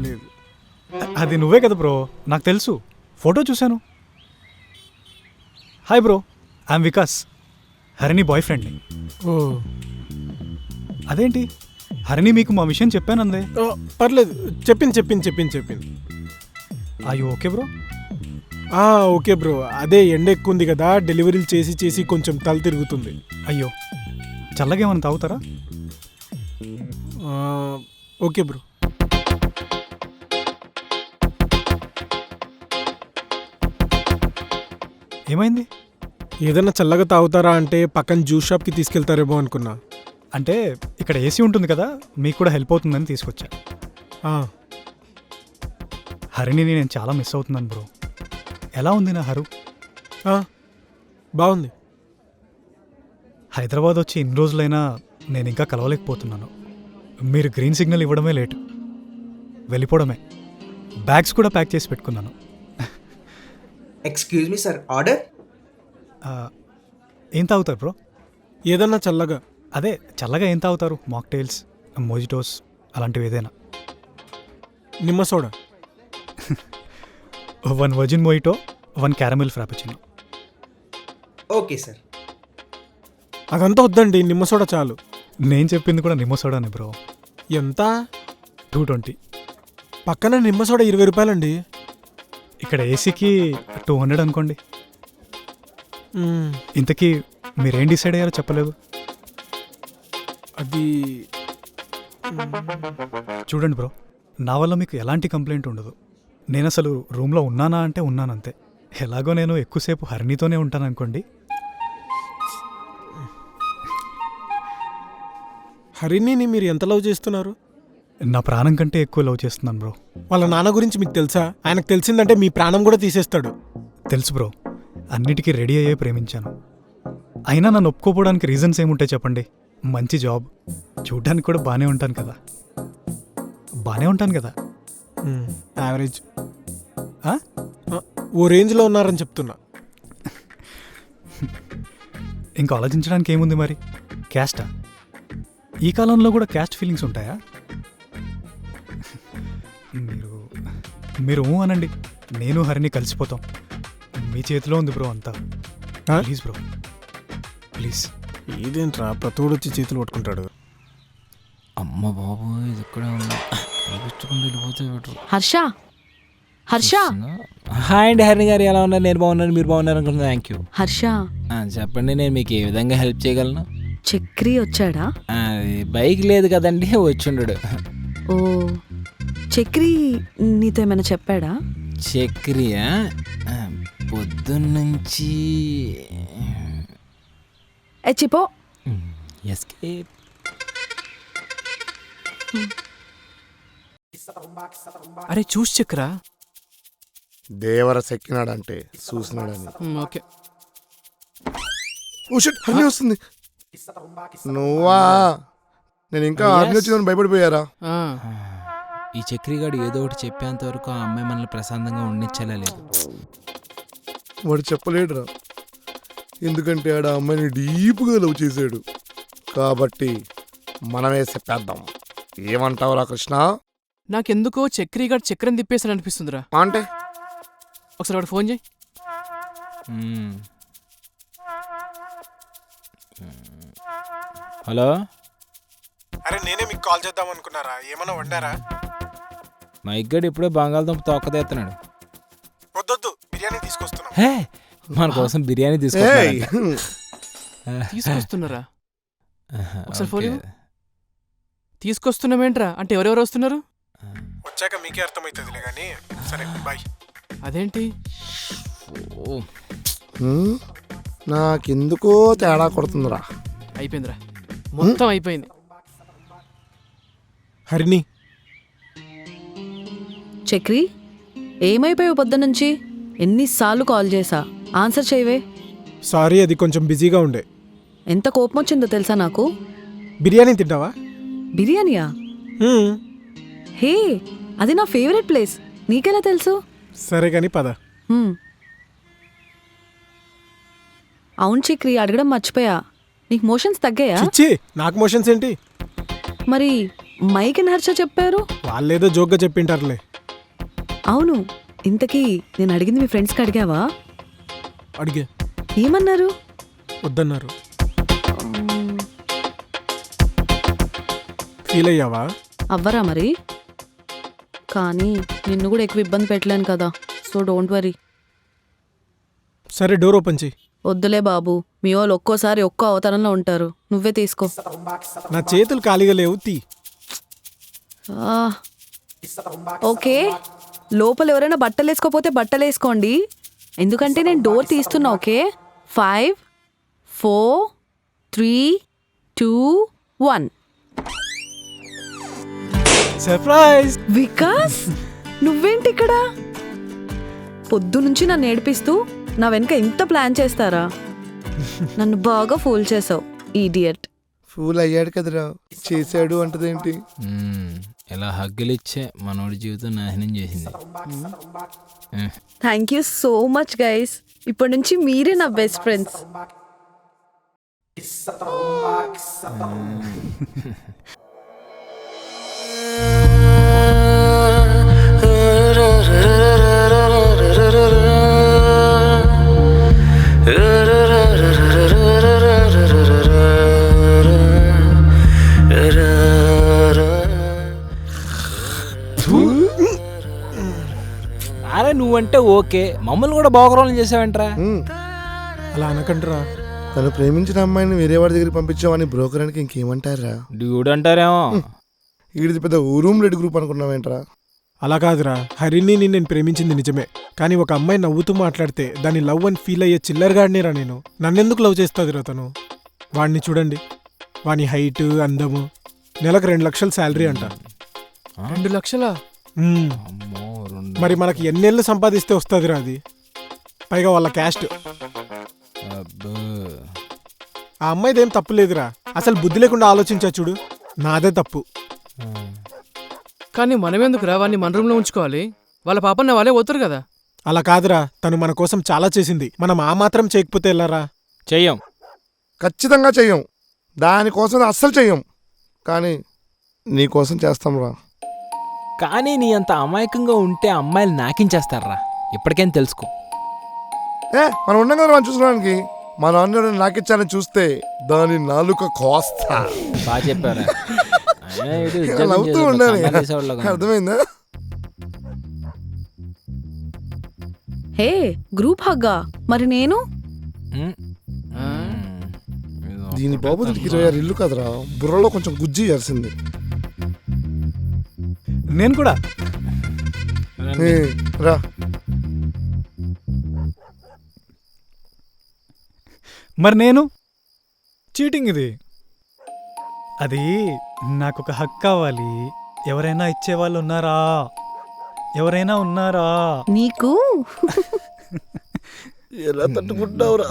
M: లేదు.
B: అది నువ్వే కదా బ్రో, నాకు తెలుసు, ఫోటో చూశాను. Hi bro, I'm Vikas, Harini boy ఫ్రెండ్ని.
M: ఓ
B: అదేంటి హరిణి మీకు మా విషయం చెప్పానందే?
M: పర్లేదు, చెప్పింది.
B: అయ్యో ఓకే బ్రో.
M: ఓకే బ్రో, అదే ఎండ ఎక్కువ ఉంది కదా, డెలివరీలు చేసి కొంచెం తల తిరుగుతుంది.
B: అయ్యో, చల్లగా ఏమైనా తాగుతారా?
M: Okay bro.
B: ఏమైంది?
M: ఏదైనా చల్లగా తాగుతారా అంటే పక్కన జ్యూస్ షాప్కి తీసుకెళ్తారేమో అనుకున్నా.
B: అంటే ఇక్కడ ఏసీ ఉంటుంది కదా, మీకు కూడా హెల్ప్ అవుతుందని తీసుకొచ్చా. హరిణిని నేను చాలా మిస్ అవుతున్నాను బ్రో. ఎలా ఉంది నా హరు?
M: బాగుంది.
B: హైదరాబాద్ వచ్చి ఇన్ని రోజులైనా నేను ఇంకా కలవలేకపోతున్నాను. మీరు గ్రీన్ సిగ్నల్ ఇవ్వడమే లేట్, వెళ్ళిపోవడమే. బ్యాగ్స్ కూడా ప్యాక్ చేసి పెట్టుకున్నాను.
O: Excuse me sir, order?
B: ఏం తాగుతారు బ్రో?
M: ఏదన్నా చల్లగా.
B: అదే చల్లగా ఏం తాగుతారు? మాక్టైల్స్, మోజిటోస్ అలాంటివి ఏదైనా?
M: నిమ్మ soda.
B: 1 virgin mojito, 1 caramel frappuccino.
O: Okay sir.
M: అదంతా వద్దండి, నిమ్మ సోడా చాలు.
B: నేను చెప్పింది కూడా నిమ్మ సోడానే బ్రో.
M: ఎంత?
B: 220.
M: పక్కన నిమ్మ సోడా 20 రూపాయలండి.
B: ఇక్కడ ఏసీకి 200 అనుకోండి. ఇంతకీ మీరేం డిసైడ్ అయ్యారో చెప్పలేదు.
M: అది
B: చూడండి బ్రో, నా వల్ల మీకు ఎలాంటి కంప్లైంట్ ఉండదు. నేను అసలు రూమ్లో ఉన్నానా అంటే ఉన్నానంతే. ఎలాగో నేను ఎక్కువసేపు హరిణితోనే ఉంటాను అనుకోండి.
M: హరిణిని మీరు ఎంత లవ్ చేస్తున్నారు?
B: నా ప్రాణం కంటే ఎక్కువ లవ్ చేస్తున్నాను బ్రో.
M: వాళ్ళ నాన్న గురించి మీకు తెలుసా? ఆయనకు తెలిసిందంటే మీ ప్రాణం కూడా తీసేస్తాడు.
B: తెలుసు బ్రో, అన్నిటికీ రెడీ అయ్యే ప్రేమించాను. అయినా నన్ను ఒప్పుకోపోవడానికి రీజన్స్ ఏముంటాయి చెప్పండి? మంచి జాబ్, చూడ్డానికి కూడా బాగానే ఉంటాను కదా.
M: యావరేజ్. ఓ రేంజ్లో ఉన్నారని చెప్తున్నా.
B: ఇంకా ఆలోచించడానికి ఏముంది మరి? క్యాస్టా? ఈ కాలంలో కూడా క్యాస్ట్ ఫీలింగ్స్ ఉంటాయా? మీరు అనండి, నేను హరిని కలిసిపోతాం. మీ చేతిలో ఉంది బ్రో అంతా. Please bro, please.
M: ఇదేంట్రా ప్రతోడు వచ్చి చేతులు పట్టుకుంటాడు?
K: అమ్మ బాబు, ఇది ఇక్కడ
D: హర్ష.
K: హాయ్ అండి హరిణి గారు, ఎలా ఉన్నారు? నేను బాగున్నాను, మీరు బాగున్నారు అనుకుంటున్నా. Thank you.
D: హర్ష
K: చెప్పండి, నేను మీకు ఏ విధంగా హెల్ప్ చేయగలను?
D: చక్రి వచ్చాడా?
K: అది బైక్ లేదు కదండి, వచ్చిండు.
D: ఓ, చక్రి నీతో ఏమైనా చెప్పాడా?
K: చక్రియా? పొద్దున్నుంచి
D: చెప్పో.
K: ఎస్కేప్.
L: అరే చూసి చక్రా.
J: దేవర సెక్కినాడంటే చూసినాడని.
L: ఓకే.
J: హరిణి వస్తుంది. నువ్వా? నేను ఇంకా హరిణి వచ్చిందని భయపడిపోయారా?
K: ఈ చక్రిగాడు ఏదో ఒకటి చెప్పేంత వరకు ఆ అమ్మాయి మనల్ని ప్రశాంతంగా ఉండించేలా లేదు.
J: వాడు చెప్పలేడురా, ఎందుకంటే ఆడ అమ్మాయిని డీప్గా లవ్ చేశాడు. కాబట్టి మనమే చెప్పేద్దాం. ఏమంటావురా కృష్ణ?
L: నాకెందుకో చక్రిగాడు చక్రం తిప్పేసాడు అనిపిస్తుందిరా.
J: అంటే
L: ఒకసారి వాడు ఫోన్ చేయి.
K: హలో.
M: అరే నేనే మీకు కాల్ చేద్దాం అనుకున్నారా? ఏమన్నా వండారా?
K: మైక్ గడ్ ఇప్పుడే బంగాళదుంప తొక్కదేస్తున్నాడు.
M: వద్దొద్దు, బిర్యానీ తీసుకొస్తున్నాం.
K: హే, మన కోసం బిర్యానీ
L: తీసుకొస్తున్నారా? ఒకసారి ఫోన్ తీసుకొస్తున్నామేంట్రా? అంటే ఎవరెవరు వస్తున్నారు?
M: వచ్చాక మీకే అర్థమవుతుందిలే కానీ. సరే బాయ్.
L: అదేంటి?
J: నాకెందుకో తేడా కొడుతుందిరా.
L: అయిపోయిందిరా, మొత్తం అయిపోయింది.
M: హరిణి.
D: చక్రి ఏమైపోయావు పొద్దునుంచి? ఎన్నిసార్లు కాల్ చేసా, ఆన్సర్ చేయవే.
M: సారీ, అది కొంచెం బిజీగా ఉండే.
D: ఎంత కోపం వచ్చిందో తెలుసా నాకు?
M: బిర్యానీ తింటావా?
D: బిర్యానీయా? హే, అది నా ఫేవరెట్ ప్లేస్, నీకెలా తెలుసు?
M: సరే కానీ పద.
D: అవును చక్రి, అడగడం మర్చిపోయా. నీకు మోషన్స్ తగ్గాయా?
M: చిచ్చి నాకు మోషన్స్ ఏంటి?
D: మరి మైక్ అండ్ హర్ష చెప్పారు.
M: వాళ్ళేదో జోక్గా చెప్పింటారులే.
D: అవును, ఇంతకీ నేను అడిగింది మీ ఫ్రెండ్స్కి అడిగావా?
M: అడిగే.
D: ఏమన్నారు?
M: వద్దన్నారు. ఫీల్ అయ్యావా?
D: అవ్వరా మరి? కానీ నిన్ను కూడా ఎక్కువ ఇబ్బంది పెట్టలేను కదా, సో డోంట్ వరీ.
M: సరే డోర్ ఓపెన్ చెయ్యి.
D: వద్దులే బాబు, మీ వాళ్ళు ఒక్కోసారి ఒక్కో అవతారంలో ఉంటారు. నువ్వే తీసుకో.
M: నా చేతులు ఖాళీగా లేవు, తీ.
D: ఓకే, లోపల ఎవరైనా బట్టలు వేసుకోపోతే బట్టలు వేసుకోండి, ఎందుకంటే నేను డోర్ తీస్తున్నా. ఓకే, 5 4 3 2 1.
M: సర్ప్రైజ్!
D: వికాస్, నువ్వేంటి ఇక్కడ? పొద్దు నుంచి నన్ను ఏడిపిస్తూ నా వెనక ఇంత ప్లాన్ చేస్తారా? నన్ను బాగా ఫూల్ చేసావు, ఈడియట్.
J: ఫూల్ అయ్యాడు కదరా, చేశాడు అంటదేంటి?
K: ఇలా హగ్గులిచ్చే మనోడి జీవితం నాశనం చేసింది.
D: Thank you so much guys, ఇప్పటి నుంచి మీరే నా బెస్ట్ ఫ్రెండ్స్.
K: అరే నువ్వంటే ఓకే, మమ్మల్ని కూడా బాగురోలం చేసావంటరా?
M: అలా అనకంటరా.
J: తను ప్రేమించిన అమ్మాయిని వేరే వాడి దగ్గరికి పంపించామని బ్రోకర్ అని ఇంకేమంటారా?
K: డ్యూడ్ అంటారేమో.
J: వీడిది పెద్ద రూమ్ రెడ్ గ్రూప్ అనుకున్నావేంట్రా?
M: అలా కాదురా, హరిని నేను ప్రేమించింది నిజమే, కానీ ఒక అమ్మాయి నవ్వుతూ మాట్లాడితే దాన్ని లవ్ అని ఫీల్ అయ్యే చిల్లరగాడినేరా నేను. నన్నెందుకు లవ్ చేస్తుందిరా తను? వాడిని చూడండి, వాని హైట్, అందము, నెలకు 2 లక్షల శాలరీ అంట.
L: 2 లక్షలా?
M: మరి మనకి ఎన్నేళ్ళు సంపాదిస్తే వస్తుందిరా అది? పైగా వాళ్ళ క్యాస్ట్. ఆ అమ్మాయిదేం తప్పు లేదురా, అసలు బుద్ధి లేకుండా ఆలోచించా చూడు, నాదే తప్పు.
L: కానీ మనమెందుకు రా వాడిని మన రూమ్లో ఉంచుకోవాలి? వాళ్ళ పాపన్న వాళ్ళే పోతారు కదా.
M: అలా కాదురా, తను మన కోసం చాలా చేసింది, మనం ఆ మాత్రం చేయకపోతే వెళ్ళారా?
K: చెయ్యం,
J: ఖచ్చితంగా చెయ్యం, దానికోసం అస్సలు చెయ్యం, కానీ నీకోసం చేస్తాం రా.
K: కానీ నీ అంత అమాయకంగా ఉంటే అమ్మాయిలు నాకించేస్తారా, ఇప్పటికేం తెలుసుకో.
J: మనం ఉన్నాం కదా మనం చూసుకోవడానికి. మా నాన్న నాకిచ్చానని చూస్తే దాని నాలుక కోస్తా.
K: బాగా చెప్పారా?
J: అవుతూ ఉండాలి, అర్థమైందా?
D: హే, గ్రూప్ హగ్గా? మరి నేను?
J: దీని బాబు 26 ఇల్లు కదరా, బుర్రలో కొంచెం గుజ్జి చేసింది.
B: నేను కూడా
J: రా.
B: మరి నేను చీటింగ్ ఇది. అది నాకొక హక్ కావాలి. ఎవరైనా ఇచ్చేవాళ్ళు ఉన్నారా? ఎవరైనా ఉన్నారా?
D: నీకు
J: ఎలా తట్టుకుంటావురా?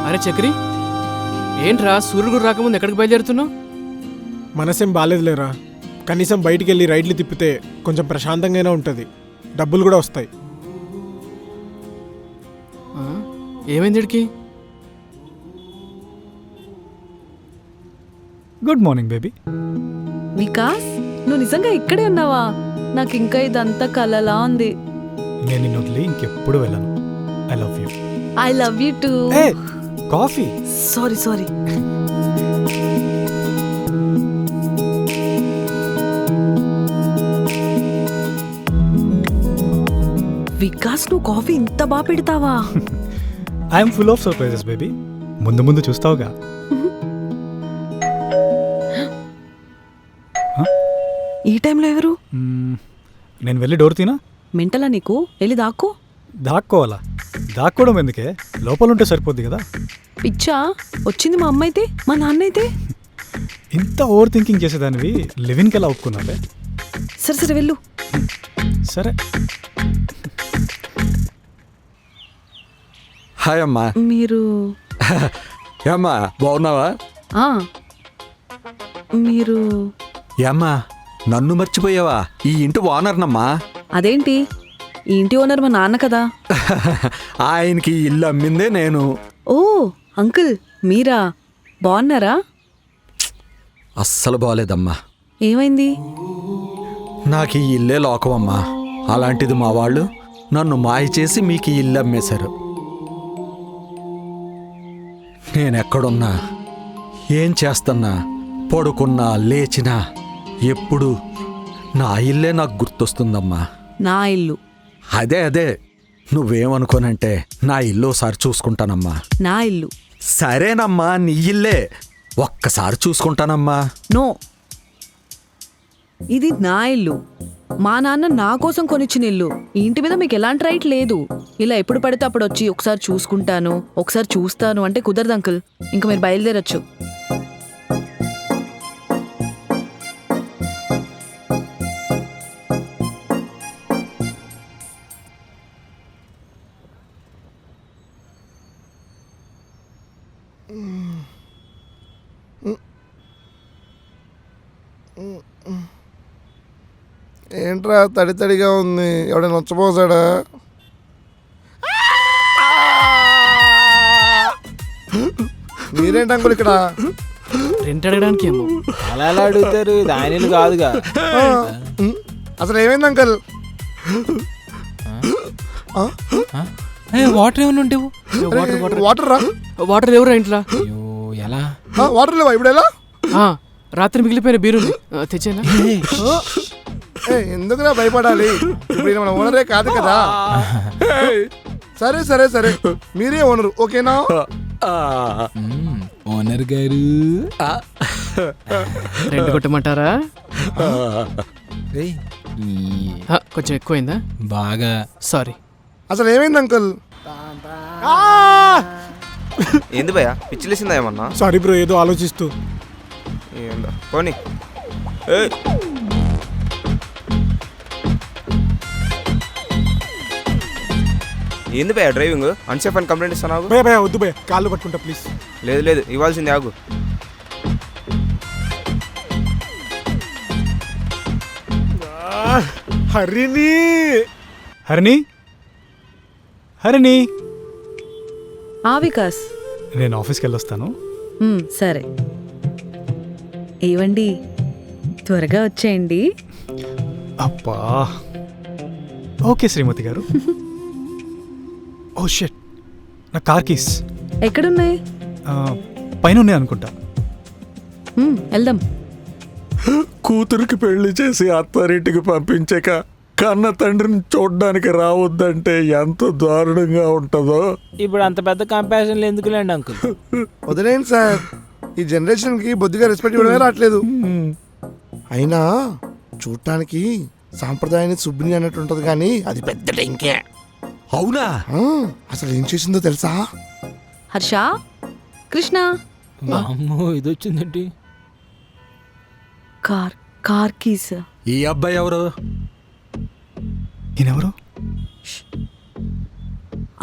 L: అరే చక్రి, ఏంట్రా సూర్యుడు రాకముందు ఎక్కడికి బయలుదేరుతున్నావు?
M: మనసేం బాగాలేదులేరా, కనీసం బయటికి వెళ్ళి రైడ్లు తిప్పితే కొంచెం ప్రశాంతంగానే ఉంటుంది, డబ్బులు కూడా వస్తాయి.
L: ఏమైంది ఇడికి?
B: Good morning baby.
D: వికాస్, నువ్వు నిజంగా ఇక్కడే ఉన్నావా? నాకు ఇంకా ఇదంతా కలలా ఉంది.
B: నేను నిన్ను వదిలి ఇంకెప్పుడు వెళ్ళను. I love you.
D: I love you two.
B: Coffee.
D: Sorry. Vikas, నువ్వు కాఫీ ఇంత బాగా పెడతావా?
B: I'm full of surprises baby, ముందు ముందు చూస్తావుగా.
D: ఈ టైంలో ఎవరు?
B: నేను వెళ్ళి డోర్ తీనా?
D: మెంటలా నీకు? వెళ్ళి దాక్కో.
B: దాక్కోవాలా? దాక్కోవడం ఎందుకే, లోపలుంటే సరిపోద్ది కదా.
D: పిచ్చా, వచ్చింది మా అమ్మ అయితే, మా నాన్న అయితే.
B: ఇంత ఓవర్ థింకింగ్ చేసేదానివి లివిన్కి ఎలా ఒప్పుకున్నావే?
D: సరే సరే వెళ్ళు.
B: సరే.
G: హాయ్ అమ్మా.
D: మీరు
G: ఏమ్మా బాగున్నావా?
D: ఆ, మీరు
G: ఏమ్మా నన్ను మర్చిపోయావా? ఈ ఇంటి ఓనర్నమ్మా.
D: అదేంటి ఈ ఇంటి ఓనర్ మా నాన్న కదా.
G: ఆయనకి ఇల్లు అమ్మిందే నేను.
D: ఓ అంకుల్ మీరా? బాగున్నారా?
G: అస్సలు బాగలేదమ్మా.
D: ఏమైంది?
G: నాకు ఈ ఇల్లే లోకమమ్మా. అలాంటిది మా వాళ్ళు నన్ను మాయ చేసి మీకు ఈ ఇల్లు అమ్మేశారు. నేనెక్కడున్నా, ఏం చేస్తున్నా, పడుకున్నా లేచినా ఎప్పుడు నా ఇల్లే నాకు గుర్తొస్తుందమ్మా.
D: నా ఇల్లు?
G: అదే నువ్వేమనుకోనంటే నా ఇల్లు ఒకసారి చూసుకుంటానమ్మా.
D: నా ఇల్లు?
G: సరేనమ్మా నీ ఇల్లే ఒక్కసారి చూసుకుంటానమ్మా.
D: నో, ఇది నా ఇల్లు. మా నాన్న నా కోసం కొనిచ్చిన ఇల్లు. ఈ ఇంటి మీద మీకు ఎలాంటి రైట్ లేదు. ఇలా ఎప్పుడు పడితే అప్పుడు వచ్చి ఒకసారి చూసుకుంటాను, ఒకసారి చూస్తాను అంటే కుదరదు అంకుల్. ఇంకా మీరు బయలుదేరచ్చు.
J: ఏంట్రా తడి తడిగా ఉంది? ఎవడైనా వచ్చపోసాడా? మీరేంటి అంకుల్ ఇక్కడ?
L: రెంట్ అడగడానికి ఏమో.
K: అలా ఎలా అడుగుతారు? ఇది ఆయన ఇల్లు కాదుగా.
J: అసలు ఏమైంది అంకుల్?
L: వాటర్ ఏమైనా ఉంటేవు?
J: వాటర్ రా.
L: వాటర్ ఎవరా ఇంట్లో?
K: ఎలా
J: వాటర్ లేవా? ఇప్పుడు ఎలా?
L: రాత్రి మిగిలిపోయిన బీరుంది, తెచ్చేనా?
J: ఎందుకురా భయపడాలి? ఇప్పుడు మన ఓనరే కాదు కదా. సరే సరే సరే మీరే ఓనరు, ఓకేనా?
K: ఓనర్ గారు
L: రెంట్ కొట్టమంటారా? కొంచెం ఎక్కువైందా?
K: బాగా.
L: సారీ.
J: అసలు ఏమైంది అంకుల్?
E: ఏంది భయ్యా పిచ్చిలేసిందా ఏమన్నా?
M: సారీ బ్రో, ఏదో ఆలోచిస్తూ.
E: పోనీ. ఏంది భయ్యా డ్రైవింగ్ అన్సేఫ్ అని కంప్లైంట్ ఇస్తున్నావు?
M: భయ భయ వద్దు భయ, కాళ్ళు పట్టుకుంటా ప్లీజ్.
E: లేదు ఇవ్వాల్సింది ఆగు.
M: హరిణి
B: హరిణి హరిణి.
D: ఆ వికాస్,
B: నేను ఆఫీస్కి వెళ్ళొస్తాను.
D: సరే. ఏవండి త్వరగా వచ్చేయండి.
B: అబ్బా ఓకే శ్రీమతి గారు. ఓ షిట్, నా కార్ కీస్
D: ఎక్కడున్నాయి?
B: పైన ఉన్నాయి అనుకుంటా.
D: వెళ్దాం.
G: కూతురికి పెళ్లి చేసి అత్తారింటికి పంపించాక కన్న తండ్రిని చూడ్డానికి రావద్దంటే ఎంత దారుణంగా ఉంటుందో.
K: ఇప్పుడు అంత పెద్ద కంపారిజన్లు ఎందుకులేండి అంకుల్?
J: వదిలేండి సార్, ఈ జనరేషన్కి బొద్దుగా రెస్పెక్ట్ ఇవ్వడమే రావట్లేదు. అయినా చూడటానికి సాంప్రదాయాన్ని సుబ్బిని అన్నట్టు ఉంటుంది, కానీ అది పెద్ద టెంకే.
G: అవునా?
J: అసలు ఏం చేసిందో తెలుసా?
D: హర్ష, కృష్ణ.
K: అమ్మో ఇది వచ్చిందేంటి?
D: Car keys.
G: ఈ అబ్బాయి ఎవరు?
B: ఈయనెవరు?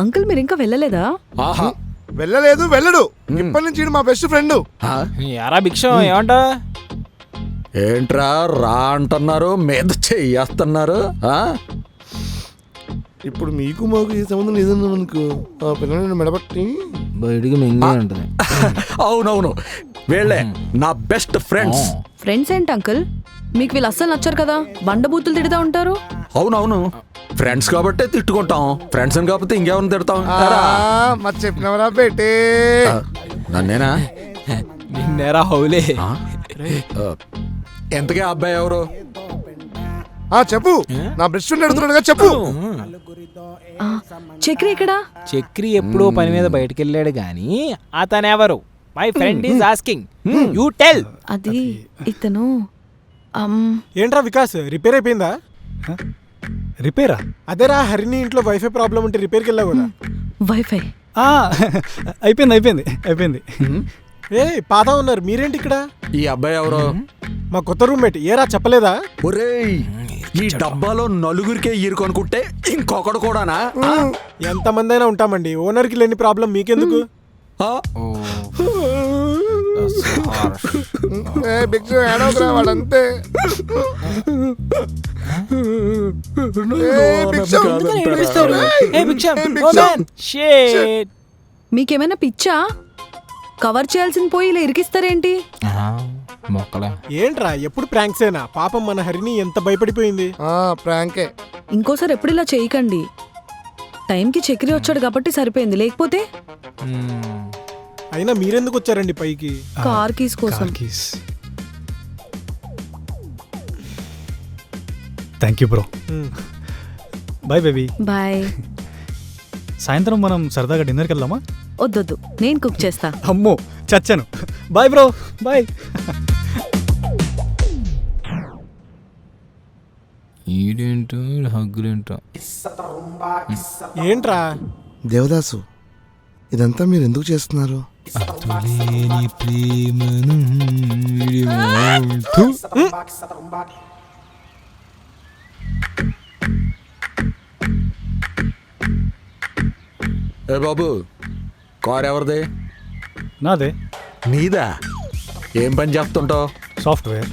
D: అంకుల్ మీరు ఇంకా వెళ్ళలేదా?
G: ఆహా,
J: వెళ్ళలేదు, వెళ్ళడు. ఇప్పటి నుంచి మా బెస్ట్ ఫ్రెండ్.
K: యారా భిక్షం ఏమంటా?
G: ఏంట్రా రా అంటున్నారు, మీద చెయ్యేస్తున్నారు.
J: ఇప్పుడు మీకు మాకు ఏ సంబంధం లేదన్నా అనుకో, ఆ పిల్లల్ని మెడబట్టి
K: బయటికి మింగే ఉంటుంది.
G: అవునవును, వీళ్ళే నా బెస్ట్ ఫ్రెండ్స్.
D: ఫ్రెండ్స్ ఏంటి అంకుల్? మీకు వీళ్ళు అస్సలు నచ్చారు కదా, బండబూతులు తిడుతూ ఉంటారు.
G: అవునవును, ఫ్రెండ్స్ కాబట్టే తిట్టుకుంటాం. ఫ్రెండ్స్ అని కాకపోతే ఇంకెవరిని తిడతాం?
J: మరి చెప్పినవరా బేటే?
G: నన్నేనా?
K: నిన్నేరా హౌలే.
G: ఎంతకే అబ్బాయి ఎవరు?
J: చెప్పు, నా బెస్ట్ ఫ్రెండ్ అడుగుతున్నాడుగా, చెప్పు.
D: చక్రి ఎక్కడా?
K: చక్రి ఎప్పుడో పని మీద బయటకు వెళ్ళాడు గాని అతనెవరు? My friend is asking, you tell.
D: అది ఇతను.
M: ఏంట్రా వికాస్, రిపేర్ అయిపోయిందా?
B: రిపేరా?
M: అదేరా హరిణి ఇంట్లో వైఫై ప్రాబ్లం ఉంటే రిపేర్కి వెళ్ళావు కదా.
D: వైఫై
B: అయిపోయింది.
M: ఏ పాత ఉన్నారు మీరేంటి ఇక్కడ?
G: ఈ అబ్బాయి ఎవరో?
M: మా కొత్త రూమ్మేట్. ఏరా చెప్పలేదా?
G: ఒరేయ్, ఈ డబ్బాలో నలుగురికే ఈరుకొనుకుంటే ఇంకొకడు కూడానా?
M: ఎంతమంది అయినా ఉంటామండి, ఓనర్కి లేని ప్రాబ్లం మీకెందుకు?
J: వాడంతే.
D: మీకేమైనా పిచ్చా? కవర్ చేయాల్సిన పోయి ఇలా ఇరికిస్తారేంటి?
M: ఏంట్రా ఎప్పుడు ప్రాంక్సేనా? పాపం మన హరిని ఎంత భయపడిపోయింది.
J: ప్రాంకే.
D: ఇంకోసారి ఎప్పుడు ఇలా చేయకండి. టైంకి చక్రి వచ్చాడు కాబట్టి సరిపోయింది, లేకపోతే
M: అయినా మీరెందుకు వచ్చారండి పైకి?
D: కార్ కీస్ కోసం.
B: Thank you bro. Bye baby.
D: Bye.
B: సాయంత్రం మనం సరదాగా డిన్నర్కి వెళ్దామా?
D: వద్దొద్దు, నేను కుక్ చేస్తా.
B: అమ్మో చచ్చాను. Bye bro. బాయ్.
K: ఈడేంటో హగ్గులేంటో.
M: ఏంట్రా
J: దేవదాసు, ఇదంతా మీరు ఎందుకు చేస్తున్నారు?
G: ఏ బాబు, కార్ ఎవరిదే?
B: నాదే.
G: నీదా? ఏం పని చేస్తుంటావు?
B: సాఫ్ట్వేర్.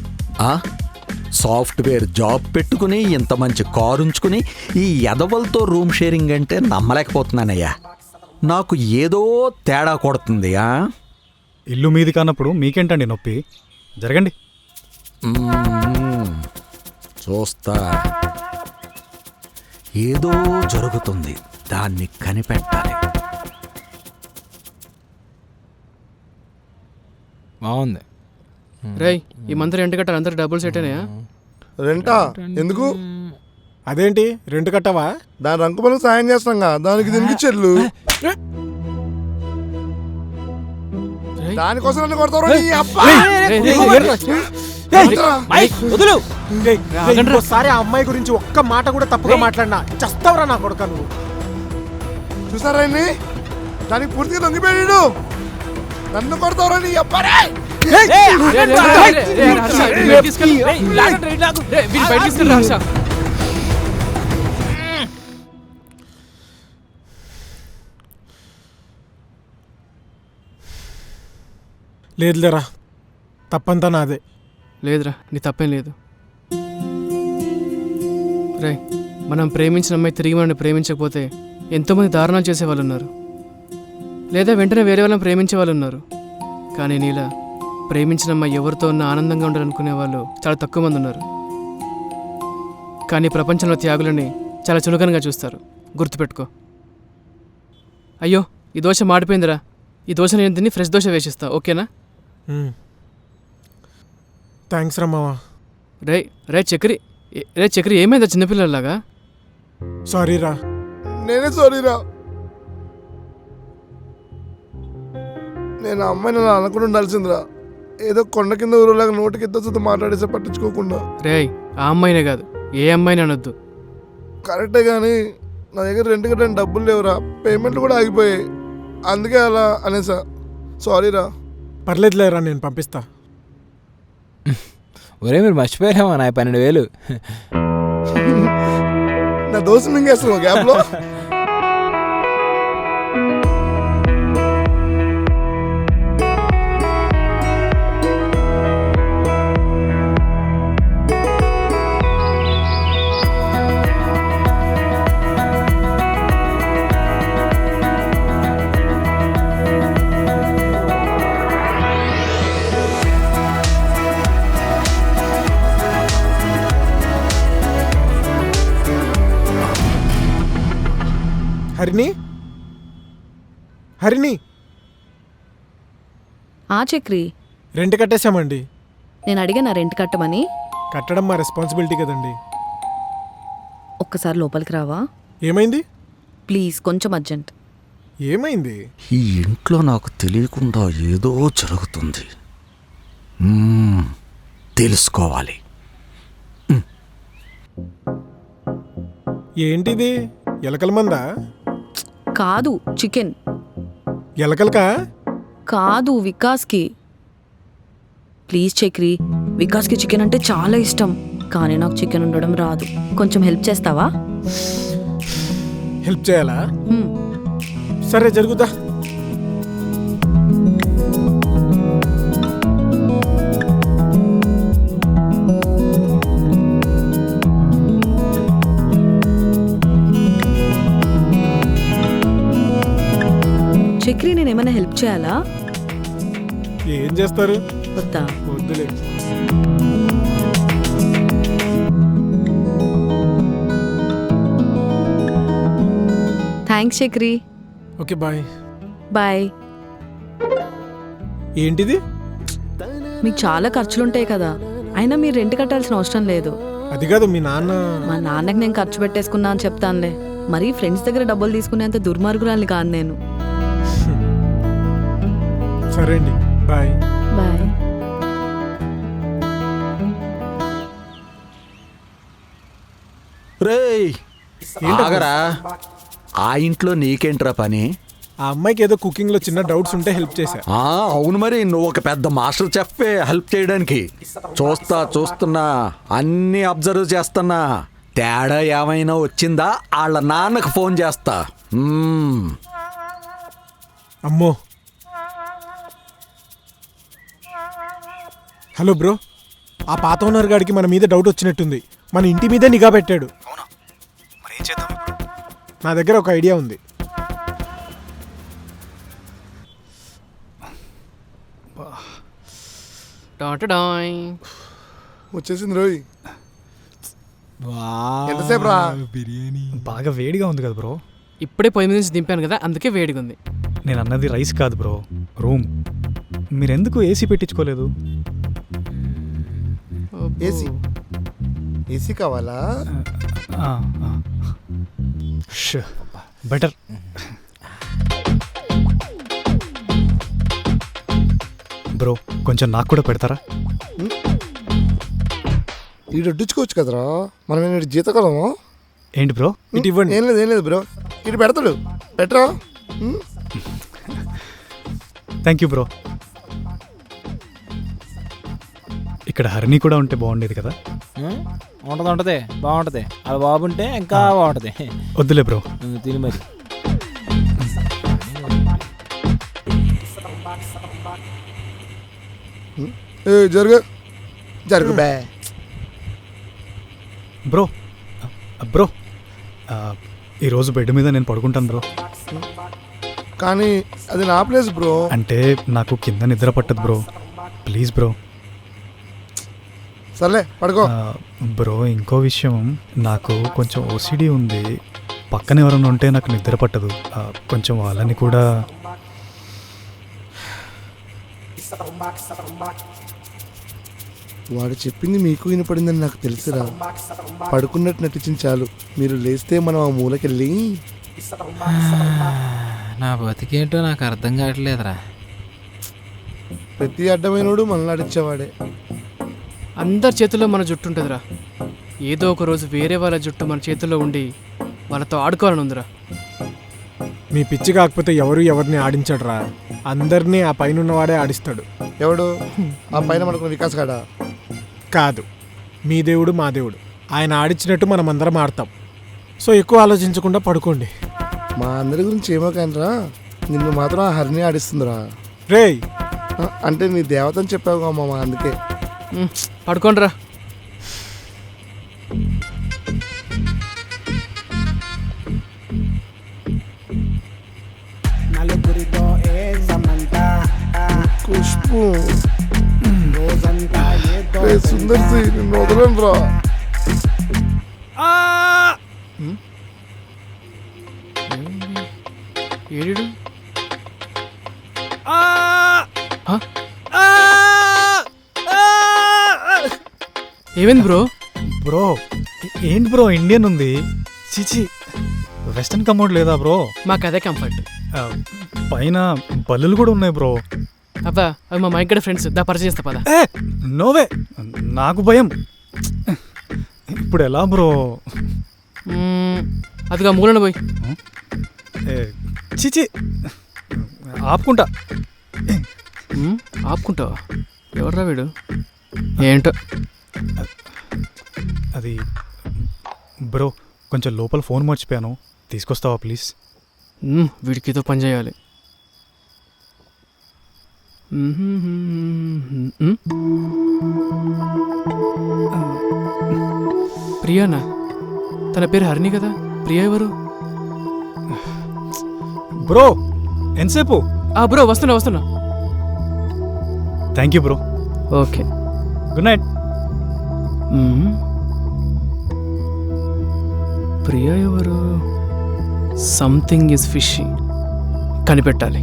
G: సాఫ్ట్వేర్ జాబ్ పెట్టుకుని ఇంత మంచి కారు ఉంచుకుని ఈ ఎదవలతో రూమ్ షేరింగ్ అంటే నమ్మలేకపోతున్నానయ్యా. నాకు ఏదో తేడా కొడుతుంది.
B: ఇల్లు మీది కానప్పుడు మీకేంటండి నొప్పి? జరగండి.
G: చూస్తా. ఏదో జరుగుతుంది, దాన్ని కనిపెట్టాలి.
K: బాగుంది.
L: రేయ్, ఈ మంత్ రెంట్ కట్టాలి, అందరికి డబ్బులు సెట్ అయినాయా?
J: రెంటా? ఎందుకు?
M: అదేంటి రెంట్ కట్టవా?
J: దాని రంకు మనం సాయం చేస్తాంగా, దానికి దీనికి చెల్లు. దానికోసం నన్ను కొడతారు.
M: ఇంకోసారి ఆ అమ్మాయి గురించి ఒక్క మాట కూడా తప్పుగా మాట్లాడినా చస్తావరా నా కొడుక నువ్వు.
J: చూసారా ఇన్ని? దానికి పూర్తిగా లొంగిపోయాడు. నన్ను కొడతావురా నీ అబ్బారే.
M: లేదులేరా, తప్పంతా నాదే.
L: లేదురా, నీ తప్పేం లేదు. రే, మనం ప్రేమించిన అమ్మాయి తిరిగి మనల్ని ప్రేమించకపోతే ఎంతోమంది దారుణాలు చేసేవాళ్ళు ఉన్నారు, లేదా వెంటనే వేరే వాళ్ళని ప్రేమించే వాళ్ళు ఉన్నారు. కానీ నీలా ప్రేమించిన అమ్మాయి ఎవరితో ఉన్న ఆనందంగా ఉండాలనుకునే వాళ్ళు చాలా తక్కువ మంది ఉన్నారు. కానీ ప్రపంచంలో త్యాగులని చాలా చులకనగా చూస్తారు, గుర్తుపెట్టుకో. అయ్యో, ఈ దోశ మాడిపోయిందిరా, ఈ దోశ నేను తిని ఫ్రెష్ దోశ వేసిస్తా, ఓకేనా?
M: థ్యాంక్స్ రా మావా.
L: రే చక్రి ఏమైందా చిన్నపిల్లలాగా?
M: సారీ రా.
J: నేనే సారీ రా. నేను ఆ అమ్మాయిని అలా అనుకుని ఉండాల్సిందిరా. ఏదో కొండ కింద ఊరులాగా నోటికి ఎత్త మాట్లాడేసే పట్టించుకోకుండా.
L: రే, ఆ అమ్మాయినే కాదు, ఏ అమ్మాయిని అనొద్దు.
J: కరెక్టే, కానీ నా దగ్గర రెంట్ కట్టడానికి డబ్బులు లేవురా, పేమెంట్లు కూడా ఆగిపోయాయి, అందుకే అలా అనేసా. సారీ రా.
M: పర్లేదులేరా, నేను పంపిస్తా.
K: ఒరే, మీరు మర్చిపోయారేమో నా 12,000.
J: నా దోశ మింగేస్తున్నావు గ్యాప్లో.
M: హరిణి.
D: ఆ చక్రి,
M: రెంట్ కట్టేశామండి.
D: నేను అడిగానా రెంట్ కట్టమని?
M: కట్టడం మా రెస్పాన్సిబిలిటీ కదండి.
D: ఒక్కసారి లోపలికి రావా?
M: ఏమైంది?
D: ప్లీజ్, కొంచెం అర్జెంట్.
M: ఏమైంది?
G: ఈ ఇంట్లో నాకు తెలియకుండా ఏదో జరుగుతుంది, తెలుసుకోవాలి.
M: ఏంటిది? ఎలకల మందా?
D: కాదు, చికెన్.
M: ఎలకలకా?
D: కాదు వికాస్కి. ప్లీజ్ చక్రి, వికాస్కి చికెన్ అంటే చాలా ఇష్టం, కానీ నాకు చికెన్ ఉండడం రాదు. కొంచెం హెల్ప్ చేస్తావా?
M: హెల్ప్ చేయాలా? సరే జరుగుతా.
D: చక్రి, నేను ఏమైనా హెల్ప్ చేయాలా?
M: ఏం చేస్తారు?
D: వద్దా?
M: వద్దులే.
D: Thanks Chakri.
M: Okay bye.
D: Bye.
M: ఏంటిది?
D: మీకు చాలా ఖర్చులుంటాయి కదా, అయినా మీరు రెంట్ కట్టాల్సిన అవసరం లేదు.
M: అది కాదు, మీ నాన్న.
D: మా నాన్నకి నేను ఖర్చు పెట్టేసుకున్నా అని చెప్తానులే. మరీ ఫ్రెండ్స్ దగ్గర డబ్బులు తీసుకునేంత దుర్మార్గురాలి కాదు నేను.
M: సరే అండి, బాయ్.
D: బాయ్.
G: రేయ్ ఆగరా, ఆ ఇంట్లో నీకేంట్రా పని?
M: ఆ అమ్మాయికి ఏదో కుకింగ్ లో చిన్న డౌట్స్ ఉంటే హెల్ప్ చేశా.
G: అవును మరి, నువ్వు ఒక పెద్ద మాస్టర్ చెఫ్వే హెల్ప్ చేయడానికి. చూస్తున్నా అన్నీ అబ్జర్వ్ చేస్తున్నా. తేడా ఏమైనా వచ్చిందా వాళ్ళ నాన్నకు ఫోన్ చేస్తా.
M: అమ్మో. హలో బ్రో, ఆ పాత ఓనర్ గాడికి మన మీద డౌట్ వచ్చినట్టుంది. మన ఇంటి మీదే నిఘా పెట్టాడు. నా దగ్గర ఒక ఐడియా ఉంది.
J: వచ్చేసింది రోయ్. ఎంతసేపు రా?
B: బిర్యానీ బాగా వేడిగా ఉంది కదా బ్రో.
L: ఇప్పుడే పొయ్యి మీద నుంచి దింపాను కదా, అందుకే వేడిగా ఉంది.
B: నేను అన్నది రైస్ కాదు బ్రో, రూమ్. మీరెందుకు ఏసీ పెట్టించుకోలేదు?
J: ఏసీ కావాలా?
B: బెటర్. బ్రో కొంచెం నాకు కూడా పెడతారా?
J: ఇటు అడ్డించుకోవచ్చు కదరా, మనం ఏంటి జీతకాలమా?
B: ఏంటి బ్రో?
J: ఇటు ఇవ్వండి. ఏం లేదు బ్రో, ఇటు పెడతాడు. పెట్టరా?
B: Thank you bro. ఇక్కడ హరిణి కూడా ఉంటే బాగుండేది కదా.
K: ఉంటుంది, బాగుంటుంది. అది బాగుంటే ఇంకా బాగుంటుంది.
B: వద్దులే బ్రో,
K: తిని మరి.
J: జరుగు బే.
B: బ్రో బ్రో ఈరోజు బెడ్ మీద నేను పడుకుంటాను బ్రో.
J: కానీ అది నా ప్లేస్ బ్రో.
B: అంటే నాకు కింద నిద్ర పట్టదు బ్రో, ప్లీజ్ బ్రో.
J: సర్లే పడుకో.
B: బ్రో ఇంకో విషయం, నాకు కొంచెం ఓసిడి ఉంది. పక్కన ఎవరైనా ఉంటే నాకు నిద్ర పట్టదు. కొంచెం వాళ్ళని కూడా.
J: వాడు చెప్పింది మీకు వినపడిందని నాకు తెలుసురా. పడుకున్నట్టు నటించింది చాలు, మీరు లేస్తే మనం ఆ మూలకెళ్ళి.
K: నా బతికేంటో నాకు అర్థం కావట్లేదురా.
J: ప్రతి అడ్డమైనోడు మనల్ని అడిచేవాడే.
L: అందరి చేతుల్లో మన జుట్టు ఉంటుందిరా. ఏదో ఒక రోజు వేరే వాళ్ళ జుట్టు మన చేతుల్లో ఉండి వాళ్ళతో ఆడుకోవాలని ఉందిరా.
M: మీ పిచ్చి కాకపోతే ఎవరు ఎవరిని ఆడించాడురా. అందరినీ ఆ పైన ఉన్నవాడే ఆడిస్తాడు.
J: ఎవడు? ఆ పైన మనకు వికాస్ కాడా?
M: కాదు, మీ దేవుడు మా దేవుడు. ఆయన ఆడించినట్టు మనం అందరం ఆడతాం. సో ఎక్కువ ఆలోచించకుండా పడుకోండి.
J: మా అందరి గురించి ఏమో కానరా, నిన్ను మాత్రం ఆ హరిని ఆడిస్తుందిరా.
M: రేయ్
J: అంటే నీ దేవతని చెప్పావు మామ, అందుకే.
L: పడుకోండిరా.
J: ఖుష్బు సుందర్ సి, నిన్ను వదలను రా.
L: ఏడు ఏమైంది బ్రో?
B: బ్రో ఏంటి బ్రో ఇండియన్ ఉంది? చిచి, వెస్టర్న్ కమోడ్ లేదా బ్రో?
L: మాకు అదే కంఫర్ట్.
B: పైన బల్లులు కూడా ఉన్నాయి బ్రో.
L: అబ్బా అవి మా మైక్ గడ ఫ్రెండ్స్, దా పరిచయం చేస్తా పదా.
B: నోవే, నాకు భయం. ఇప్పుడు ఎలా బ్రో?
L: అదిగా మూలన పోయి.
B: చిచి, ఆపుకుంటా.
L: ఆపుకుంటావా? ఎవర్రా వీడు? ఏంటో.
B: అది బ్రో, కొంచెం లోపల ఫోన్ మర్చిపోయాను, తీసుకొస్తావా ప్లీజ్?
L: వీడికి ఏదో పని చేయాలి. ప్రియానా? తన పేరు హరిణి కదా. ప్రియా ఎవరు?
B: బ్రో ఎంతసేపు?
L: బ్రో వస్తున్నా.
B: Thank you bro.
L: Okay,
B: good night.
L: Priya ఎవరు? Something is fishy. కనిపెట్టాలి.